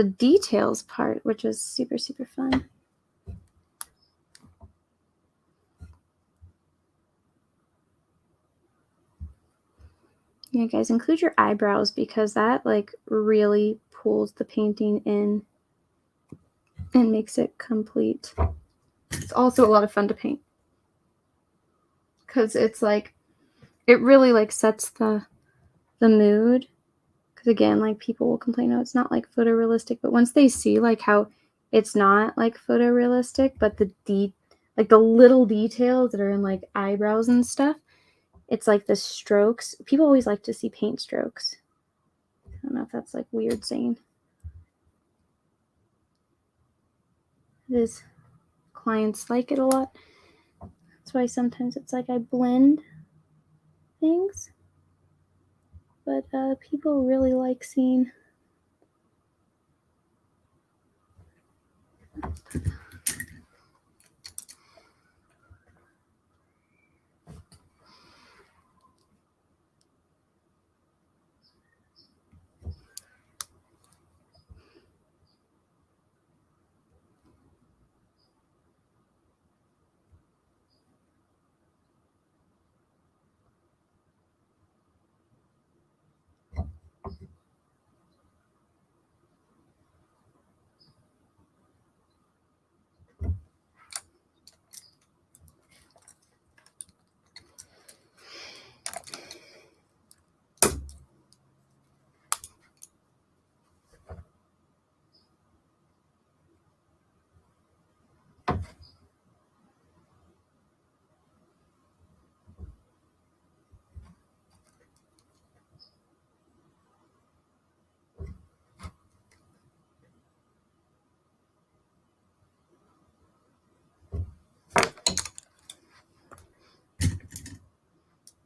[SPEAKER 3] details part, which is super, super fun. Yeah, guys, include your eyebrows because that like really pulls the painting in and makes it complete. It's also a lot of fun to paint because it's like, it really like sets the mood. Because again, like people will complain, oh, it's not like photorealistic, but once they see like how it's not like photorealistic, but like the little details that are in like eyebrows and stuff, it's like the strokes. People always like to see paint strokes. I don't know if that's like weird saying. It is. Clients like it a lot. That's why sometimes it's like I blend things. But people really like seeing.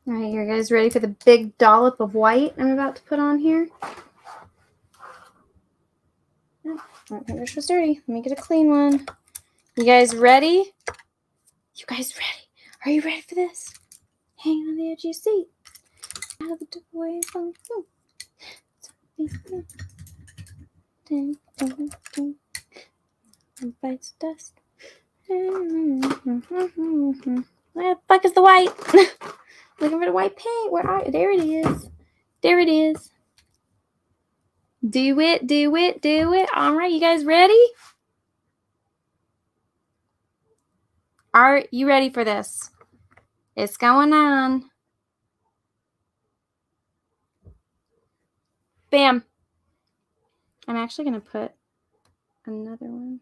[SPEAKER 3] All right, you guys ready for the big dollop of white I'm about to put on here? Oh, my brush was dirty. Let me get a clean one. You guys ready? You guys ready? Are you ready for this? Hang on the edge of your seat. Out of the way. Bites dust. Where the fuck is the white? Looking for the white paint. Where are you? There it is. There it is. Do it, do it, do it. All right, you guys ready? Are you ready for this? It's going on. Bam. I'm actually going to put another one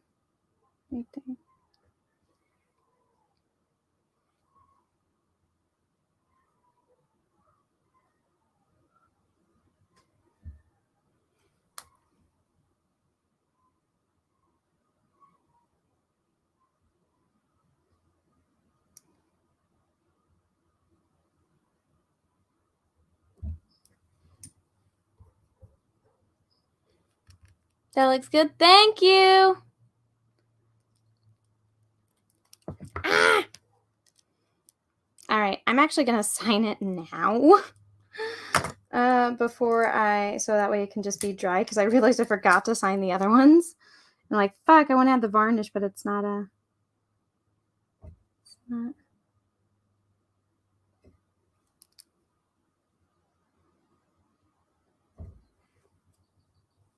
[SPEAKER 3] right there. That looks good. Thank you. Ah! All right. I'm actually going to sign it now. So that way it can just be dry, because I realized I forgot to sign the other ones. I'm like, fuck, I want to add the varnish, but it's not.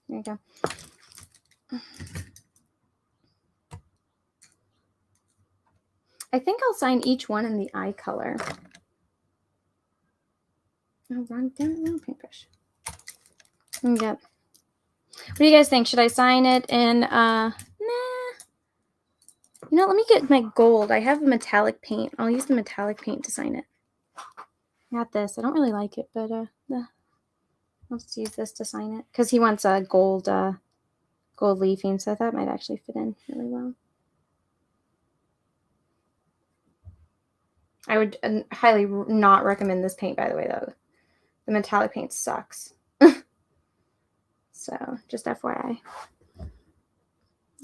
[SPEAKER 3] There you go. I think I'll sign each one in the eye color. Oh, wrong paintbrush. Yep. What do you guys think? Should I sign it in, nah. You know, let me get my gold. I have a metallic paint. I'll use the metallic paint to sign it. Got this. I don't really like it, but I'll just use this to sign it. Because he wants a gold leafing, so I thought it might actually fit in really well. I would highly not recommend this paint, by the way, though. The metallic paint sucks. So, just FYI.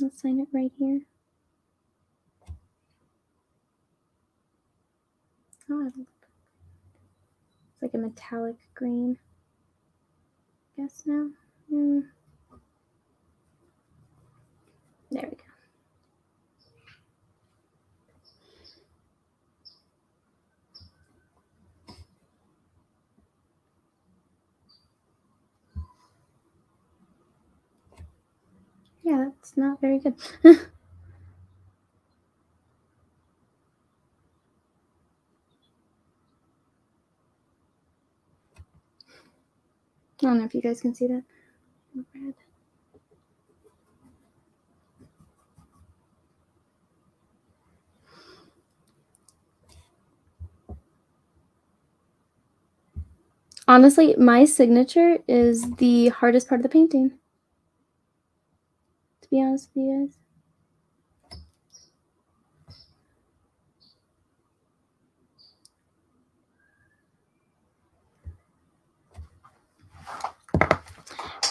[SPEAKER 3] Let's sign it right here. Oh, it's like a metallic green. guess now. There we go. Yeah, that's not very good. I don't know if you guys can see that. Red. Honestly, my signature is the hardest part of the painting. To be honest with you guys.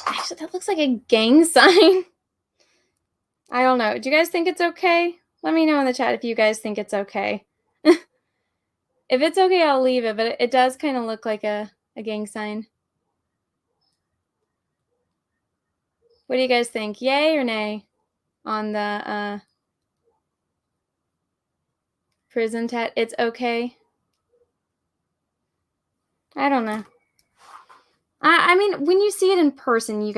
[SPEAKER 3] Actually, that looks like a gang sign. I don't know. Do you guys think it's okay? Let me know in the chat if you guys think it's okay. If it's okay, I'll leave it, but it does kind of look like a gang sign. What do you guys think? Yay or nay on the prison tat? It's okay. I don't know. I mean, when you see it in person, you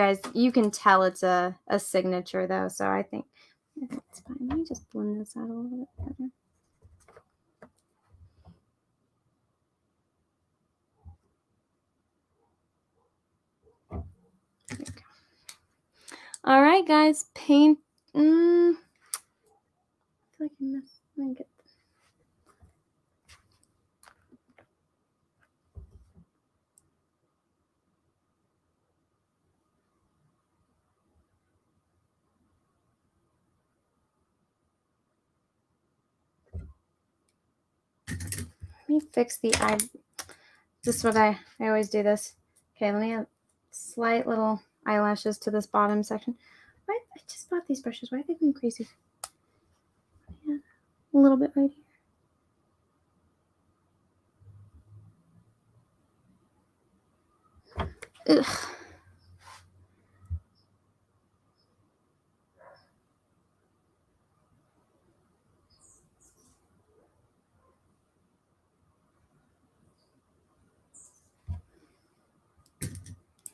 [SPEAKER 3] can tell it's a signature, though. So I think it's fine. Let me just blend this out a little bit better. There we go. All right, guys. Paint. I feel like I missed. Let me get. Let me fix the eye. This is what I always do this. Okay, let me add slight little eyelashes to this bottom section. Why? I just bought these brushes. Why are they going crazy? Yeah, a little bit right here. Ugh.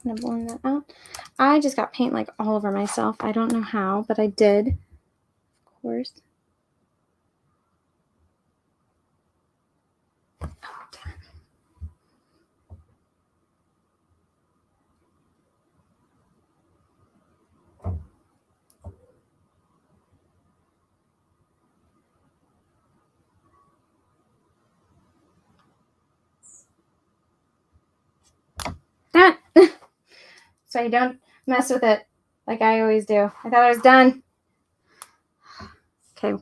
[SPEAKER 3] I'm gonna blend that out. I just got paint like all over myself. I don't know how, but I did. Of course. Oh, damn. Damn it. So you don't mess with it like I always do. I thought I was done. Okay.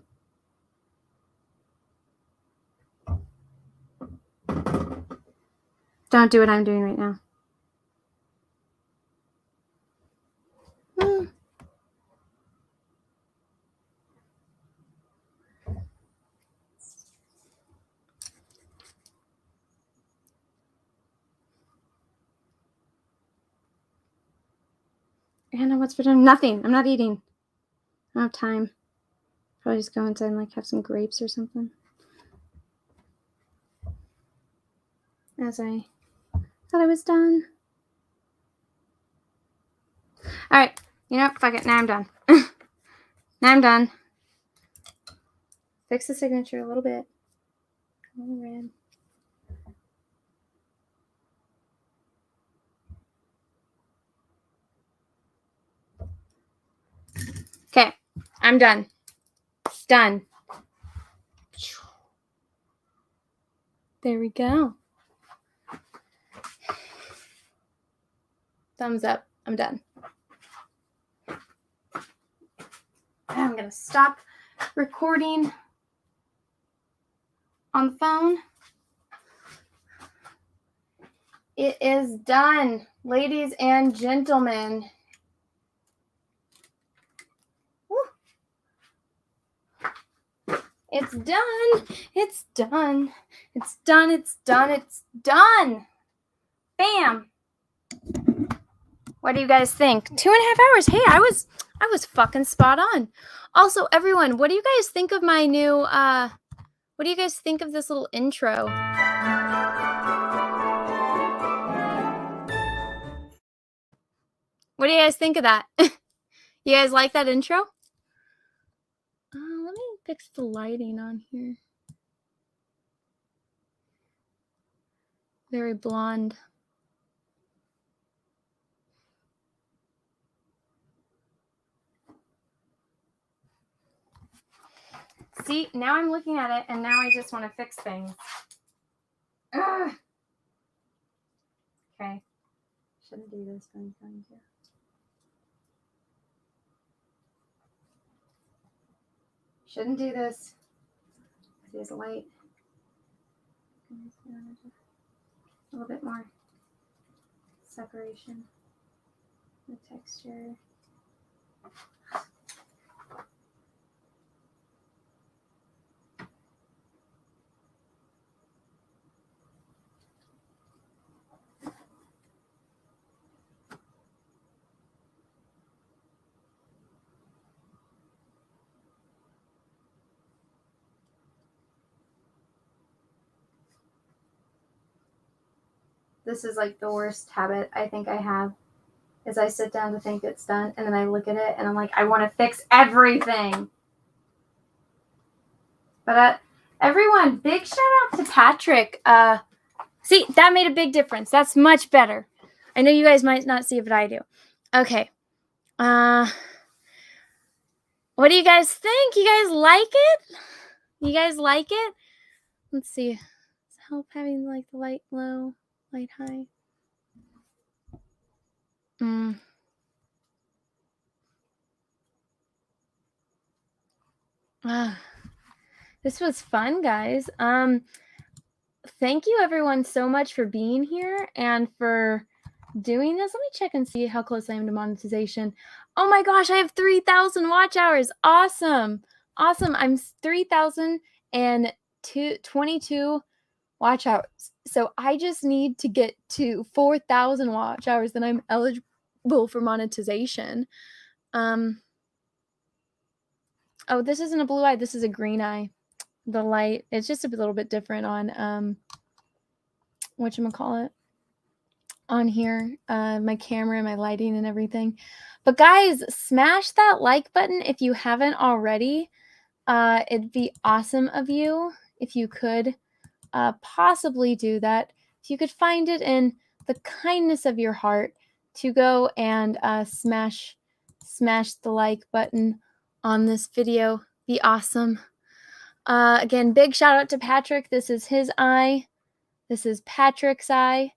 [SPEAKER 3] Don't do what I'm doing right now. Anna, what's for dinner? Nothing. I'm not eating. I don't have time. Probably just go inside and like have some grapes or something. As I thought I was done. All right. You know what? Fuck it. Now I'm done. Now I'm done. Fix the signature a little bit. A little red. Okay. I'm done. Done. There we go. Thumbs up. I'm done. I'm going to stop recording on the phone. It is done, ladies and gentlemen. Woo. It's done. It's done. It's done. It's done. It's done. Bam.
[SPEAKER 1] What do you guys think? 2.5 hours. Hey, I was fucking spot on. Also, everyone, what do you guys think of my new what do you guys think of this little intro? What do you guys think of that? You guys like that intro? Let me fix the lighting on here. Very blonde. See, now I'm looking at it, and now I just want to fix things. Ugh. Okay. Shouldn't do this, but I'm trying to. Shouldn't do this. There's light. A little bit more separation. The texture. This is like the worst habit I think I have, is I sit down to think it's done, and then I look at it and I'm like, I want to fix everything. But everyone, big shout out to Patrick. See, that made a big difference. That's much better. I know you guys might not see it, but I do. Okay. What do you guys think? You guys like it? You guys like it? Let's see. Does it help having like the light low, light high? This was fun, guys. Thank you everyone so much for being here and for doing this. Let me check and see how close I am to monetization. Oh my gosh, I have 3,000 watch hours. Awesome. I'm 3,022 watch hours. So I just need to get to 4,000 watch hours, then I'm eligible for monetization. Oh, this isn't a blue eye. This is a green eye. The light, it's just a little bit different on whatchamacallit on here, my camera, my lighting and everything. But guys, smash that like button if you haven't already. It'd be awesome of you if you could possibly do that. If you could find it in the kindness of your heart to go and smash the like button on this video, be awesome. Again, big shout out to Patrick. This is his eye. This is Patrick's eye.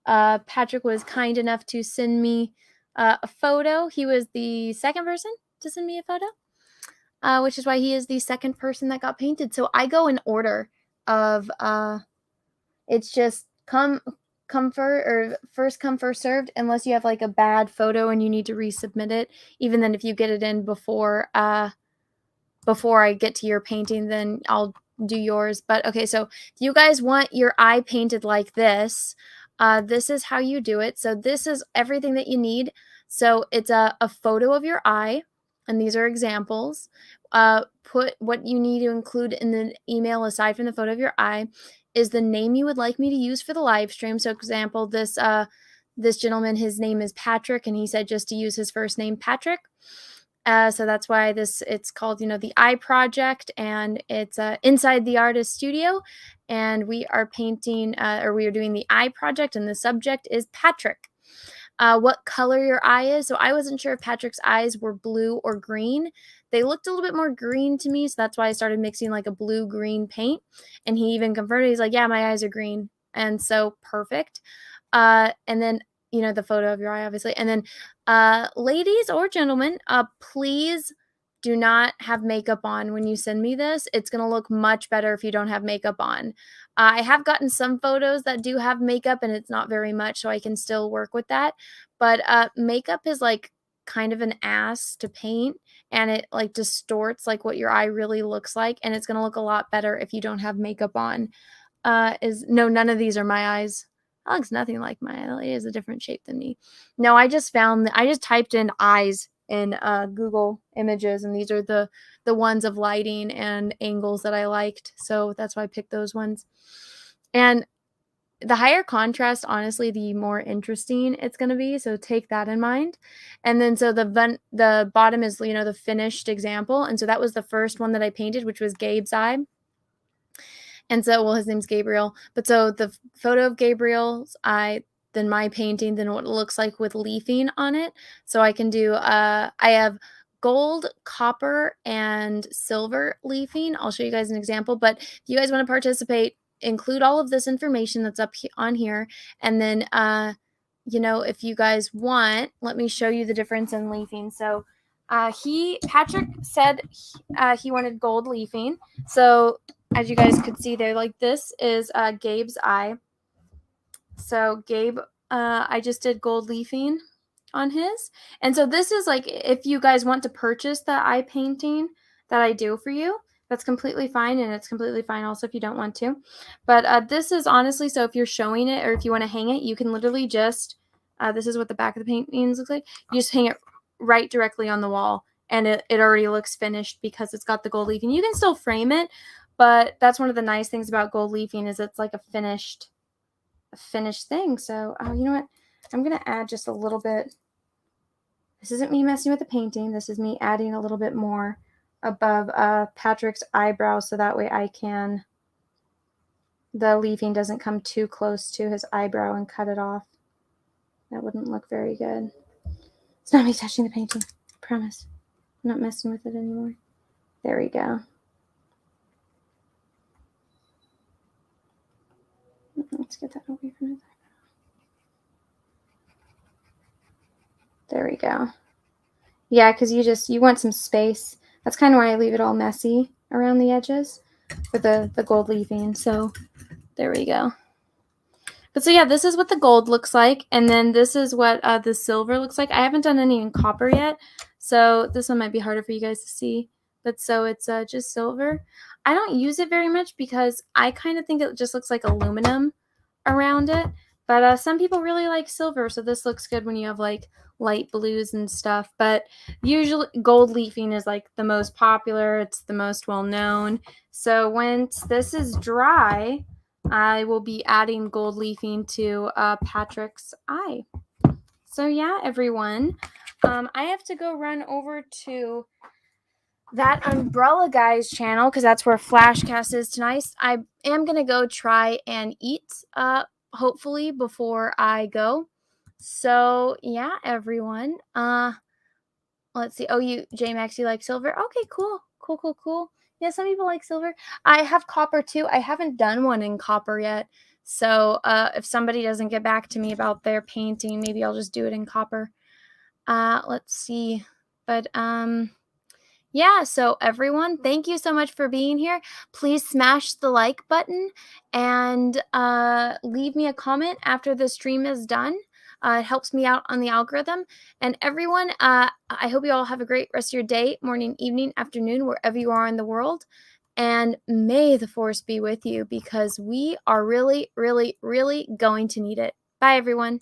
[SPEAKER 1] Patrick was kind enough to send me a photo. He was the second person to send me a photo, which is why he is the second person that got painted. So I go in order of, it's just first come, first served, unless you have like a bad photo and you need to resubmit it. Even then, if you get it in before I get to your painting, then I'll do yours. But okay, so if you guys want your eye painted like this, this is how you do it. So this is everything that you need. So it's a photo of your eye, and these are examples. Put what you need to include in the email aside from the photo of your eye is the name you would like me to use for the live stream. So example, this gentleman, his name is Patrick, and he said just to use his first name, Patrick. So that's why it's called, the Eye Project, and it's inside the artist studio, and we are painting, we are doing the Eye Project, and the subject is Patrick. What color your eye is. So I wasn't sure if Patrick's eyes were blue or green. They looked a little bit more green to me, so that's why I started mixing like a blue-green paint, and he even confirmed it. He's like, yeah, my eyes are green, and so perfect. And then the photo of your eye, obviously. And then ladies or gentlemen, please do not have makeup on when you send me this. It's going to look much better if you don't have makeup on. I have gotten some photos that do have makeup, and it's not very much, so I can still work with that. But makeup is like kind of an ass to paint, and it like distorts like what your eye really looks like, and it's going to look a lot better if you don't have makeup on. No, none of these are my eyes. that looks nothing like mine. It is a different shape than me. No, I just typed in eyes in Google Images, and these are the ones of lighting and angles that I liked. So that's why I picked those ones. And the higher contrast, honestly, the more interesting it's going to be. So take that in mind. And then so the bottom is, the finished example. And so that was the first one that I painted, which was Gabe's eye. And so, well, his name's Gabriel. But so the photo of Gabriel's eye, then my painting, then what it looks like with leafing on it. So I can do, I have gold, copper, and silver leafing. I'll show you guys an example. But if you guys want to participate, include all of this information that's up on here. And then, if you guys want, let me show you the difference in leafing. So Patrick said he wanted gold leafing. So as you guys could see there, like this is Gabe's eye. So Gabe, I just did gold leafing on his. And so this is like, if you guys want to purchase the eye painting that I do for you, that's completely fine. And it's completely fine also if you don't want to. But this is honestly, so if you're showing it or if you want to hang it, you can literally just, this is what the back of the paintings looks like. You just hang it right directly on the wall. And it already looks finished because it's got the gold leafing. You can still frame it, but that's one of the nice things about gold leafing is it's like a finished thing. So, you know what? I'm going to add just a little bit. This isn't me messing with the painting. This is me adding a little bit more above Patrick's eyebrow so that way the leafing doesn't come too close to his eyebrow and cut it off. That wouldn't look very good. It's not me touching the painting. I promise. I'm not messing with it anymore. There we go. Let's get that away from his eyebrow. There we go. Yeah, because you want some space. That's kind of why I leave it all messy around the edges for the gold leafing. So there we go. But so yeah, this is what the gold looks like. And then this is what the silver looks like. I haven't done any in copper yet. So this one might be harder for you guys to see. But so it's just silver. I don't use it very much because I kind of think it just looks like aluminum around it. But some people really like silver. So this looks good when you have like light blues and stuff. But usually gold leafing is like the most popular. It's the most well known. So once this is dry, I will be adding gold leafing to Patrick's eye. So yeah, everyone, I have to go run over to that Umbrella Guys channel because that's where Flashcast is tonight. I am going to go try and eat, hopefully, before I go. So yeah, everyone. Let's see. Oh, J-Max, you like silver? Okay, cool. Yeah, some people like silver. I have copper too. I haven't done one in copper yet. So if somebody doesn't get back to me about their painting, maybe I'll just do it in copper. Let's see. But yeah, so everyone, thank you so much for being here. Please smash the like button and leave me a comment after the stream is done. It helps me out on the algorithm. And everyone, I hope you all have a great rest of your day, morning, evening, afternoon, wherever you are in the world. And may the force be with you because we are really, really, really going to need it. Bye, everyone.